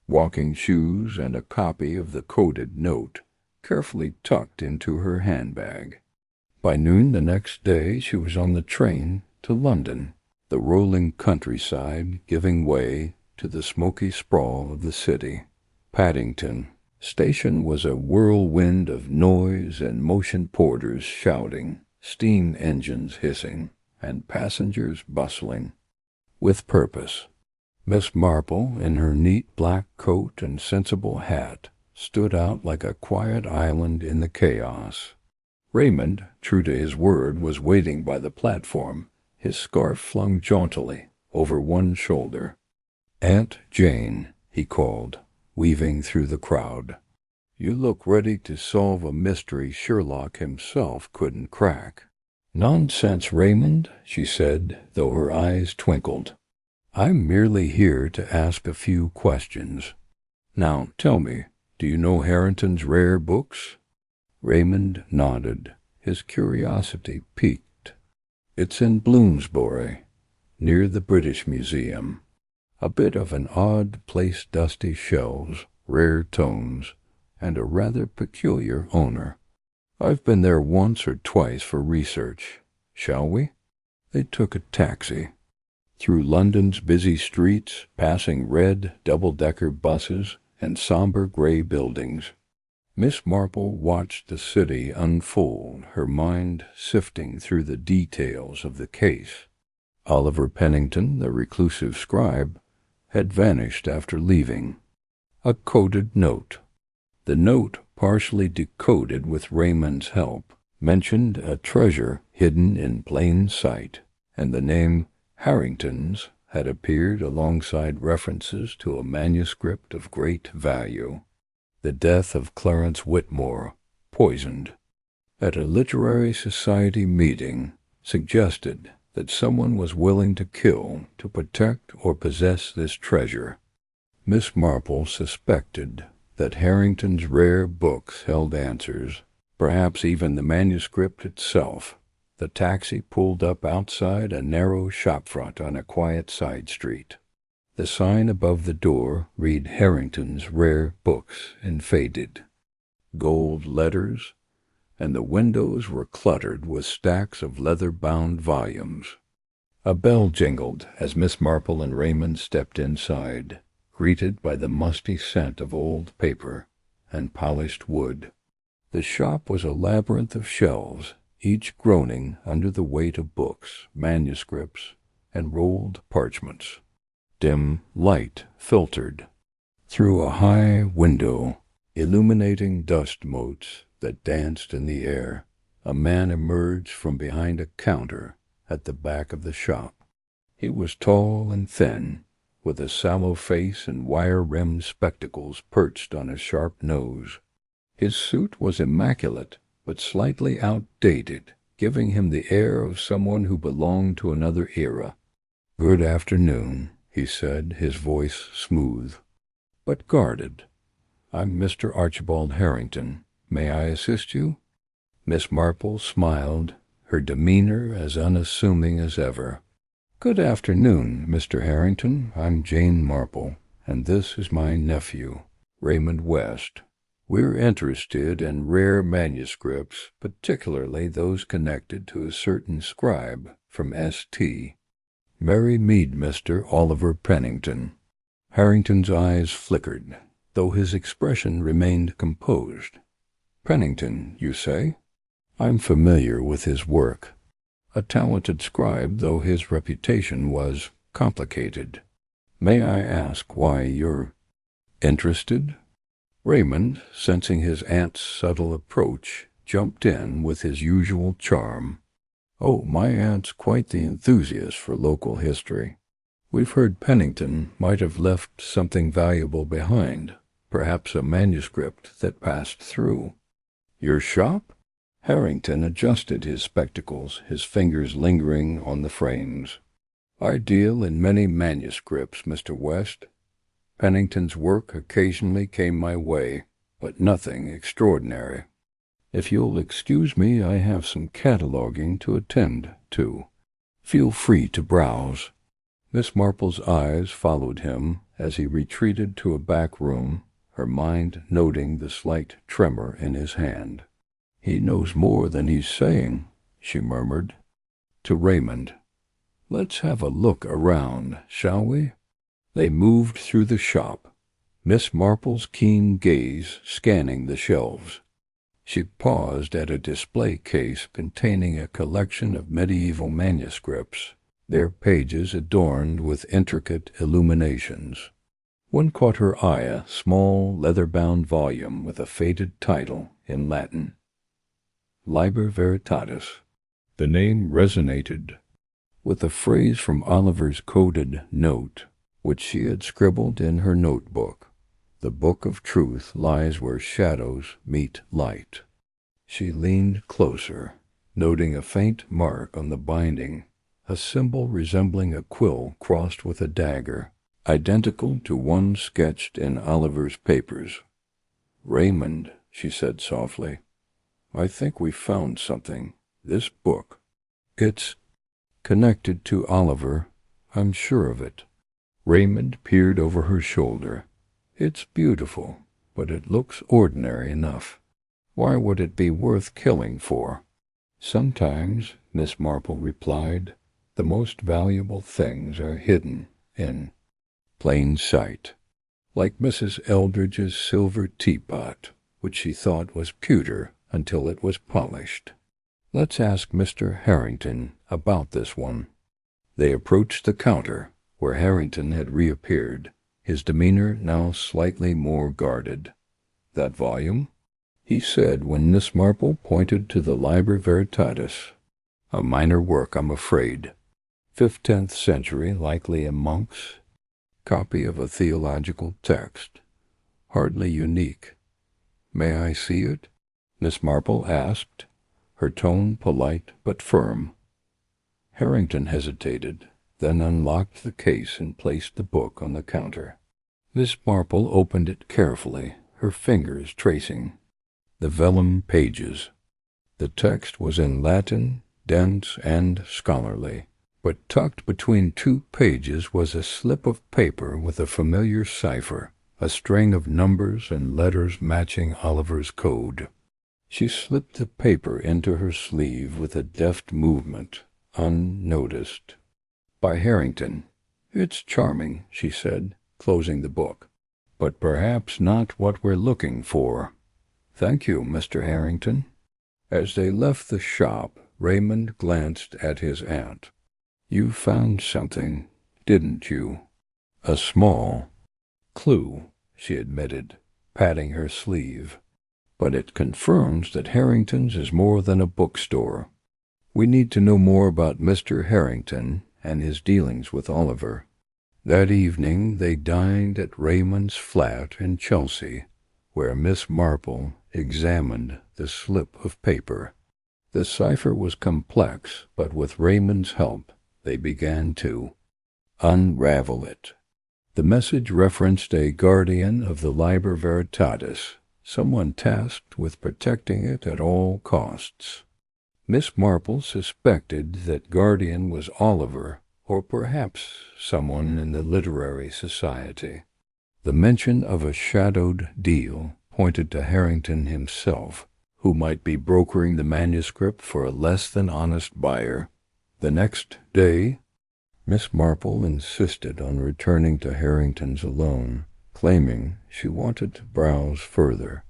walking shoes and a copy of the coded note, carefully tucked into her handbag. By noon the next day she was on the train to London, the rolling countryside giving way to the smoky sprawl of the city. Paddington Station was a whirlwind of noise and motion porters shouting, steam engines hissing, and passengers bustling. With purpose, Miss Marple, in her neat black coat and sensible hat, stood out like a quiet island in the chaos. Raymond, true to his word, was waiting by the platform, his scarf flung jauntily over one shoulder. "Aunt Jane," he called, weaving through the crowd. "You look ready to solve a mystery Sherlock himself couldn't crack." "Nonsense, Raymond," she said, though her eyes twinkled. "I'm merely here to ask a few questions. Now, tell me, do you know Harrington's rare books?" Raymond nodded, his curiosity piqued. "It's in Bloomsbury, near the British Museum. A bit of an odd place, dusty shelves, rare tomes, and a rather peculiar owner. I've been there once or twice for research. Shall we?" They took a taxi. Through London's busy streets, passing red double-decker buses and somber gray buildings, Miss Marple watched the city unfold, her mind sifting through the details of the case. Oliver Pennington, the reclusive scribe, had vanished after leaving. A coded note. The note, partially decoded with Raymond's help, mentioned a treasure hidden in plain sight, and the name Harrington's had appeared alongside references to a manuscript of great value. The death of Clarence Whitmore, poisoned, at a literary society meeting, suggested that someone was willing to kill to protect or possess this treasure. Miss Marple suspected that Harrington's rare books held answers, perhaps even the manuscript itself. The taxi pulled up outside a narrow shopfront on a quiet side street. The sign above the door read Harrington's Rare Books in faded gold letters, and the windows were cluttered with stacks of leather-bound volumes. A bell jingled as Miss Marple and Raymond stepped inside, greeted by the musty scent of old paper and polished wood. The shop was a labyrinth of shelves, each groaning under the weight of books, manuscripts, and rolled parchments. Dim light filtered through a high window, illuminating dust motes that danced in the air. A man emerged from behind a counter at the back of the shop. He was tall and thin, with a sallow face and wire-rimmed spectacles perched on a sharp nose. His suit was immaculate, but slightly outdated, giving him the air of someone who belonged to another era. "Good afternoon," he said, his voice smooth, but guarded. "I'm Mr. Archibald Harrington. May I assist you?" Miss Marple smiled, her demeanor as unassuming as ever. Good afternoon, Mr. Harrington. I'm Jane Marple, and this is my nephew, Raymond West. We're interested in rare manuscripts, particularly those connected to a certain scribe from St. Mary Mead, Mr. Oliver Pennington. Harrington's eyes flickered, though his expression remained composed. Pennington, you say? I'm familiar with his work. A talented scribe, though his reputation was complicated. May I ask why you're interested? Raymond, sensing his aunt's subtle approach, jumped in with his usual charm. Oh, my aunt's quite the enthusiast for local history. We've heard Pennington might have left something valuable behind, perhaps a manuscript that passed through. Your shop? Harrington adjusted his spectacles, his fingers lingering on the frames. I deal in many manuscripts, Mr. West. Pennington's work occasionally came my way, but nothing extraordinary. If you'll excuse me, I have some cataloging to attend to. Feel free to browse. Miss Marple's eyes followed him as he retreated to a back room, her mind noting the slight tremor in his hand. He knows more than he's saying, she murmured. To Raymond, let's have a look around, shall we? They moved through the shop, Miss Marple's keen gaze scanning the shelves. She paused at a display case containing a collection of medieval manuscripts, their pages adorned with intricate illuminations. One caught her eye, a small leather-bound volume with a faded title in Latin. Liber Veritatis. The name resonated with a phrase from Oliver's coded note, which she had scribbled in her notebook. The book of truth lies where shadows meet light. She leaned closer, noting a faint mark on the binding, a symbol resembling a quill crossed with a dagger, identical to one sketched in Oliver's papers. Raymond, she said softly, I think we found something. This book. It's connected to Oliver. I'm sure of it. Raymond peered over her shoulder. It's beautiful, but it looks ordinary enough. Why would it be worth killing for? Sometimes, Miss Marple replied, the most valuable things are hidden in plain sight. Like Mrs. Eldridge's silver teapot, which she thought was pewter until it was polished. Let's ask Mr. Harrington about this one. They approached the counter, where Harrington had reappeared, his demeanor now slightly more guarded. That volume? He said when Miss Marple pointed to the Liber Veritatis. A minor work, I'm afraid. 15th century, likely a monk's. Copy of a theological text. Hardly unique. May I see it? Miss Marple asked, her tone polite but firm. Harrington hesitated, then unlocked the case and placed the book on the counter. Miss Marple opened it carefully, her fingers tracing the vellum pages. The text was in Latin, dense and scholarly, but tucked between two pages was a slip of paper with a familiar cipher, a string of numbers and letters matching Oliver's code. She slipped the paper into her sleeve with a deft movement, unnoticed. By Harrington. It's charming, she said, closing the book, but perhaps not what we're looking for. Thank you, Mr. Harrington. As they left the shop, Raymond glanced at his aunt. You found something, didn't you? A small clue, she admitted, patting her sleeve. But it confirms that Harrington's is more than a bookstore. We need to know more about Mr. Harrington and his dealings with Oliver. That evening they dined at Raymond's flat in Chelsea, where Miss Marple examined the slip of paper. The cipher was complex, but with Raymond's help they began to unravel it. The message referenced a guardian of the Liber Veritatis, someone tasked with protecting it at all costs. Miss Marple suspected that guardian was Oliver, or perhaps someone in the literary society. The mention of a shadowed deal pointed to Harrington himself, who might be brokering the manuscript for a less than honest buyer. The next day, Miss Marple insisted on returning to Harrington's alone, claiming she wanted to browse further.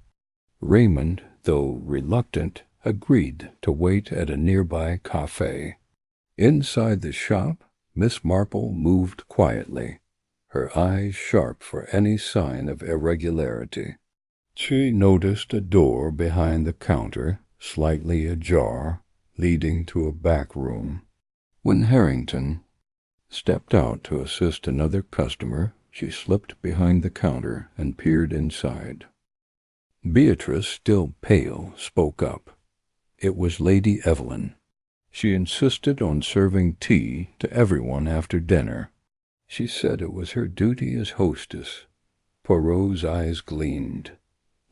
Raymond, though reluctant, agreed to wait at a nearby cafe. Inside the shop, Miss Marple moved quietly, her eyes sharp for any sign of irregularity. She noticed a door behind the counter, slightly ajar, leading to a back room. When Harrington stepped out to assist another customer, she slipped behind the counter and peered inside. Beatrice, still pale, spoke up. It was Lady Evelyn. She insisted on serving tea to everyone after dinner. She said it was her duty as hostess. Poirot's eyes gleamed.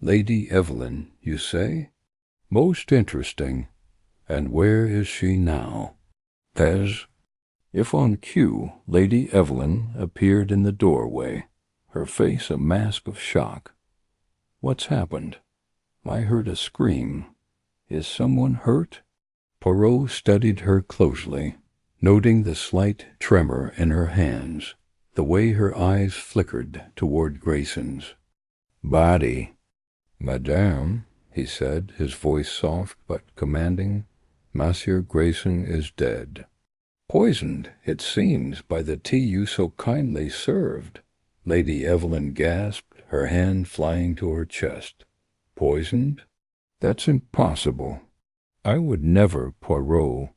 Lady Evelyn, you say? Most interesting. And where is she now? If on cue, Lady Evelyn appeared in the doorway, her face a mask of shock. What's happened? I heard a scream. Is someone hurt? Poirot studied her closely, noting the slight tremor in her hands, the way her eyes flickered toward Grayson's. Body. Madame, he said, his voice soft but commanding, Monsieur Grayson is dead. Poisoned, it seems, by the tea you so kindly served. Lady Evelyn gasped, her hand flying to her chest. Poisoned? That's impossible. I would never. Poirot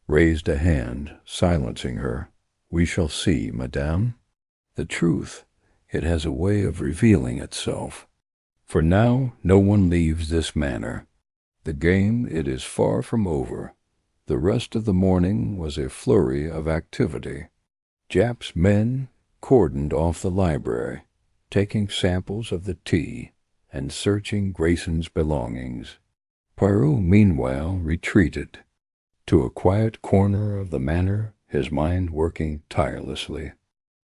raised a hand, silencing her. We shall see, madame. The truth, it has a way of revealing itself. For now, no one leaves this manor. The game, it is far from over. The rest of the morning was a flurry of activity. Japp's men cordoned off the library, taking samples of the tea and searching Grayson's belongings. Poirot, meanwhile, retreated to a quiet corner of the manor, his mind working tirelessly.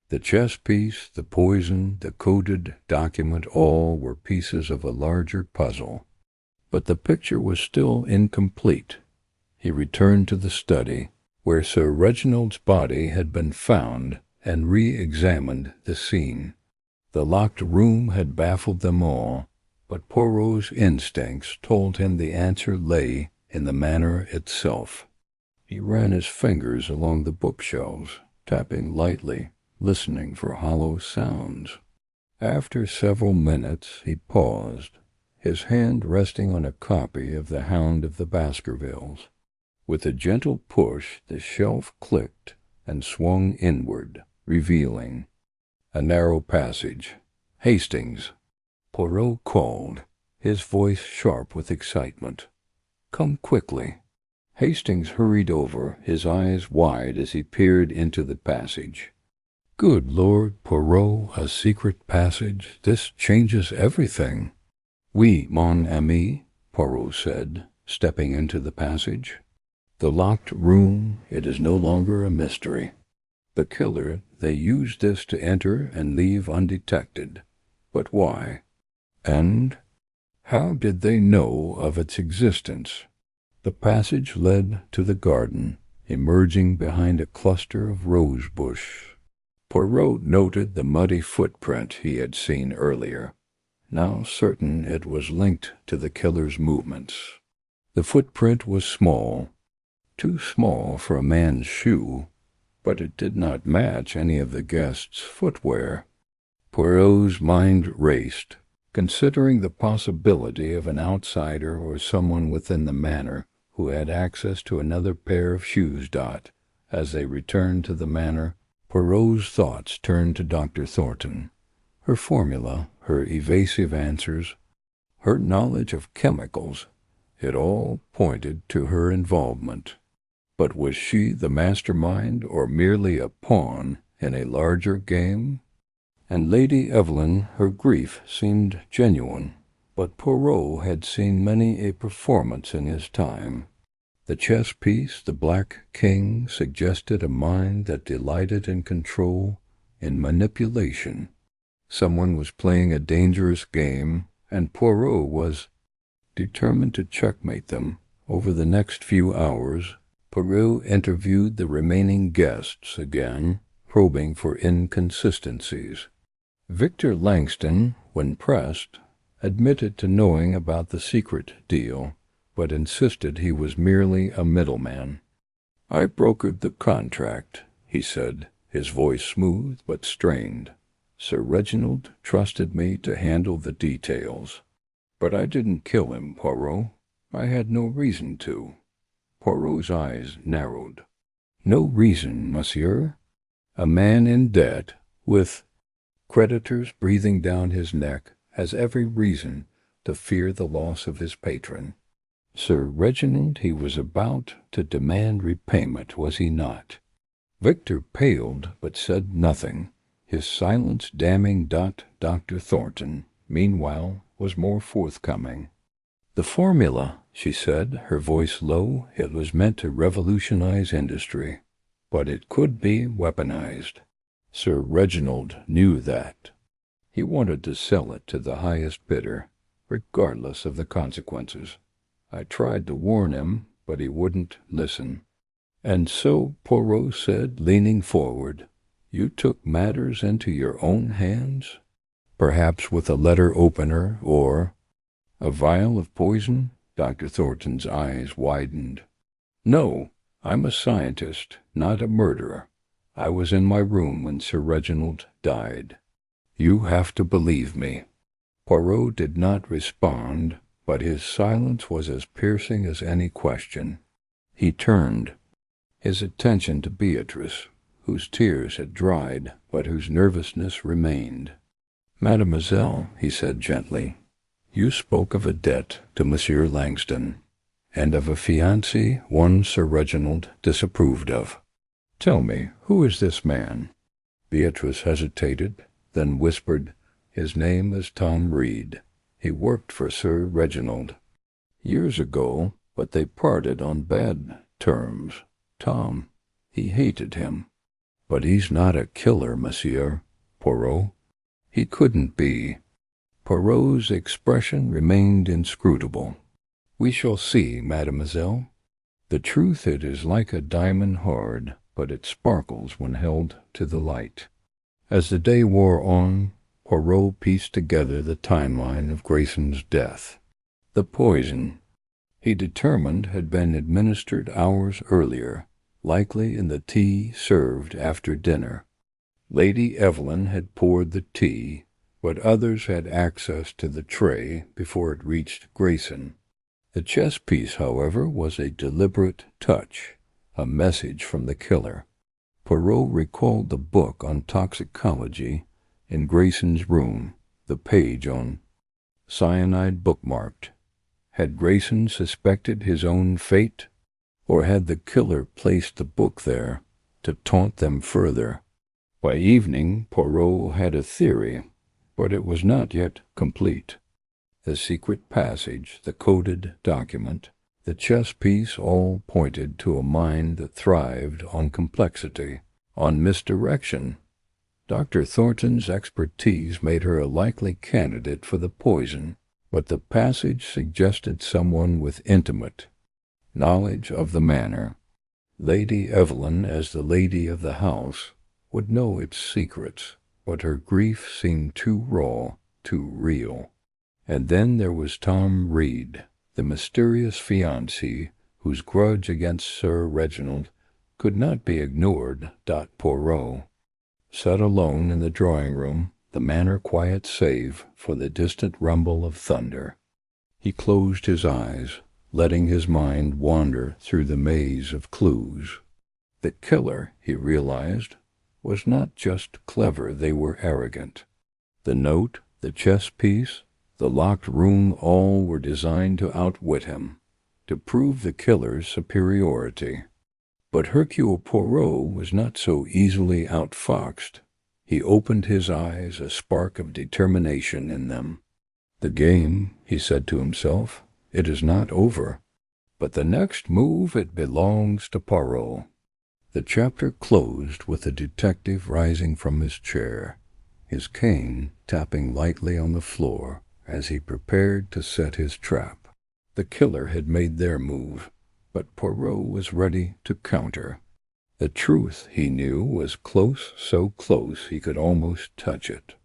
The chess piece, the poison, the coded document, all were pieces of a larger puzzle. But the picture was still incomplete. He returned to the study, where Sir Reginald's body had been found, and re-examined the scene. The locked room had baffled them all, but Poirot's instincts told him the answer lay in the manor itself. He ran his fingers along the bookshelves, tapping lightly, listening for hollow sounds. After several minutes he paused, his hand resting on a copy of The Hound of the Baskervilles. With a gentle push, the shelf clicked and swung inward, revealing a narrow passage. Hastings, Poirot called, his voice sharp with excitement. Come quickly. Hastings hurried over, his eyes wide as he peered into the passage. Good Lord, Poirot, a secret passage. This changes everything. Oui, mon ami, Poirot said, stepping into the passage. The locked room, it is no longer a mystery. The killer, they used this to enter and leave undetected. But why? And how did they know of its existence? The passage led to the garden, emerging behind a cluster of rosebush. Poirot noted the muddy footprint he had seen earlier, now certain it was linked to the killer's movements. The footprint was small, too small for a man's shoe, but it did not match any of the guests' footwear. Poirot's mind raced, considering the possibility of an outsider or someone within the manor who had access to another pair of shoes. As they returned to the manor, Poirot's thoughts turned to Dr. Thornton. Her formula, her evasive answers, her knowledge of chemicals, it all pointed to her involvement. But was she the mastermind or merely a pawn in a larger game? And Lady Evelyn, her grief seemed genuine, but Poirot had seen many a performance in his time. The chess piece, the Black King, suggested a mind that delighted in control, in manipulation. Someone was playing a dangerous game, and Poirot was determined to checkmate them. Over the next few hours, Poirot interviewed the remaining guests again, probing for inconsistencies. Victor Langston, when pressed, admitted to knowing about the secret deal, but insisted he was merely a middleman. "I brokered the contract," he said, his voice smooth but strained. "Sir Reginald trusted me to handle the details. But I didn't kill him, Poirot. I had no reason to." Poirot's eyes narrowed. "No reason, monsieur? A man in debt, with creditors breathing down his neck, has every reason to fear the loss of his patron. Sir Reginald, he was about to demand repayment, was he not?" Victor paled, but said nothing. His silence damning Dr. Thornton, meanwhile, was more forthcoming. "The formula," she said, her voice low, "it was meant to revolutionize industry. But it could be weaponized. Sir Reginald knew that. He wanted to sell it to the highest bidder, regardless of the consequences. I tried to warn him, but he wouldn't listen." "And so," Poirot said, leaning forward, "you took matters into your own hands? Perhaps with a letter opener or a vial of poison?" Dr. Thornton's eyes widened. "No, I'm a scientist, not a murderer. I was in my room when Sir Reginald died. You have to believe me." Poirot did not respond, but his silence was as piercing as any question. He turned, his attention to Beatrice, whose tears had dried, but whose nervousness remained. "Mademoiselle," he said gently, "you spoke of a debt to Monsieur Langston, and of a fiancé one Sir Reginald disapproved of. Tell me, who is this man?" Beatrice hesitated, then whispered, "His name is Tom Reed. He worked for Sir Reginald years ago, but they parted on bad terms. Tom, he hated him. But he's not a killer, Monsieur Poirot. He couldn't be." Poirot's expression remained inscrutable. "We shall see, mademoiselle. The truth, it is like a diamond hard, but it sparkles when held to the light." As the day wore on, Poirot pieced together the timeline of Grayson's death. The poison, he determined, had been administered hours earlier, likely in the tea served after dinner. Lady Evelyn had poured the tea, but others had access to the tray before it reached Grayson. The chess piece, however, was a deliberate touch, a message from the killer. Poirot recalled the book on toxicology in Grayson's room, the page on cyanide bookmarked. Had Grayson suspected his own fate, or had the killer placed the book there to taunt them further? By evening, Poirot had a theory, but it was not yet complete. The secret passage, the coded document, the chess piece all pointed to a mind that thrived on complexity, on misdirection. Dr. Thornton's expertise made her a likely candidate for the poison, but the passage suggested someone with intimate knowledge of the manner. Lady Evelyn, as the lady of the house, would know its secrets, but her grief seemed too raw, too real. And then there was Tom Reed, the mysterious fiancé whose grudge against Sir Reginald could not be ignored. Poirot sat alone in the drawing-room, the manor quiet save for the distant rumble of thunder. He closed his eyes, letting his mind wander through the maze of clues. The killer, he realized, was not just clever, they were arrogant. The note, the chess piece, the locked room, all were designed to outwit him, to prove the killer's superiority. But Hercule Poirot was not so easily outfoxed. He opened his eyes, a spark of determination in them. "The game," he said to himself, "it is not over. but the next move it belongs to Poirot." The chapter closed with the detective rising from his chair, his cane tapping lightly on the floor as he prepared to set his trap. The killer had made their move, but Poirot was ready to counter. The truth, he knew, was close, so close he could almost touch it.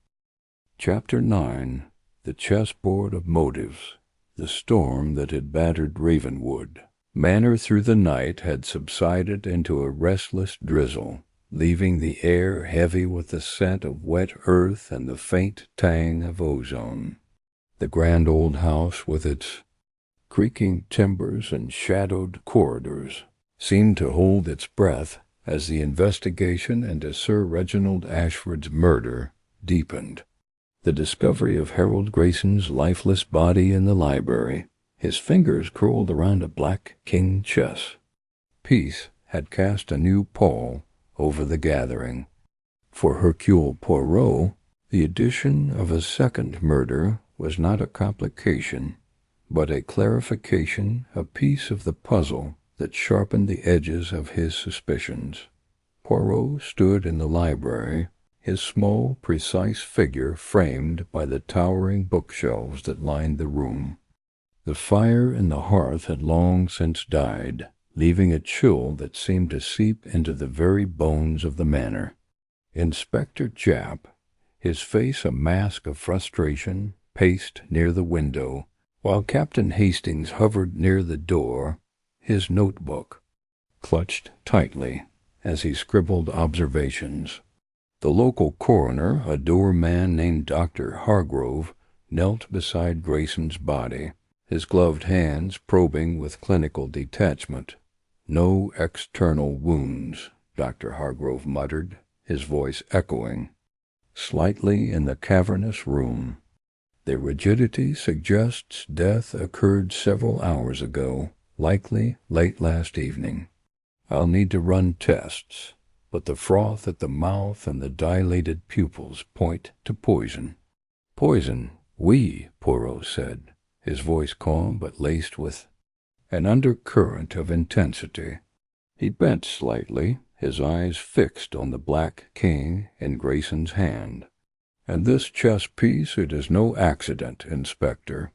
Chapter 9. The Chessboard of Motives. The storm that had battered Ravenwood. Manor through the night had subsided into a restless drizzle, leaving the air heavy with the scent of wet earth and the faint tang of ozone. The grand old house, with its creaking timbers and shadowed corridors, seemed to hold its breath as the investigation into Sir Reginald Ashford's murder deepened. The discovery of Harold Grayson's lifeless body in the library, his fingers curled around a black king chess piece, had cast a new pall over the gathering. For Hercule Poirot, the addition of a second murder was not a complication, but a clarification, a piece of the puzzle that sharpened the edges of his suspicions. Poirot stood in the library, his small, precise figure framed by the towering bookshelves that lined the room. The fire in the hearth had long since died, leaving a chill that seemed to seep into the very bones of the manor. Inspector Japp, his face a mask of frustration, paced near the window, while Captain Hastings hovered near the door, his notebook clutched tightly as he scribbled observations. The local coroner, a doorman named Dr. Hargrove, knelt beside Grayson's body, his gloved hands probing with clinical detachment. "No external wounds," Dr. Hargrove muttered, his voice echoing slightly in the cavernous room. "The rigidity suggests death occurred several hours ago, likely late last evening. I'll need to run tests, but the froth at the mouth and the dilated pupils point to poison." "Poison, oui," Poirot said, his voice calm but laced with an undercurrent of intensity. He bent slightly, his eyes fixed on the black king in Grayson's hand. "And this chess piece, it is no accident, Inspector.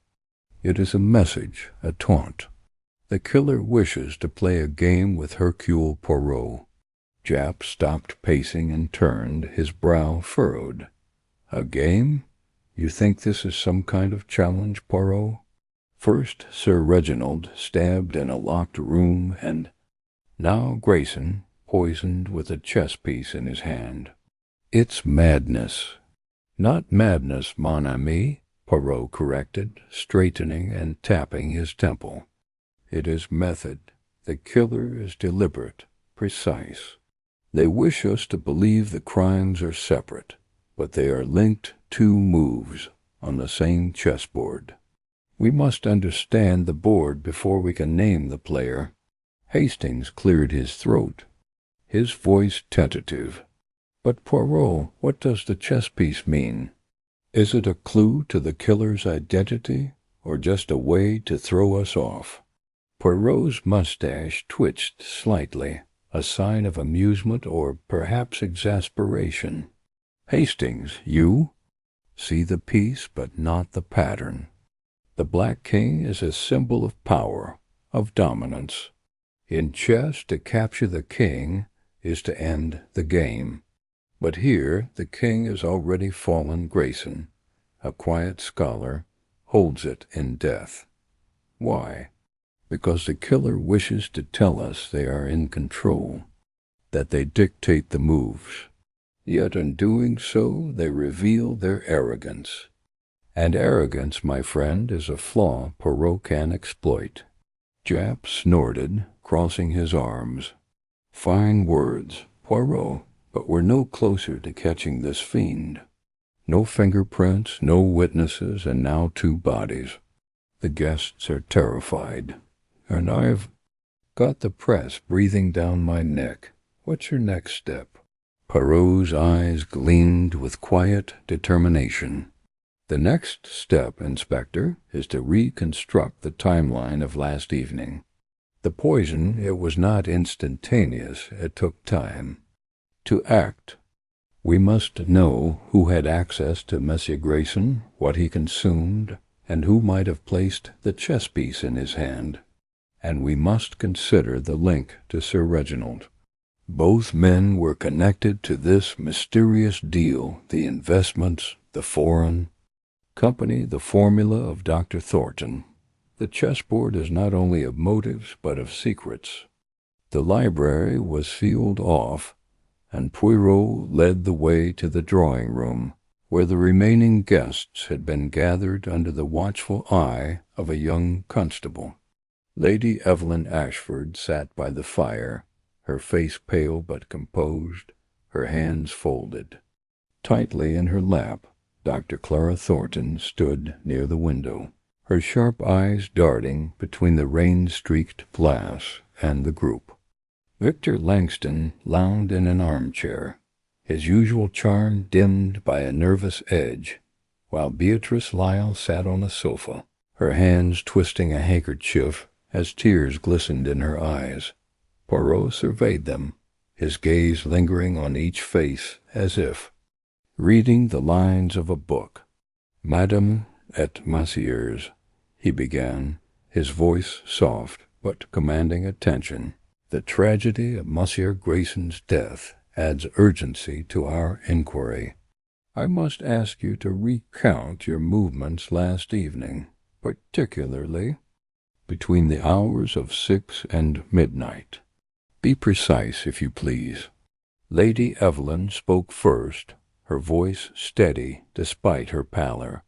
It is a message, a taunt. The killer wishes to play a game with Hercule Poirot." Japp stopped pacing and turned, his brow furrowed. "A game? You think this is some kind of challenge, Poirot? First Sir Reginald, stabbed in a locked room, and now Grayson, poisoned with a chess piece in his hand. It's madness." "Not madness, mon ami," Poirot corrected, straightening and tapping his temple. "It is method. The killer is deliberate, precise. They wish us to believe the crimes are separate, but they are linked, two moves on the same chessboard. We must understand the board before we can name the player." Hastings cleared his throat, his voice tentative. "But Poirot, what does the chess piece mean? Is it a clue to the killer's identity, or just a way to throw us off?" Poirot's mustache twitched slightly, a sign of amusement or perhaps exasperation. "Hastings, you see the piece but not the pattern. The Black King is a symbol of power, of dominance. In chess, to capture the king is to end the game. But here the king has already fallen. Grayson, a quiet scholar, holds it in death. Why? Because the killer wishes to tell us they are in control, that they dictate the moves. Yet in doing so, they reveal their arrogance. And arrogance, my friend, is a flaw Poirot can exploit." Japp snorted, crossing his arms. "Fine words, Poirot, but we're no closer to catching this fiend. No fingerprints, no witnesses, and now two bodies. The guests are terrified, and I've got the press breathing down my neck. What's your next step?" Poirot's eyes gleamed with quiet determination. "The next step, Inspector, is to reconstruct the timeline of last evening. The poison, it was not instantaneous, it took time. To act, we must know who had access to Monsieur Grayson, what he consumed, and who might have placed the chess-piece in his hand. And we must consider the link to Sir Reginald. Both men were connected to this mysterious deal, the investments, the foreign company, the formula of Dr. Thornton. The chessboard is not only of motives, but of secrets. The library was sealed off, and Poirot led the way to the drawing-room, where the remaining guests had been gathered under the watchful eye of a young constable. Lady Evelyn Ashford sat by the fire, her face pale but composed, her hands folded. Tightly in her lap, Dr. Clara Thornton stood near the window, her sharp eyes darting between the rain-streaked glass and the group. Victor Langston lounged in an armchair, his usual charm dimmed by a nervous edge, while Beatrice Lyle sat on a sofa, her hands twisting a handkerchief as tears glistened in her eyes. Poirot surveyed them, his gaze lingering on each face as if reading the lines of a book. "Madame et Messieurs," he began, his voice soft but commanding attention, "the tragedy of Monsieur Grayson's death adds urgency to our inquiry. I must ask you to recount your movements last evening, particularly between the hours of 6 and midnight. Be precise, if you please." Lady Evelyn spoke first, her voice steady despite her pallor.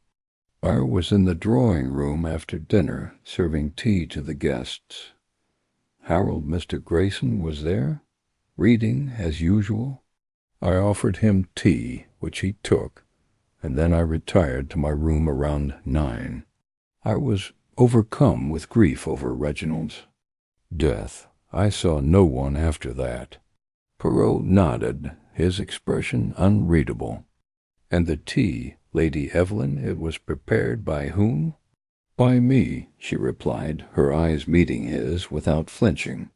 "I was in the drawing-room after dinner, serving tea to the guests. Harold Mr. Grayson was there, reading as usual. I offered him tea, which he took, and then I retired to my room around 9. I was overcome with grief over Reginald's death. I saw no one after that." Poirot nodded, his expression unreadable. "And the tea, Lady Evelyn, it was prepared by whom?" "By me," she replied, her eyes meeting his without flinching.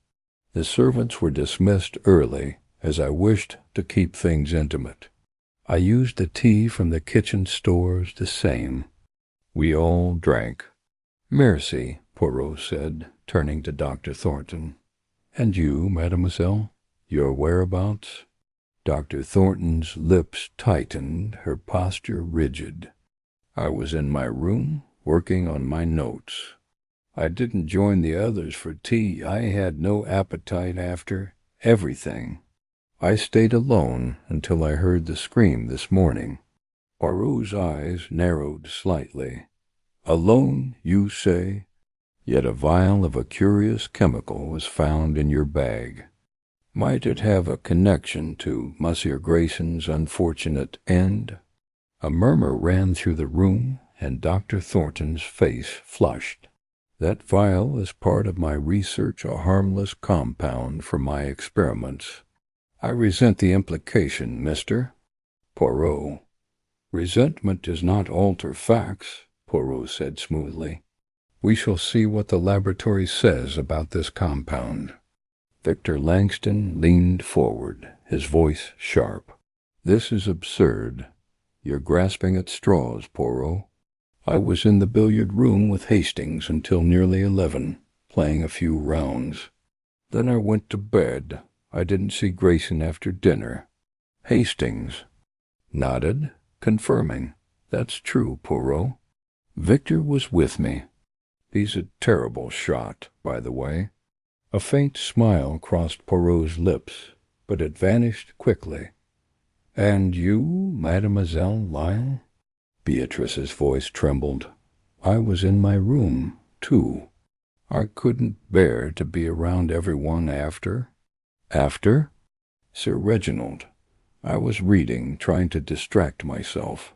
"The servants were dismissed early, as I wished to keep things intimate. I used the tea from the kitchen stores the same." We all drank. "Merci," Poirot said, turning to Dr. Thornton. "And you, mademoiselle, your whereabouts?" Dr. Thornton's lips tightened, her posture rigid. "I was in my room, working on my notes. I didn't join the others for tea. I had no appetite after everything. I stayed alone until I heard the scream this morning." Poirot's eyes narrowed slightly. "Alone, you say? Yet a vial of a curious chemical was found in your bag. Might it have a connection to Monsieur Grayson's unfortunate end?" A murmur ran through the room, and Dr. Thornton's face flushed. "That vial is part of my research, a harmless compound for my experiments. I resent the implication, Mr. Poirot." "Resentment does not alter facts," Poirot said smoothly. "We shall see what the laboratory says about this compound." Victor Langston leaned forward, his voice sharp. "This is absurd. You're grasping at straws, Poirot. I was in the billiard room with Hastings until nearly 11, playing a few rounds. Then I went to bed. I didn't see Grayson after dinner." Hastings nodded, confirming. "That's true, Poirot. Victor was with me. He's a terrible shot, by the way." A faint smile crossed Poirot's lips, but it vanished quickly. "And you, Mademoiselle Lyle?" Beatrice's voice trembled. "I was in my room, too. I couldn't bear to be around everyone after." "After?" "Sir Reginald. I was reading, trying to distract myself.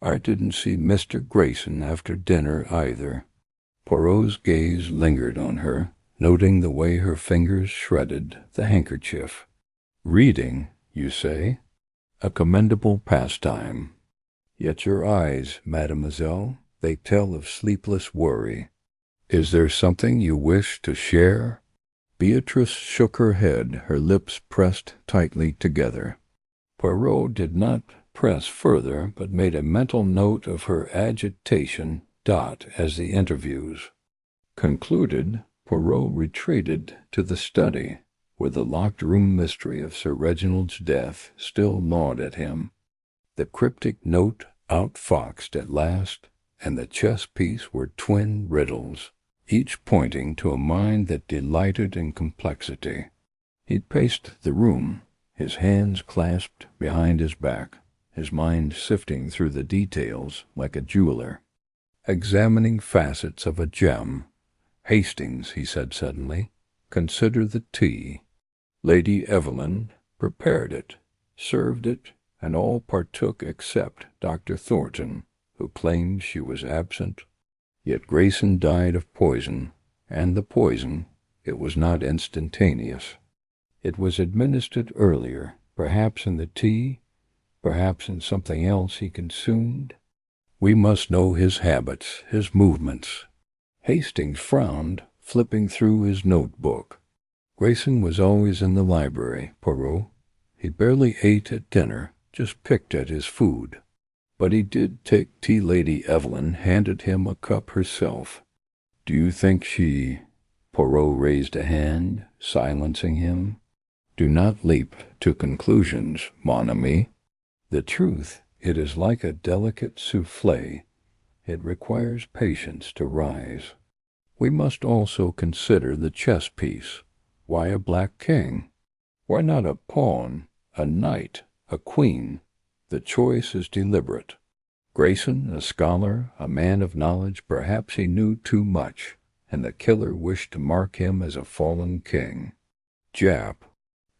I didn't see Mr. Grayson after dinner either." Poirot's gaze lingered on her, noting the way her fingers shredded the handkerchief. "Reading, you say? A commendable pastime. Yet your eyes, mademoiselle, they tell of sleepless worry. Is there something you wish to share?" Beatrice shook her head, her lips pressed tightly together. Poirot did not press further, but made a mental note of her agitation. As the interviews concluded, Poirot retreated to the study, where the locked-room mystery of Sir Reginald's death still gnawed at him. The cryptic note outfoxed at last, and the chess piece were twin riddles, each pointing to a mind that delighted in complexity. He paced the room, his hands clasped behind his back, his mind sifting through the details like a jeweler, examining facets of a gem. "Hastings," he said suddenly, "consider the tea. Lady Evelyn prepared it, served it, and all partook except Dr. Thornton, who claimed she was absent. Yet Grayson died of poison, and the poison, it was not instantaneous. It was administered earlier, perhaps in the tea, perhaps in something else he consumed. We must know his habits, his movements." Hastings frowned, flipping through his notebook. Grayson was always in the library, Poirot. He barely ate at dinner, just picked at his food. But he did take tea. Lady Evelyn handed him a cup herself. "Do you think she—" Poirot raised a hand, silencing him. "Do not leap to conclusions, mon ami. The truth, it is like a delicate soufflé. It requires patience to rise. We must also consider the chess piece. Why a black king? Why not a pawn, a knight, a queen? The choice is deliberate. Grayson, a scholar, a man of knowledge, perhaps he knew too much, and the killer wished to mark him as a fallen king." Japp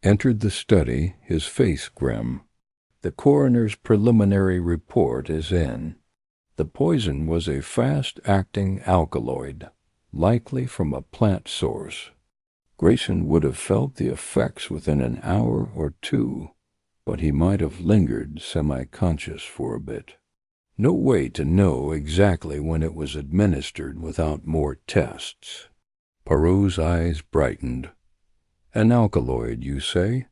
entered the study, his face grim. "The coroner's preliminary report is in. The poison was a fast-acting alkaloid, likely from a plant source. Grayson would have felt the effects within an hour or two, but he might have lingered semi-conscious for a bit. No way to know exactly when it was administered without more tests." Poirot's eyes brightened. "An alkaloid, you say?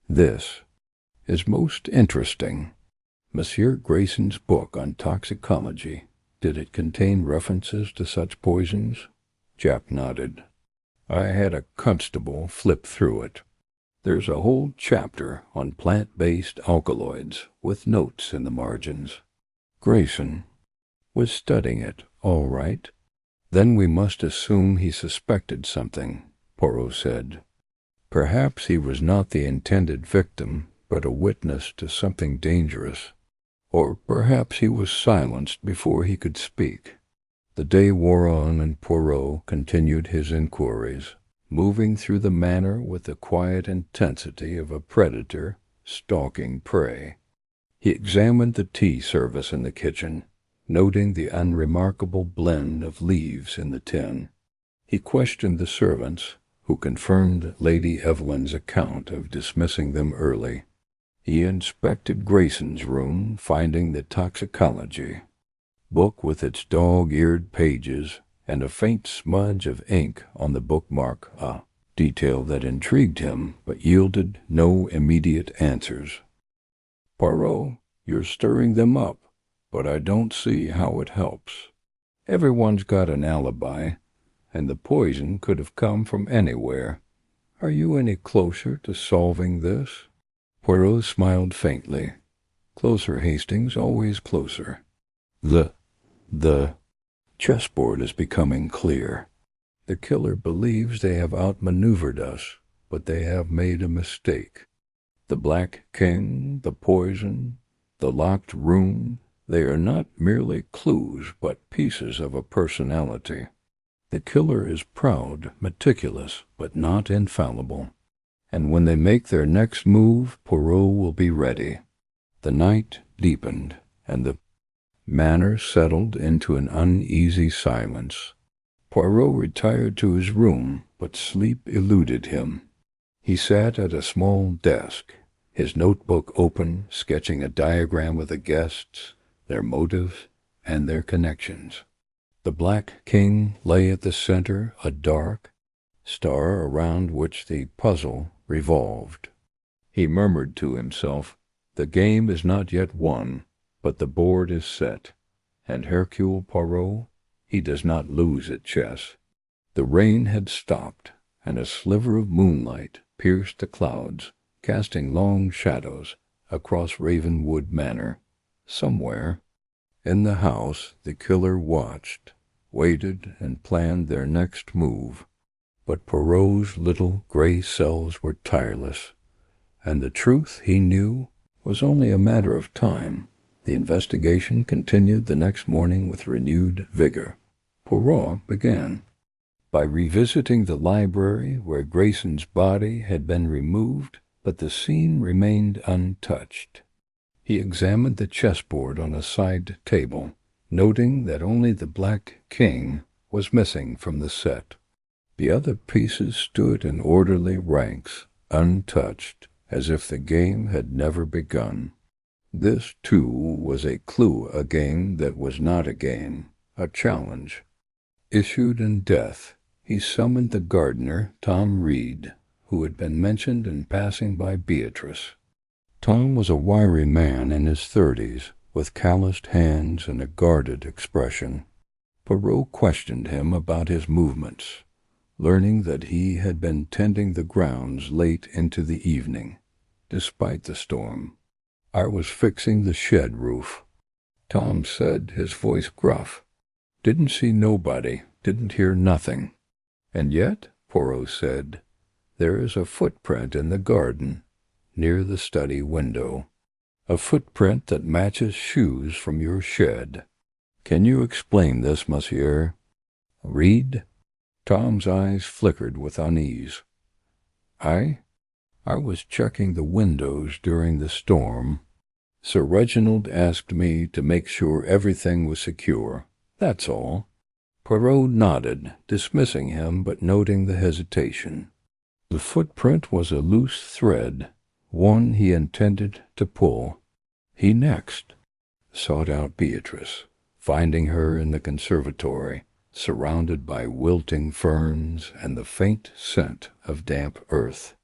This is most interesting. Monsieur Grayson's book on toxicology, did it contain references to such poisons?" Japp nodded. "I had a constable flip through it. There's a whole chapter on plant-based alkaloids, with notes in the margins. Grayson was studying it, all right. Then we must assume he suspected something," Poirot said. "Perhaps he was not the intended victim, but a witness to something dangerous. Or perhaps he was silenced before he could speak." The day wore on, and Poirot continued his inquiries, moving through the manor with the quiet intensity of a predator stalking prey. He examined the tea service in the kitchen, noting the unremarkable blend of leaves in the tin. He questioned the servants, who confirmed Lady Evelyn's account of dismissing them early. He inspected Grayson's room, finding the toxicology book with its dog-eared pages and a faint smudge of ink on the bookmark, a detail that intrigued him but yielded no immediate answers. "Poirot, you're stirring them up, but I don't see how it helps. Everyone's got an alibi, and the poison could have come from anywhere. Are you any closer to solving this?" Poirot smiled faintly. "Closer, Hastings, always closer. The chessboard is becoming clear. The killer believes they have outmaneuvered us, but they have made a mistake. The Black King, the poison, the locked room, they are not merely clues, but pieces of a personality. The killer is proud, meticulous, but not infallible. And when they make their next move, Poirot will be ready." The night deepened, and the manor settled into an uneasy silence. Poirot retired to his room, but sleep eluded him. He sat at a small desk, his notebook open, sketching a diagram of the guests, their motives, and their connections. The Black King lay at the center, a dark, star around which the puzzle revolved. He murmured to himself, "The game is not yet won, but the board is set, and Hercule Poirot, he does not lose at chess." The rain had stopped, and a sliver of moonlight pierced the clouds, casting long shadows across Ravenwood Manor. Somewhere in the house the killer watched, waited, and planned their next move. But Poirot's little gray cells were tireless, and the truth, he knew, was only a matter of time. The investigation continued the next morning with renewed vigor. Poirot began by revisiting the library where Grayson's body had been removed, but the scene remained untouched. He examined the chessboard on a side table, noting that only the black king was missing from the set. The other pieces stood in orderly ranks, untouched, as if the game had never begun. This, too, was a clue, a game that was not a game, a challenge. Issued in death, he summoned the gardener, Tom Reed, who had been mentioned in passing by Beatrice. Tom was a wiry man in his 30s, with calloused hands and a guarded expression. Poirot questioned him about his movements, learning that he had been tending the grounds late into the evening, despite the storm. "I was fixing the shed roof," Tom said, his voice gruff. "Didn't see nobody, didn't hear nothing." "And yet," Poirot said, "there is a footprint in the garden, near the study window. A footprint that matches shoes from your shed. Can you explain this, monsieur?" "Read?" Tom's eyes flickered with unease. I was checking the windows during the storm. Sir Reginald asked me to make sure everything was secure. That's all." Poirot nodded, dismissing him but noting the hesitation. The footprint was a loose thread, one he intended to pull. He next sought out Beatrice, finding her in the conservatory, surrounded by wilting ferns and the faint scent of damp earth.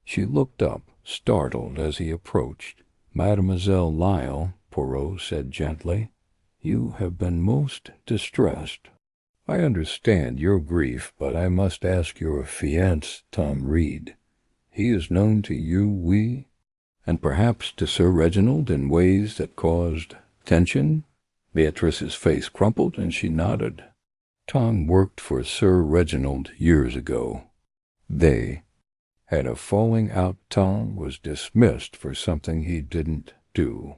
She looked up, startled, as he approached. "Mademoiselle Lyle," Poirot said gently, "you have been most distressed. I understand your grief, but I must ask your fiancé, Tom Reed. He is known to you, oui, and perhaps to Sir Reginald in ways that caused tension?" Beatrice's face crumpled, and she nodded. "Tom worked for Sir Reginald years ago. They had a falling out. Tom was dismissed for something he didn't do.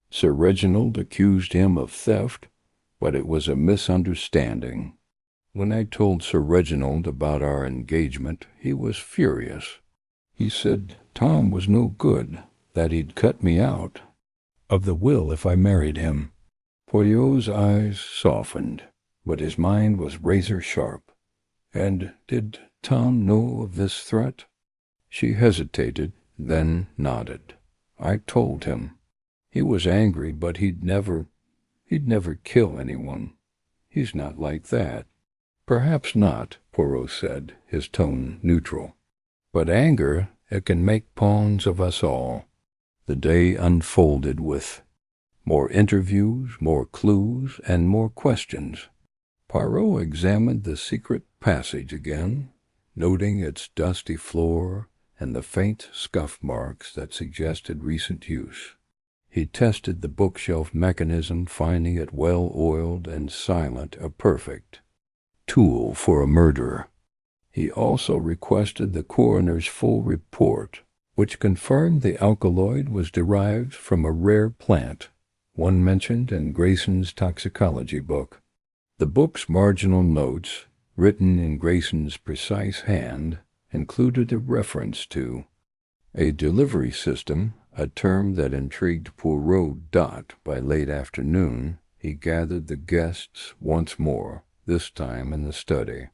Sir Reginald accused him of theft, but it was a misunderstanding. When I told Sir Reginald about our engagement, he was furious. He said Tom was no good, that he'd cut me out of the will if I married him." Poirot's eyes softened, but his mind was razor-sharp. "And did Tom know of this threat?" She hesitated, then nodded. "I told him. He was angry, but he'd never kill anyone. He's not like that." "Perhaps not," Poirot said, his tone neutral. "But anger, it can make pawns of us all." The day unfolded with more interviews, more clues, and more questions. Poirot examined the secret passage again, noting its dusty floor and the faint scuff marks that suggested recent use. He tested the bookshelf mechanism, finding it well-oiled and silent, a perfect tool for a murderer. He also requested the coroner's full report, which confirmed the alkaloid was derived from a rare plant, one mentioned in Grayson's toxicology book. The book's marginal notes, written in Grayson's precise hand, included a reference to a delivery system, a term that intrigued Poirot. By late afternoon, he gathered the guests once more, this time in the study.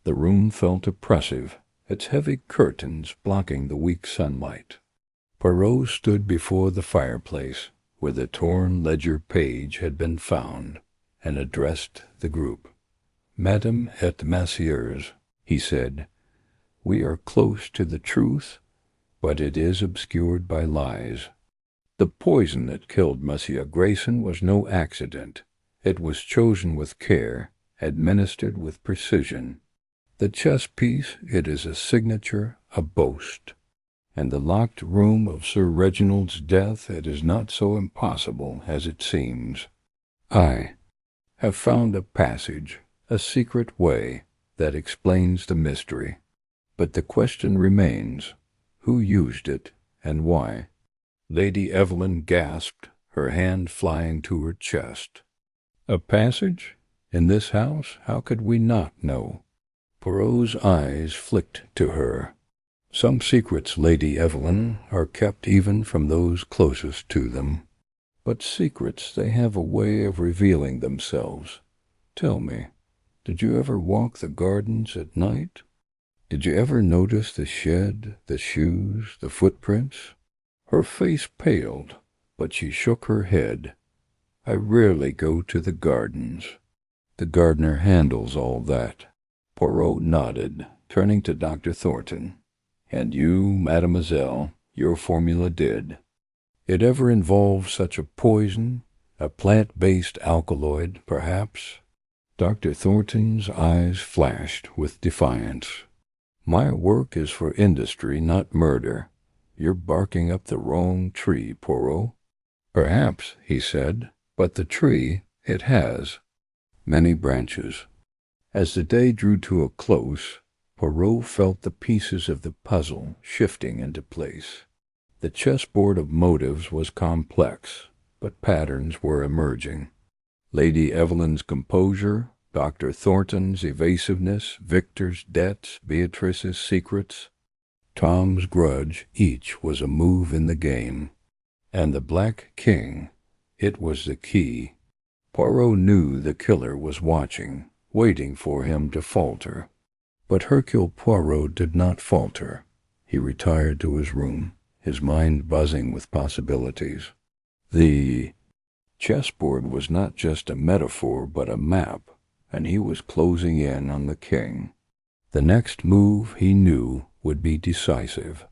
The room felt oppressive, its heavy curtains blocking the weak sunlight. Poirot stood before the fireplace, where the torn ledger page had been found, and addressed the group. "Madame et messieurs," he said, We are close to the truth, but it is obscured by lies. The poison that killed Monsieur Grayson was no accident. It was chosen with care, administered with precision. The chess piece, it is a signature, a boast. And the locked room of Sir Reginald's death, it is not so impossible as it seems. I have found a passage, a secret way, that explains the mystery. But the question remains, who used it, and why? Lady Evelyn gasped, her hand flying to her chest. A passage? In this house? How could we not know? Poirot's eyes flicked to her. Some secrets, Lady Evelyn, are kept even from those closest to them. But secrets, they have a way of revealing themselves. Tell me, did you ever walk the gardens at night? Did you ever notice the shed, the shoes, the footprints? Her face paled, but she shook her head. I rarely go to the gardens. The gardener handles all that. Poirot nodded, turning to Dr. Thornton. And you, mademoiselle, your formula did. It ever involved such a poison, a plant-based alkaloid, perhaps? Dr. Thornton's eyes flashed with defiance. My work is for industry, not murder. You're barking up the wrong tree, Poirot. Perhaps, he said, but the tree, it has many branches. As the day drew to a close, Poirot felt the pieces of the puzzle shifting into place. The chessboard of motives was complex, but patterns were emerging. Lady Evelyn's composure, Dr. Thornton's evasiveness, Victor's debts, Beatrice's secrets, Tom's grudge, each was a move in the game. And the Black King, it was the key. Poirot knew the killer was watching, waiting for him to falter. But Hercule Poirot did not falter. He retired to his room, his mind buzzing with possibilities. The chessboard was not just a metaphor, but a map, and he was closing in on the king. The next move, he knew, would be decisive.